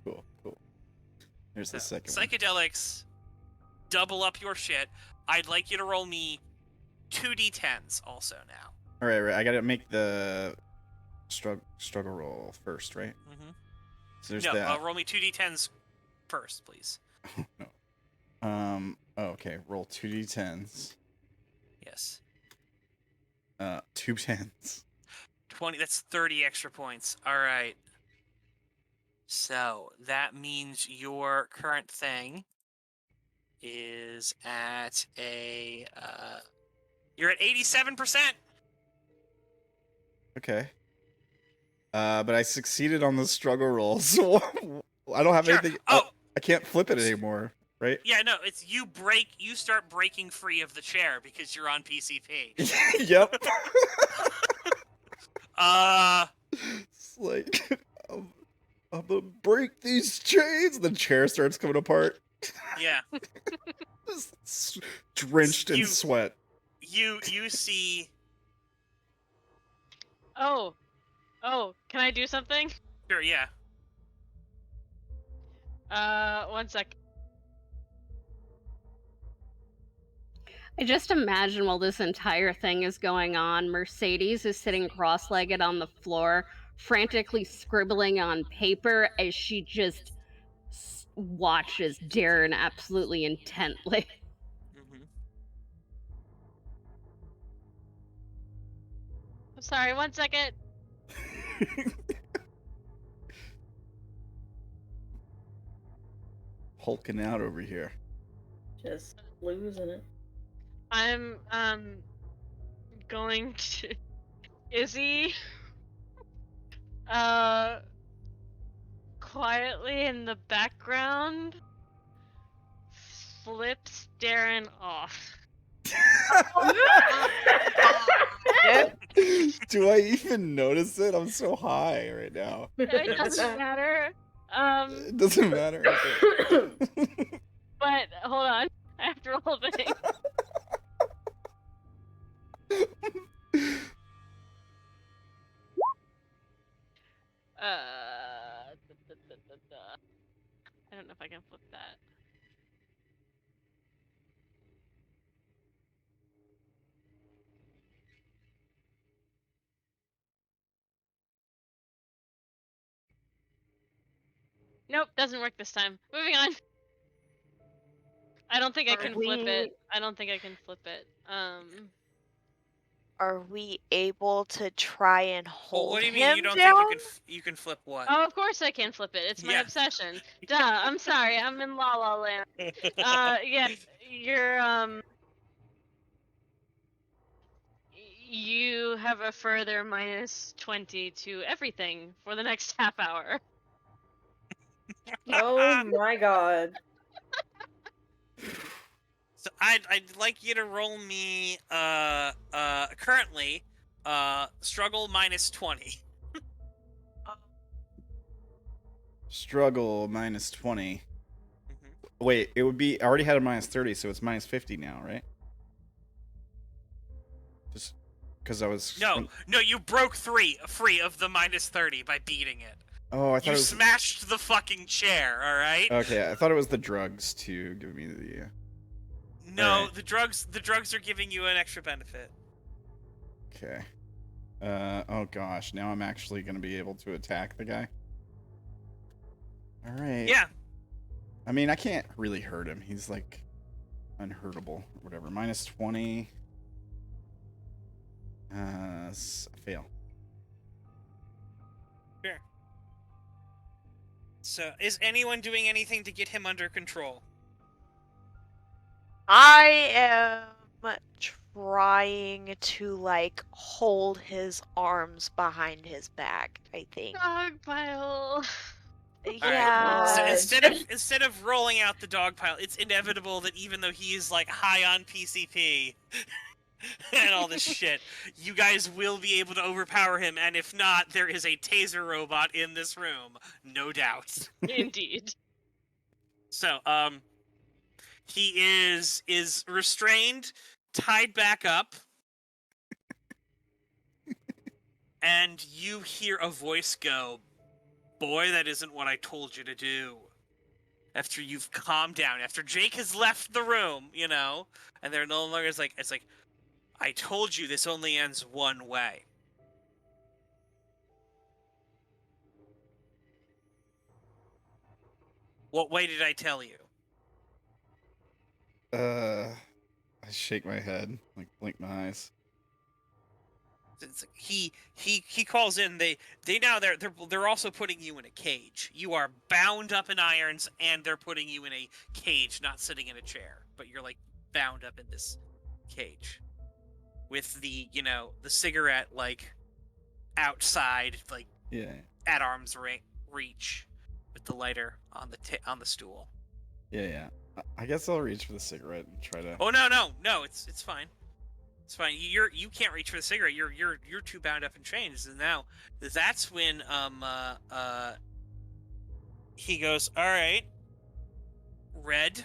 Here's the second one. Psychedelics, double up your shit. I'd like you to roll me 2d10s also now. All right. I gotta make the struggle roll first, right? Mm-hmm. So there's No, that. roll me 2d10s first, please. No. Okay. Roll 2d10s. Yes. 2 10s. 20, that's 30 extra points. All right. So that means your current thing is at a, you're at 87%. Okay. But I succeeded on the struggle roll, so I don't have Sure. anything. Oh. I can't flip it anymore, right? Yeah, no, it's you start breaking free of the chair because you're on PCP. Yep. It's like I'm gonna break these chains. The chair starts coming apart. Yeah. Drenched in sweat. You see. Oh, can I do something? Sure, yeah. 1 sec. I just imagine while this entire thing is going on, Mercedes is sitting cross-legged on the floor, frantically scribbling on paper as she just watches Darren absolutely intently. Mm-hmm. I'm sorry, 1 second. Hulking out over here. Just losing it. I'm going to Izzy quietly in the background flips Darren off. Do I even notice it? I'm so high right now. It doesn't matter. It doesn't matter. But hold on, I have to roll a thing. I don't know if I can flip that. Nope, doesn't work this time. Moving on. I don't think I can flip it. I don't think I can flip it. Are we able to try and hold Well, what do you mean him you don't down? think you can flip what? Oh, of course I can flip it. It's my Yeah. obsession. Duh, I'm sorry. I'm in La La Land. Yeah, you're, you have a further minus 20 to everything for the next half hour. Oh my god. So I'd like you to roll me currently struggle minus 20. Struggle minus 20. Mm-hmm. Wait, it would be. I already had a minus 30, so it's minus 50 now, right? Just because I was. No, you broke free of the minus 30 by beating it. Oh, I thought You it was. smashed the fucking chair, alright? Okay, I thought it was the drugs to give me the. No, Alright. the drugs are giving you an extra benefit. Okay. Oh gosh, now I'm actually gonna be able to attack the guy. All right. Yeah. I mean, I can't really hurt him. He's like unhurtable, or whatever. Minus 20. Fail. Sure. So, is anyone doing anything to get him under control? I am trying to like hold his arms behind his back, I think. Dog pile. Yeah. So God. instead of rolling out the dog pile, it's inevitable that even though he is like high on PCP and all this shit, you guys will be able to overpower him. And if not, there is a taser robot in this room, no doubt. Indeed. So, he is restrained, tied back up, and you hear a voice go, "Boy, that isn't what I told you to do." After you've calmed down, after Jake has left the room, you know, and they're no longer, it's like, I told you this only ends one way. What way did I tell you? I shake my head, like blink my eyes. It's like he calls in. They're also putting you in a cage. You are bound up in irons, and they're putting you in a cage, not sitting in a chair, but you're like bound up in this cage with the the cigarette like outside, like Yeah. at arm's reach, with the lighter on the stool. Yeah. I guess I'll reach for the cigarette and try to. Oh no! It's fine. It's fine. You can't reach for the cigarette. You're too bound up in chains. And now that's when he goes, "All right, Red.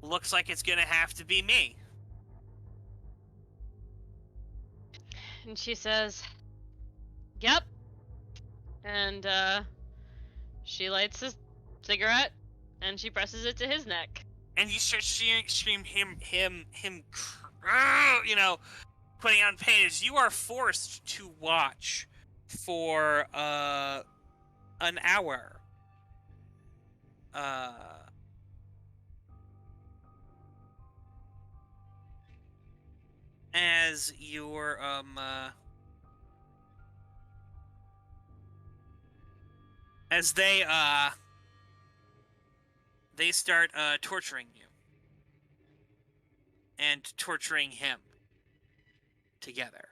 Looks like it's gonna have to be me." And she says, "Yep." And she lights a cigarette and she presses it to his neck. And you start scream him, putting on pain as you are forced to watch for an hour. As your as they start torturing you and torturing him together.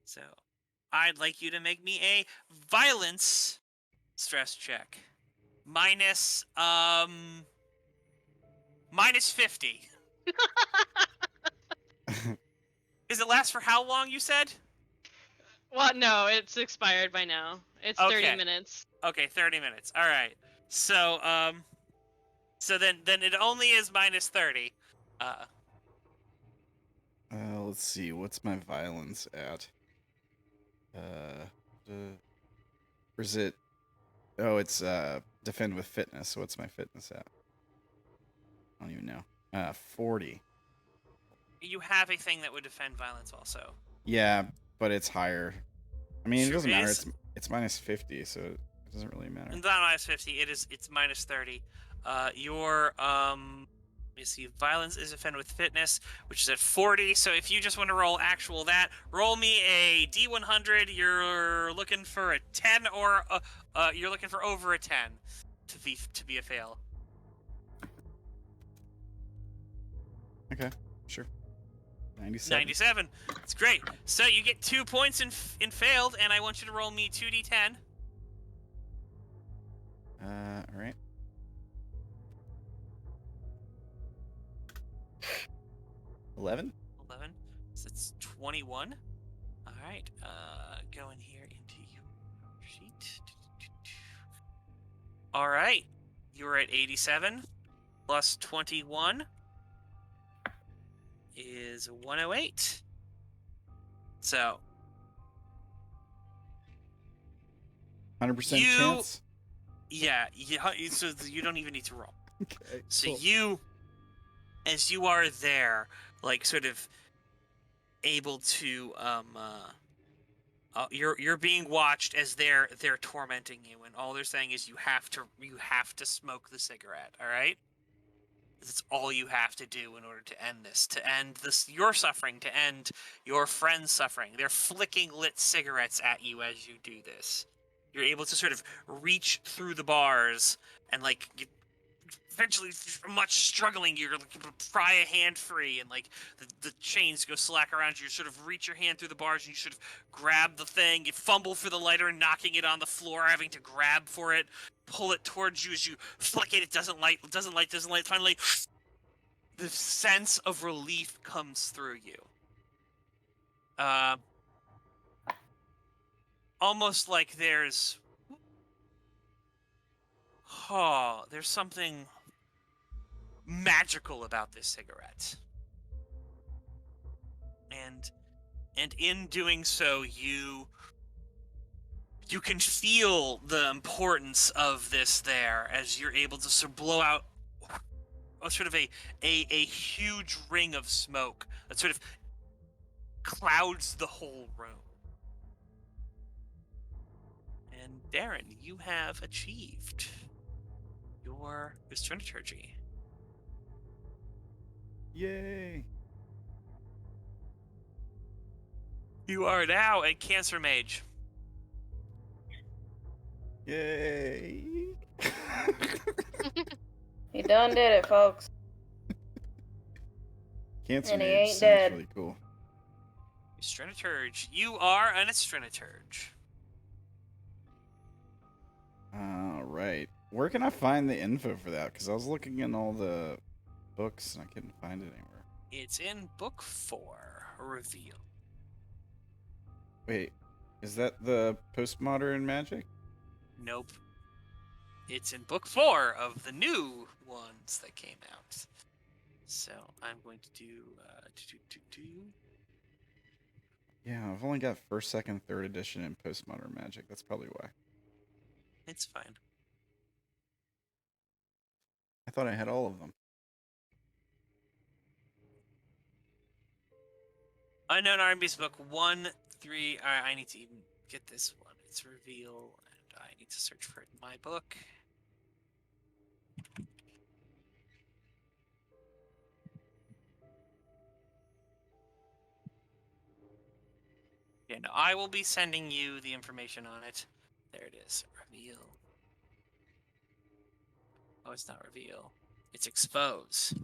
So, I'd like you to make me a violence stress check. Minus 50. Does it last for how long, you said? Well, no, it's expired by now. It's 30 minutes. Okay, 30 minutes. All right. So, so then it only is minus 30. Let's see. What's my violence at? Or is it? Oh, it's defend with fitness. So what's my fitness at? I don't even know. 40. You have a thing that would defend violence also. Yeah, but it's higher. I mean, Sure it doesn't matter. is. It's minus 50, so it doesn't really matter. It's not minus 50. It's minus 30. Your let me see. Violence is defend with fitness, which is at 40. So if you just want to roll actual that, roll me a D100. You're looking for a 10 or you're looking for over a 10 to be a fail. Okay, sure. 97. 97. That's great. So you get 2 points in failed, and I want you to roll me 2d10. All right. 11. 11. So it's 21. All right. Go in here into your sheet. All right. You're at 87 plus 21 is 108. So 100% You- chance. yeah, so you don't even need to roll. Okay. So cool. as you are there, like sort of able to you're being watched as they're tormenting you, and all they're saying is you have to smoke the cigarette. All right. It's all you have to do in order to end this, your suffering, to end your friend's suffering. They're flicking lit cigarettes at you as you do this. You're able to sort of reach through the bars and eventually, much struggling, you're like, pry a hand free, and the chains go slack around you. You sort of reach your hand through the bars, and you sort of grab the thing. You fumble for the lighter, knocking it on the floor, having to grab for it, pull it towards you as you flick it. It doesn't light. Finally, the sense of relief comes through you. Almost like there's something magical about this cigarette. And in doing so, you can feel the importance of this there as you're able to sort of blow out a huge ring of smoke that sort of clouds the whole room. And Darren, you have achieved your dramaturgy. Yay! You are now a Cancer Mage. Yay! He done did it, folks. Cancer And he Mage ain't sounds dead. really cool. Stranaturge. You are an Stranaturge. Alright. Where can I find the info for that? Because I was looking in all the books and I couldn't find it anywhere. It's in Book 4, Reveal. Wait, is that the postmodern magic? Nope. It's in Book 4 of the new ones that came out. So I'm going to do. Yeah, I've only got first, second, third edition and postmodern magic. That's probably why. It's fine. I thought I had all of them. Unknown Armies Book 1, 3. I need to even get this one. It's Reveal, and I need to search for it in my book. Yeah, no, I will be sending you the information on it. There it is. Reveal. Oh, it's not Reveal. It's Expose.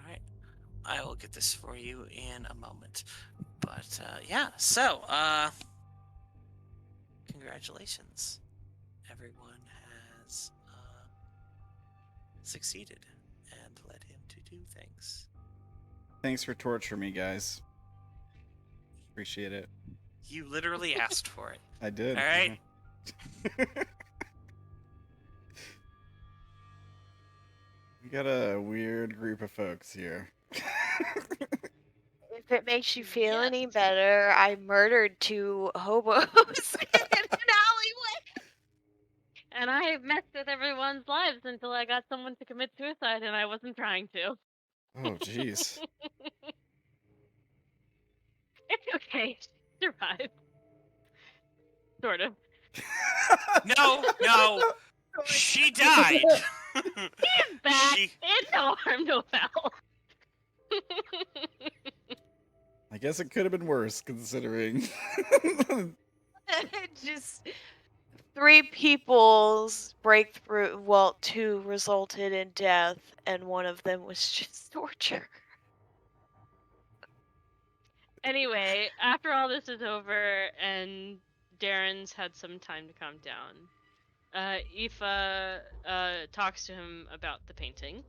Alright. I will get this for you in a moment. But, yeah, so, congratulations. Everyone has succeeded and led him to do things. Thanks for torturing me, guys. Appreciate it. You literally asked for it. I did. All right. We got a weird group of folks here. If it makes you feel any better, I murdered 2 hobos in an alleyway. And I messed with everyone's lives until I got someone to commit suicide, and I wasn't trying to. Oh, jeez. It's okay. She survived. Sort of. No. She died. She's back. It's no harm, no foul. I guess it could have been worse, considering. Just 3 people's breakthrough. Well, 2 resulted in death, and one of them was just torture. Anyway, after all this is over and Darren's had some time to calm down, Aoife talks to him about the painting.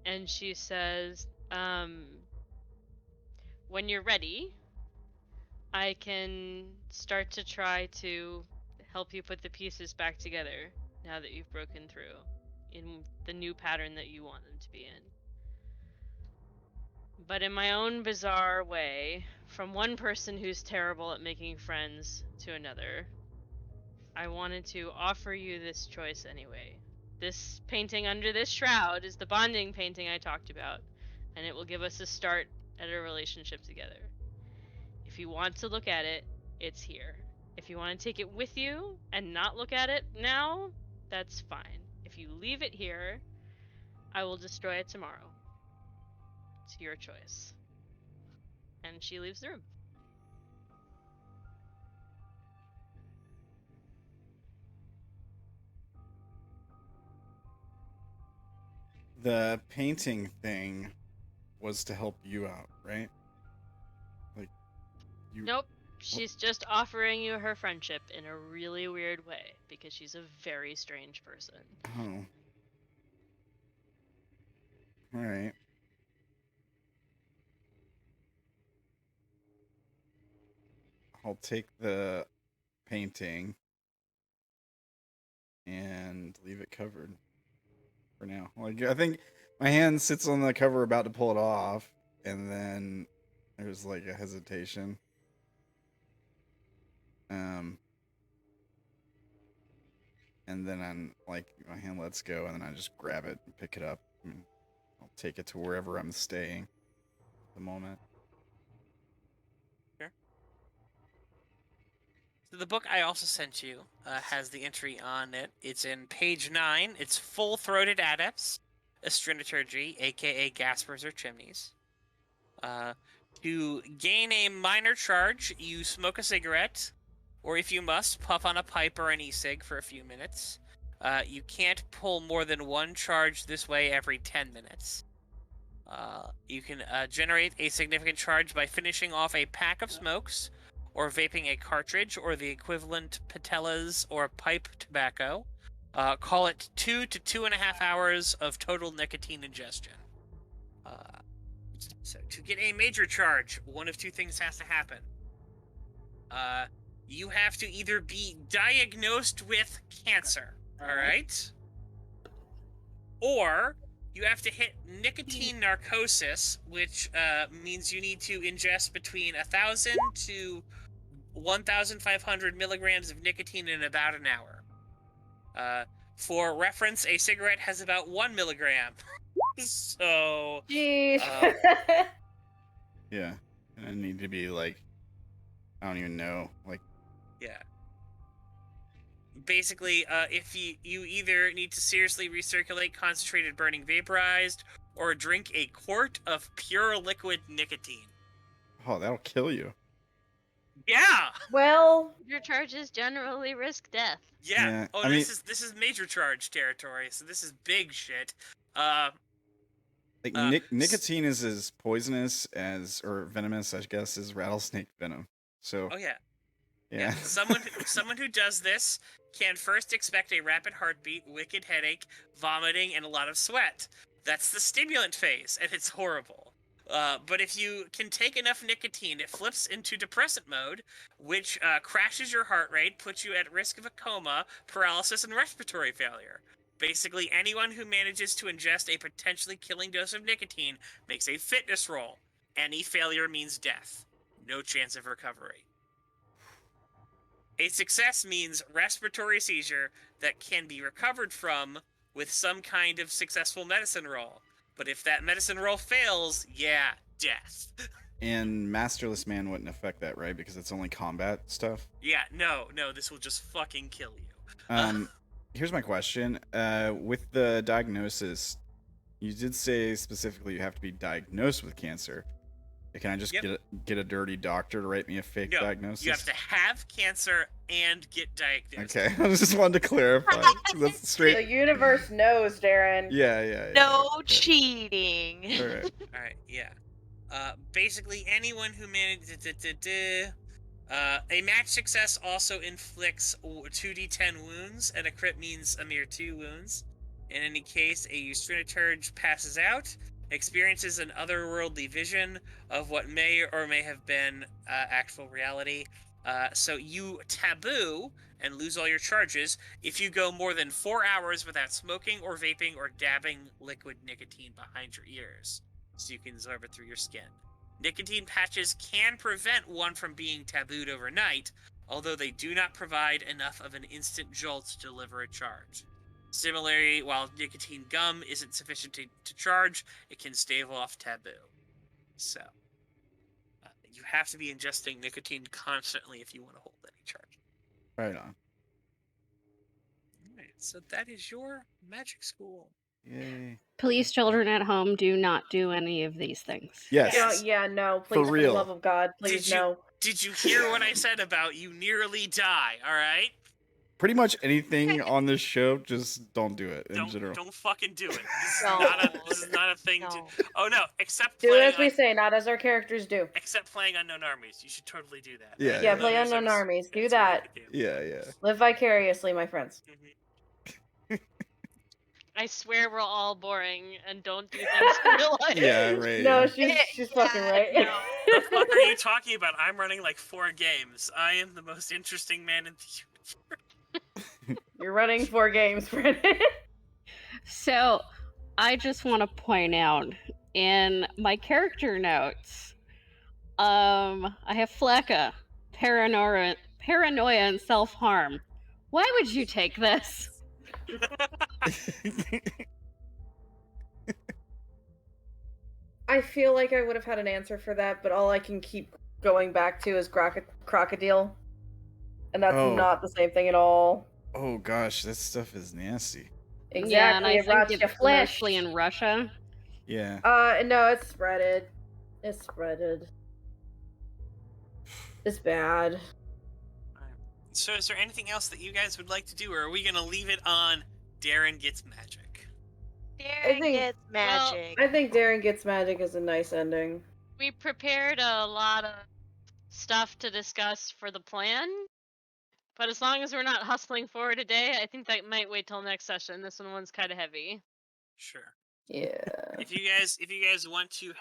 And she says, when you're ready, I can start to try to help you put the pieces back together now that you've broken through in the new pattern that you want them to be in. But in my own bizarre way, from one person who's terrible at making friends to another, I wanted to offer you this choice anyway. This painting under this shroud is the bonding painting I talked about, and it will give us a start at a relationship together. If you want to look at it, it's here. If you want to take it with you and not look at it now, that's fine. If you leave it here, I will destroy it tomorrow. It's your choice. And she leaves the room. The painting thing was to help you out, right? Like, you. Nope. She's just offering you her friendship in a really weird way because she's a very strange person. Oh. All right. I'll take the painting and leave it covered for now. Like, I think my hand sits on the cover about to pull it off, and then there's like a hesitation. And then I'm like, my hand lets go, and then I just grab it and pick it up, and I'll take it to wherever I'm staying at the moment. Sure. So the book I also sent you has the entry on it. It's in page 9. It's Full-Throated Adepts, Astriniturgy, aka Gaspers or Chimneys. To gain a minor charge, you smoke a cigarette, or if you must, puff on a pipe or an e-cig for a few minutes. You can't pull more than one charge this way every 10 minutes. You can generate a significant charge by finishing off a pack of smokes, or vaping a cartridge, or the equivalent patellas or pipe tobacco. Call it 2 to 2.5 hours of total nicotine ingestion. So to get a major charge, one of two things has to happen. You have to either be diagnosed with cancer, alright? Or you have to hit nicotine narcosis, which means you need to ingest between 1,000 to 1,500 milligrams of nicotine in about an hour. For reference, a cigarette has about 1 milligram. So... Jeez. Yeah, and I need to be like, I don't even know, like. Yeah. Basically, if you either need to seriously recirculate concentrated burning vaporized, or drink a quart of pure liquid nicotine. Oh, that'll kill you. Yeah. Well, your charges generally risk death. Yeah. Oh, this is major charge territory, so this is big shit. Like nicotine is as poisonous as, or venomous, I guess, as rattlesnake venom. So. Oh yeah. Yeah. Someone who does this can first expect a rapid heartbeat, wicked headache, vomiting, and a lot of sweat. That's the stimulant phase, and it's horrible. But if you can take enough nicotine, it flips into depressant mode, which crashes your heart rate, puts you at risk of a coma, paralysis, and respiratory failure. Basically, anyone who manages to ingest a potentially killing dose of nicotine makes a fitness roll. Any failure means death. No chance of recovery. A success means respiratory seizure that can be recovered from with some kind of successful medicine roll. But if that medicine roll fails, yeah, death. And Masterless Man wouldn't affect that, right? Because it's only combat stuff? Yeah, no, this will just fucking kill you. Here's my question. With the diagnosis, you did say specifically you have to be diagnosed with cancer. Can I just get a dirty doctor to write me a fake diagnosis? You have to have cancer and get diagnosed. Okay, I just wanted to clarify. That's straight. The universe knows, Darren. Yeah. No cheating. All right. All right, yeah. Basically, anyone who manages a match success also inflicts 2d10 wounds, and a crit means a mere 2 wounds. In any case, a Striniturge passes out, experiences an otherworldly vision of what may or may have been actual reality. So you taboo and lose all your charges if you go more than 4 hours without smoking or vaping or dabbing liquid nicotine behind your ears, so you can absorb it through your skin. Nicotine patches can prevent one from being tabooed overnight, although they do not provide enough of an instant jolt to deliver a charge. Similarly, while nicotine gum isn't sufficient to charge, it can stave off taboo. So, you have to be ingesting nicotine constantly if you want to hold any charge. Right on. Alright, so that is your magic school. Yay. Please, children at home, do not do any of these things. Yes. Yeah, no, please, for the real. love of God, please, no. Did you hear what I said about you nearly die, alright? Pretty much anything on this show, just don't do it in general. Don't fucking do it. No. This is not a thing to. Oh no, except Do playing. as we say, not as our characters do. Except playing Unknown Armies. You should totally do that. Yeah, Yeah, play Unknown Armies. Do that. Yeah. Live vicariously, my friends. I swear we're all boring and don't do things in real life. Yeah, right. No, she's fucking right. No. What the fuck are you talking about? I'm running like 4 games. I am the most interesting man in the universe. You're running 4 games, Brandon. So, I just want to point out in my character notes, I have Flecka, paranoia and self-harm. Why would you take this? I feel like I would have had an answer for that, but all I can keep going back to is crocodile. And that's not the same thing at all. Oh gosh, that stuff is nasty. Exactly, Yeah, and I it rots think your it's flesh. mostly in Russia. Yeah. No, it's spreaded. It's spreaded. It's bad. So is there anything else that you guys would like to do, or are we gonna leave it on Darren gets magic? Darren gets magic. I think Darren gets magic is a nice ending. We prepared a lot of stuff to discuss for the plan, but as long as we're not hustling forward today, I think that might wait till next session. This one's kind of heavy. Sure. Yeah. If you guys want to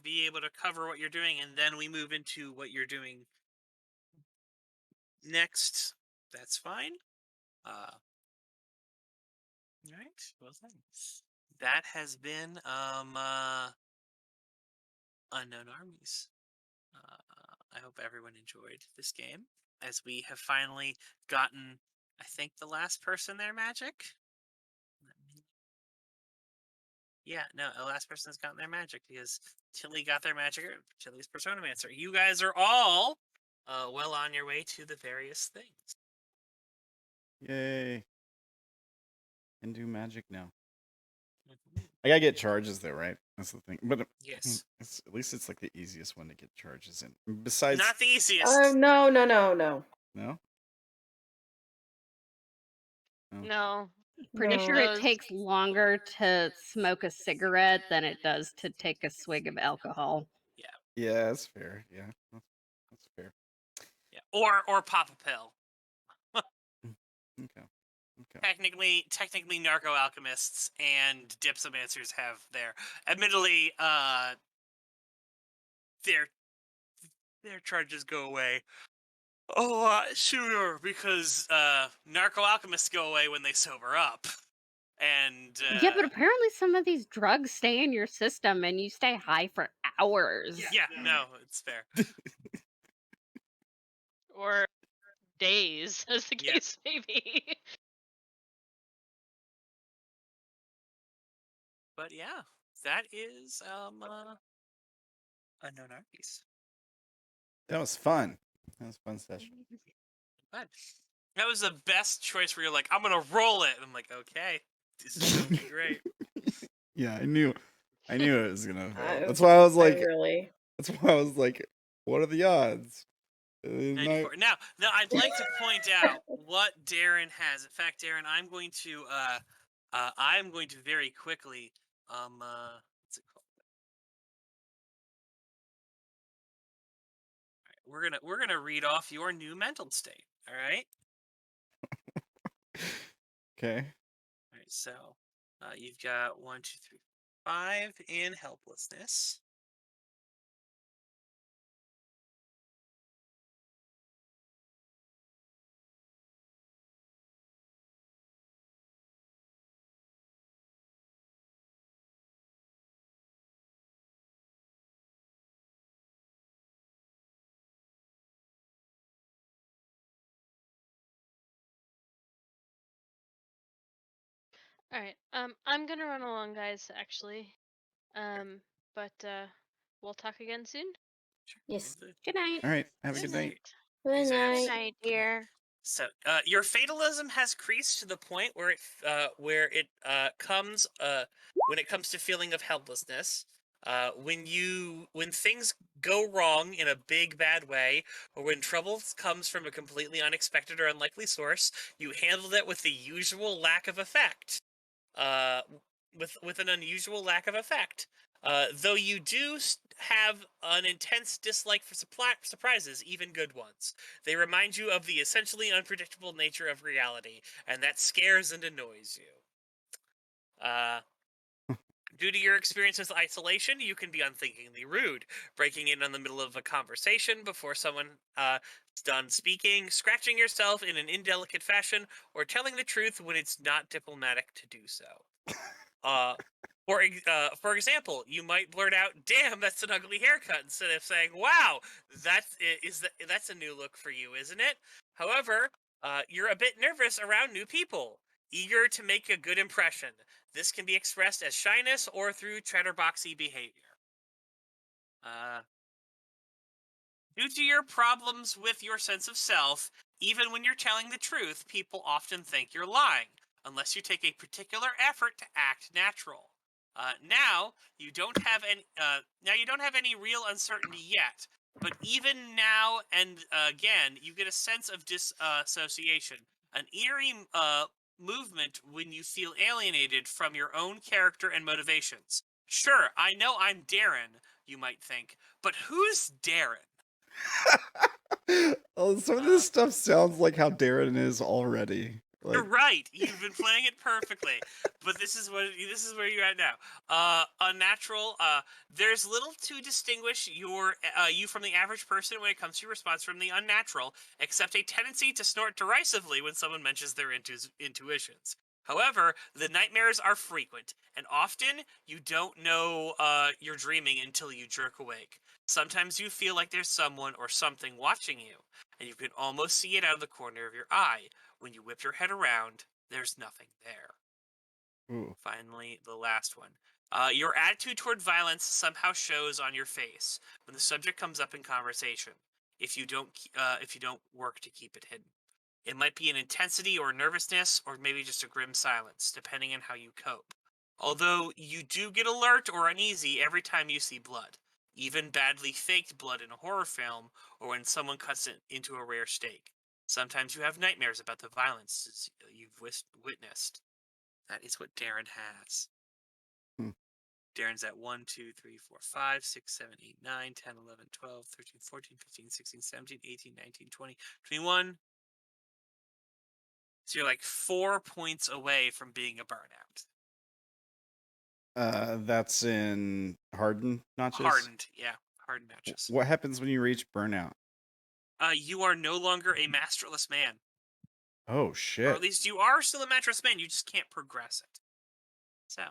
be able to cover what you're doing, and then we move into what you're doing next, that's fine. All right. Well then, that has been Unknown Armies. I hope everyone enjoyed this game, as we have finally gotten, I think, the last person their magic. Yeah, no, the last person has gotten their magic, because Tilly got their magic. Tilly's Personomancer. You guys are all well on your way to the various things. Yay. Can do magic now. I gotta get charges though, right? That's the thing. But yes, at least it's like the easiest one to get charges in. Besides, not the easiest. No. No. No. Pretty sure it takes longer to smoke a cigarette than it does to take a swig of alcohol. Yeah, that's fair. Yeah, that's fair. Yeah, or pop a pill. Okay. Technically, narco alchemists and dipsomancers have their, admittedly, their charges go away a lot sooner, because narco alchemists go away when they sober up. And yeah, but apparently some of these drugs stay in your system and you stay high for hours. Yeah, no, it's fair. Or days, as the case may be. But yeah, that is Unknown Armies. That was fun. That was a fun session. But that was the best choice where you're like, I'm gonna roll it. And I'm like, okay, this is gonna be great. Yeah, I knew it was gonna. That's why I was like, That's why I was like, what are the odds? 94. Now, I'd like to point out what Darren has. In fact, Darren, I'm going to very quickly what's it called? we're gonna read off your new mental state. All right. Okay. All right. So, you've got 1, 2, 3, 5 in helplessness. All right. I'm gonna run along, guys. Actually. But we'll talk again soon. Yes. Good night. All right. Have a good night. Good These are- Good night. night, dear. So, your fatalism has creased to the point where it comes when it comes to feeling of helplessness. When things go wrong in a big bad way, or when trouble comes from a completely unexpected or unlikely source, you handled it with the usual lack of effect. With an unusual lack of effect. Though you do have an intense dislike for surprises, even good ones. They remind you of the essentially unpredictable nature of reality, and that scares and annoys you. Due to your experience with isolation, you can be unthinkingly rude, breaking in on the middle of a conversation before someone is done speaking, scratching yourself in an indelicate fashion, or telling the truth when it's not diplomatic to do so. For example, you might blurt out, "Damn, that's an ugly haircut," instead of saying, "Wow, that's a new look for you, isn't it?" However, you're a bit nervous around new people, eager to make a good impression. This can be expressed as shyness or through chatterboxy behavior. Due to your problems with your sense of self, even when you're telling the truth, people often think you're lying, unless you take a particular effort to act natural. Now you don't have any real uncertainty yet, but even now and again, you get a sense of disassociation, an eerie movement when you feel alienated from your own character and motivations. Sure, I know I'm Darren, you might think, but who's Darren? Oh, some of this stuff sounds like how Darren is already. You're Like, right. You've been playing it perfectly, but this is where you're at now. Unnatural. There's little to distinguish you from the average person when it comes to your response from the unnatural, except a tendency to snort derisively when someone mentions their intuitions. However, the nightmares are frequent, and often you don't know you're dreaming until you jerk awake. Sometimes you feel like there's someone or something watching you, and you can almost see it out of the corner of your eye. When you whip your head around, there's nothing there. ooh. Finally, the last one. Your attitude toward violence somehow shows on your face when the subject comes up in conversation. If you don't work to keep it hidden, it might be an intensity or nervousness, or maybe just a grim silence, depending on how you cope. Although you do get alert or uneasy every time you see blood, even badly faked blood in a horror film, or when someone cuts it into a rare steak. Sometimes you have nightmares about the violence you've witnessed. That is what Darren has. Hmm. Darren's at 1, 2, 3, 4, 5, 6, 7, 8, 9, 10, 11, 12, 13, 14, 15, 16, 17, 18, 19, 20, 21. So you're like 4 points away from being a burnout. That's in hardened notches. Hardened, yeah. Hardened notches. What happens when you reach burnout? You are no longer a masterless man. Oh Or shit. at least you are still a masterless man, you just can't progress it. So.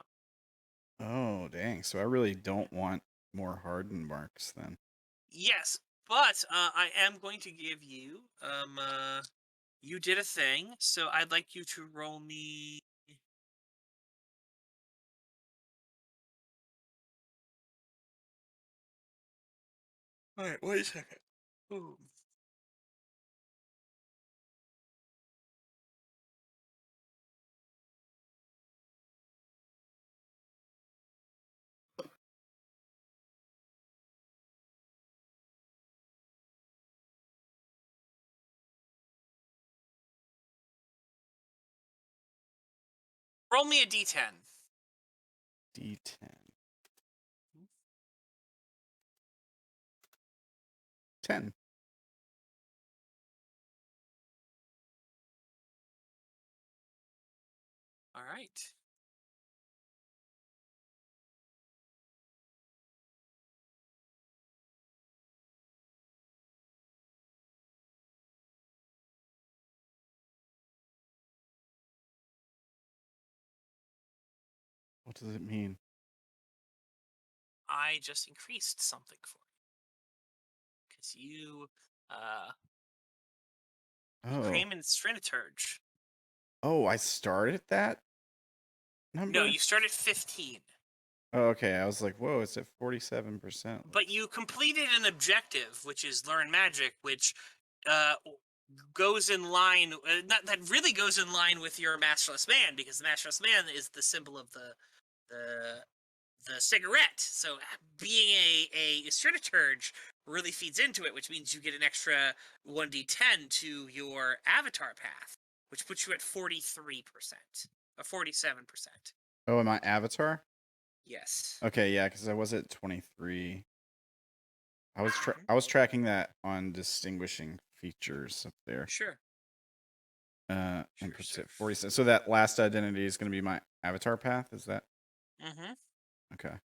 Oh dang. So I really don't want more hardened marks then. Yes, but I am going to give you you did a thing, so I'd like you to roll me. All right, wait a second. Ooh. Roll me a d10. D10. 10. right. What does it mean? I just increased something for you. Because you Oh. became an Streniturge. Oh, I started that number? No, you start at 15. Oh, okay. I was like, whoa, it's at 47%. But you completed an objective, which is learn magic, which goes in line. That really goes in line with your masterless man, because the masterless man is the symbol of the cigarette. So being a Streniturge really feeds into it, which means you get an extra 1d10 to your avatar path, which puts you at 43%, or 47%. Oh, and my avatar? Yes. Okay, yeah, because I was at 23. I was Mhm. I was tracking that on distinguishing features up there. Sure. And Sure, puts sure. it 47. So that last identity is going to be my avatar path. Is that Mm-hmm. okay?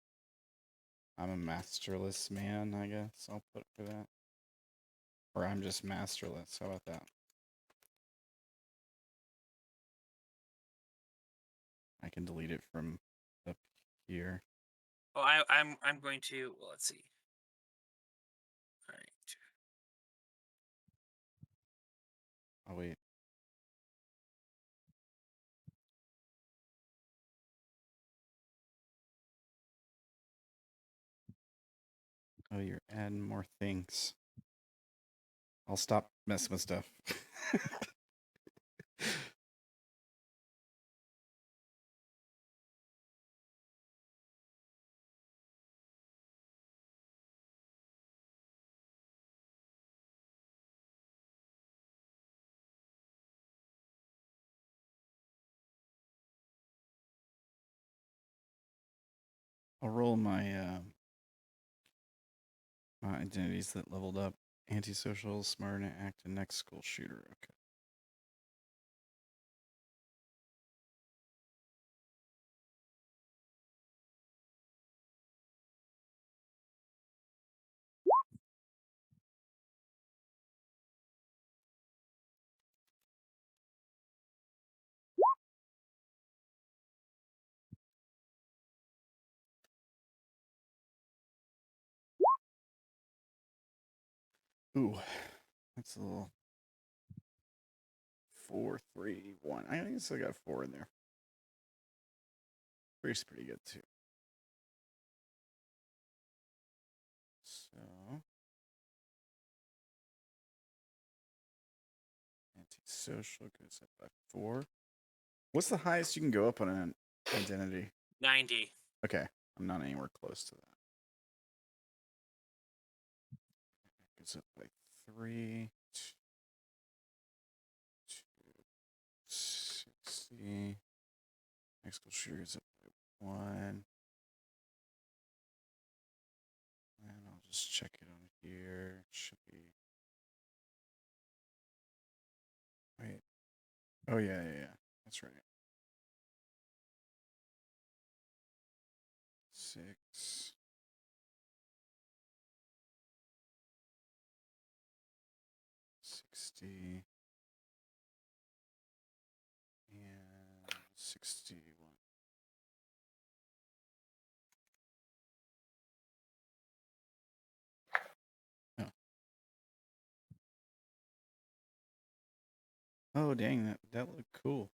I'm a masterless man, I guess. I'll put it for that. Or I'm just masterless. How about that? I can delete it from up here. Well, I'm going to. Well, let's see. All right. Oh wait. Oh, you're adding more things. I'll stop messing with stuff. I'll roll my my identities that leveled up. Antisocial, smart, and active, next school shooter. Okay. Ooh, that's a little 4, 3, 1. I think I still got 4 in there. 3's pretty good too. So antisocial goes up by 4. What's the highest you can go up on an identity? 90. Okay, I'm not anywhere close to that. Goes up by 3. 60. Next school shooter goes up by 1. And I'll just check it on here. It should be. Wait. Oh yeah. That's right. 6. 60. And 61. Oh. Oh dang, that looked cool.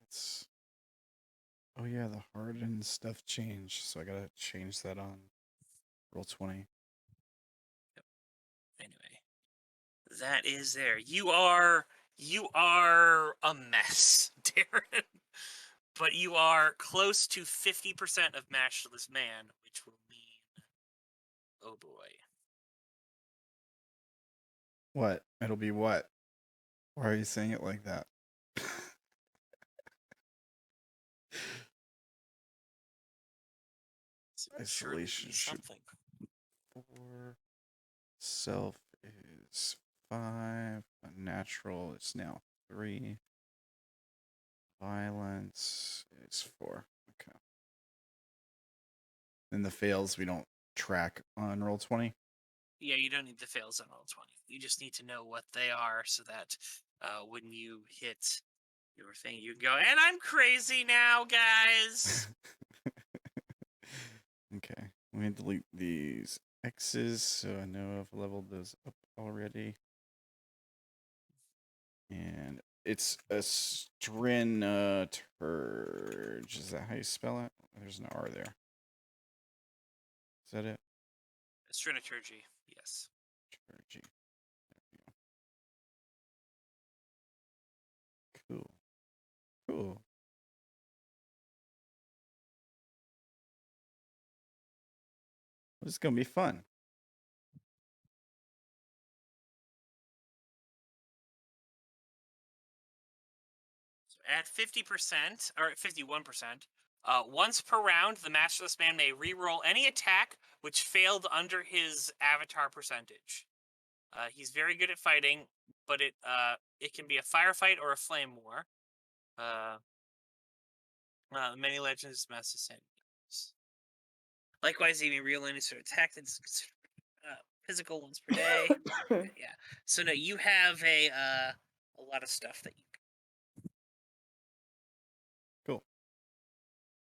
It's. Oh yeah, the hardened stuff changed, so I gotta change that on Roll20. Anyway, that is there. You are a mess, Darren. But you are close to 50% of Matchless Man, which will mean, oh boy. What? It'll be what? Why are you saying it like that? Isolation should something. 4. Self is 5. Unnatural is now 3. Violence is 4. Okay. And the fails we don't track on Roll20. Yeah, you don't need the fails on Roll20. You just need to know what they are so that when you hit your thing, you can go, and I'm crazy now, guys. Okay. Let me delete these X's so I know I've leveled those up already. And it's a Strinturge. Is that how you spell it? There's an R there. Is that it? Strinaturgy, yes. Turgy. There we go. Cool. Cool. This is gonna be fun. So at 50%, or 51%, once per round, the Masterless Man may reroll any attack which failed under his avatar percentage. He's very good at fighting, but it can be a firefight or a flame war. Many legends master the same. Likewise, he may reroll any sort of attack that's physical once per day. Yeah. So no, you have a lot of stuff that you. Cool.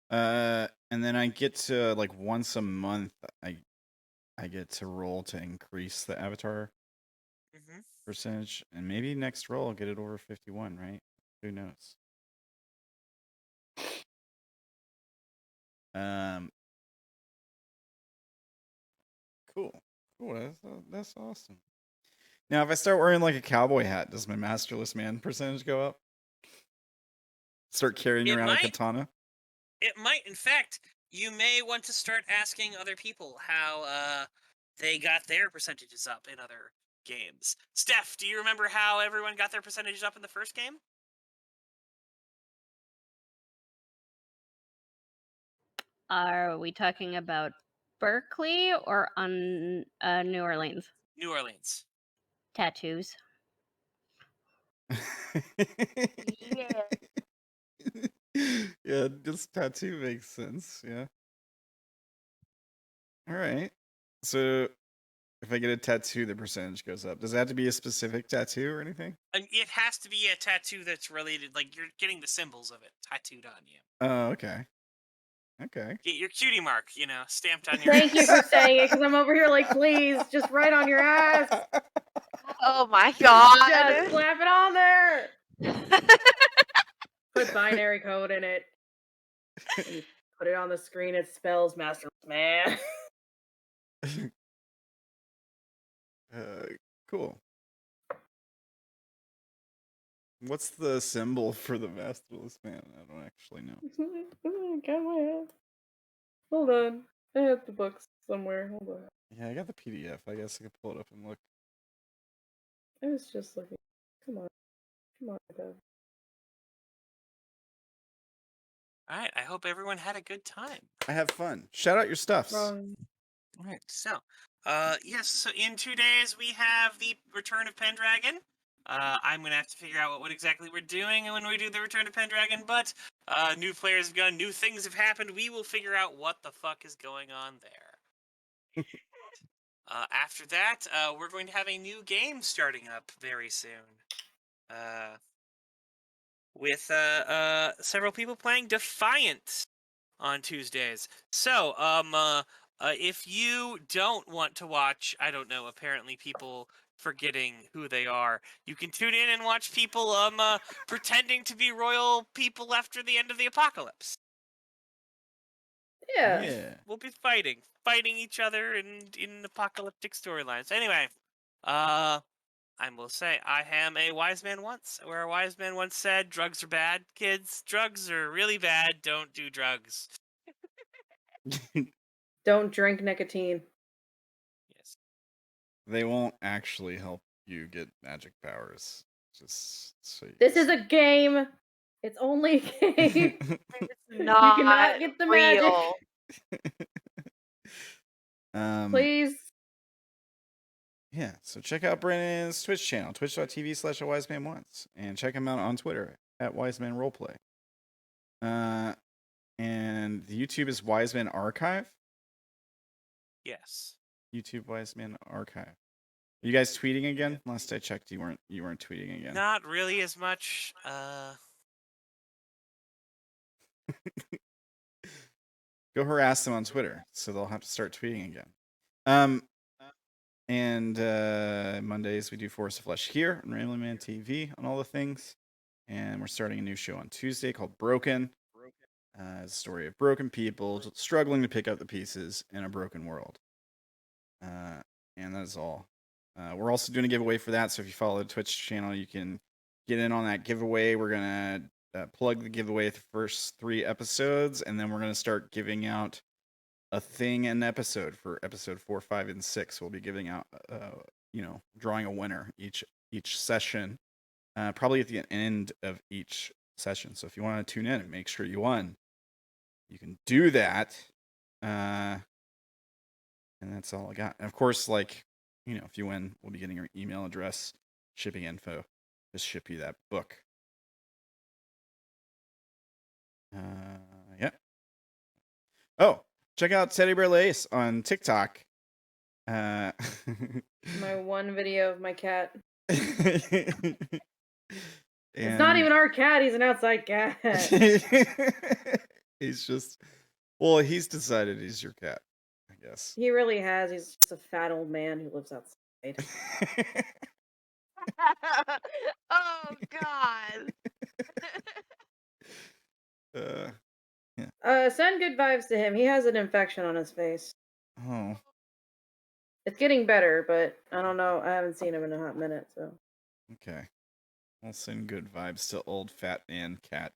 And then I get to like once a month. I get to roll to increase the avatar percentage, and maybe next roll I'll get it over 51. Right? Who knows? Cool. Cool. That's awesome. Now, if I start wearing like a cowboy hat, does my Masterless Man percentage go up? Start carrying around a katana? It might. In fact, you may want to start asking other people how they got their percentages up in other games. Steph, do you remember how everyone got their percentages up in the first game? Are we talking about Berkeley or on New Orleans? New Orleans. Tattoos. Yeah. Yeah, just tattoo makes sense. Yeah. All right. So if I get a tattoo, the percentage goes up. Does it have to be a specific tattoo or anything? It has to be a tattoo that's related, like you're getting the symbols of it tattooed on you. Oh, okay. Okay. Get your cutie mark, stamped on your Thank you ass. for saying it, because I'm over here like, please, just write on your ass. Oh my god. Just slap it on there. Put binary code in it. And you put it on the screen, it spells Masterless Man. Cool. What's the symbol for the Masterless Man? I don't actually know. Got my head. Hold on. I have the books somewhere. Hold on. Yeah, I got the PDF. I guess I could pull it up and look. I was just looking. Come on. Come on, Dad. All right, I hope everyone had a good time. I have fun. Shout out your stuffs. Wrong. All right, so, yes, so in 2 days we have the Return of Pendragon. I'm going to have to figure out what exactly we're doing when we do the Return of Pendragon, but new players have gone, new things have happened. We will figure out what the fuck is going on there. After that, we're going to have a new game starting up very soon. With several people playing Defiant on Tuesdays. So, if you don't want to watch, I don't know, apparently people forgetting who they are, you can tune in and watch people pretending to be royal people after the end of the apocalypse. Yeah. We'll be fighting each other in apocalyptic storylines. Anyway, I will say, I am a wise man once, where a wise man once said, drugs are bad, kids. Drugs are really bad. Don't do drugs. Don't drink nicotine. Yes. They won't actually help you get magic powers. Just so This is a game. It's only a game. You Not cannot get the magic. real. Please. Yeah, so check out Brennan's Twitch channel, twitch.tv/AWiseManOnce, and check him out on Twitter at WiseManRoleplay. And the YouTube is Wiseman Archive. Yes. YouTube Wiseman Archive. Are you guys tweeting again? Last I checked, you weren't tweeting again. Not really as much. Go harass them on Twitter, so they'll have to start tweeting again. And Mondays we do Force of Flesh here on RamblinManTV on all the things. And we're starting a new show on Tuesday called Broken. It's a story of broken people struggling to pick up the pieces in a broken world. And that is all. We're also doing a giveaway for that, so if you follow the Twitch channel, you can get in on that giveaway. We're going to plug the giveaway the first 3 episodes, and then we're going to start giving out a thing an episode for episode 4, 5, and 6. We'll be giving out, drawing a winner each session, probably at the end of each session. So if you want to tune in and make sure you won, you can do that. And that's all I got. And of course, if you win, we'll be getting your email address, shipping info, just ship you that book. Yeah. Oh, check out teddybearlace on TikTok. My one video of my cat. It's not even our cat, he's an outside cat. He's decided he's your cat, I guess. He really has. He's just a fat old man who lives outside. Oh God. Send good vibes to him. He has an infection on his face. Oh. It's getting better, but I don't know. I haven't seen him in a hot minute, so. Okay. I'll send good vibes to old fat man cat.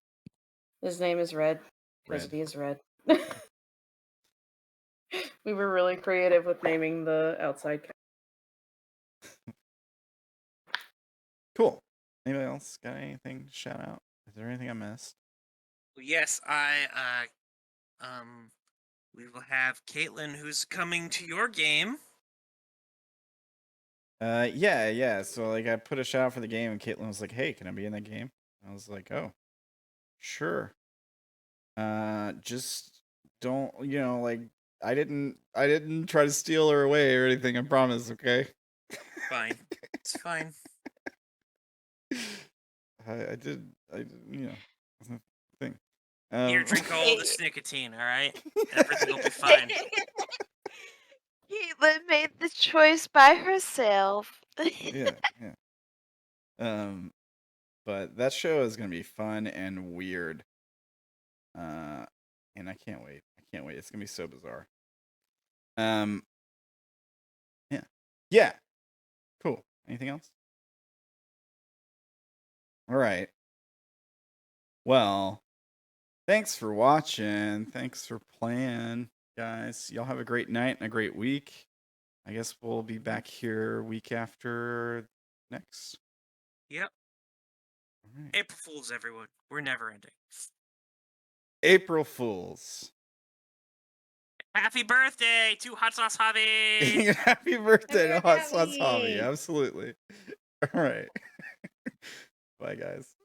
His name is Red. Because he is red. We were really creative with naming the outside cat. Cool. Anybody else got anything to shout out? Is there anything I missed? Yes, we will have Caitlin, who's coming to your game. Yeah. So I put a shout out for the game, and Caitlin was like, "Hey, can I be in that game?" I was like, "Oh, sure." Just don't, I didn't try to steal her away or anything. I promise. Okay. Fine. It's fine. I did, thing. Here, drink all this nicotine, alright? Everything will be fine. Caitlin made the choice by herself. Yeah. But that show is gonna be fun and weird. And I can't wait. It's gonna be so bizarre. Yeah. Cool. Anything else? All right. Well, thanks for watching. Thanks for playing, guys. Y'all have a great night and a great week. I guess we'll be back here week after next. Yep. All right. April Fools, everyone. We're never ending. April Fools. Happy birthday to Hot Sauce Hobby! Happy birthday to Happy Hot Sauce Hobby. Hobby. Absolutely. All right. Bye, guys.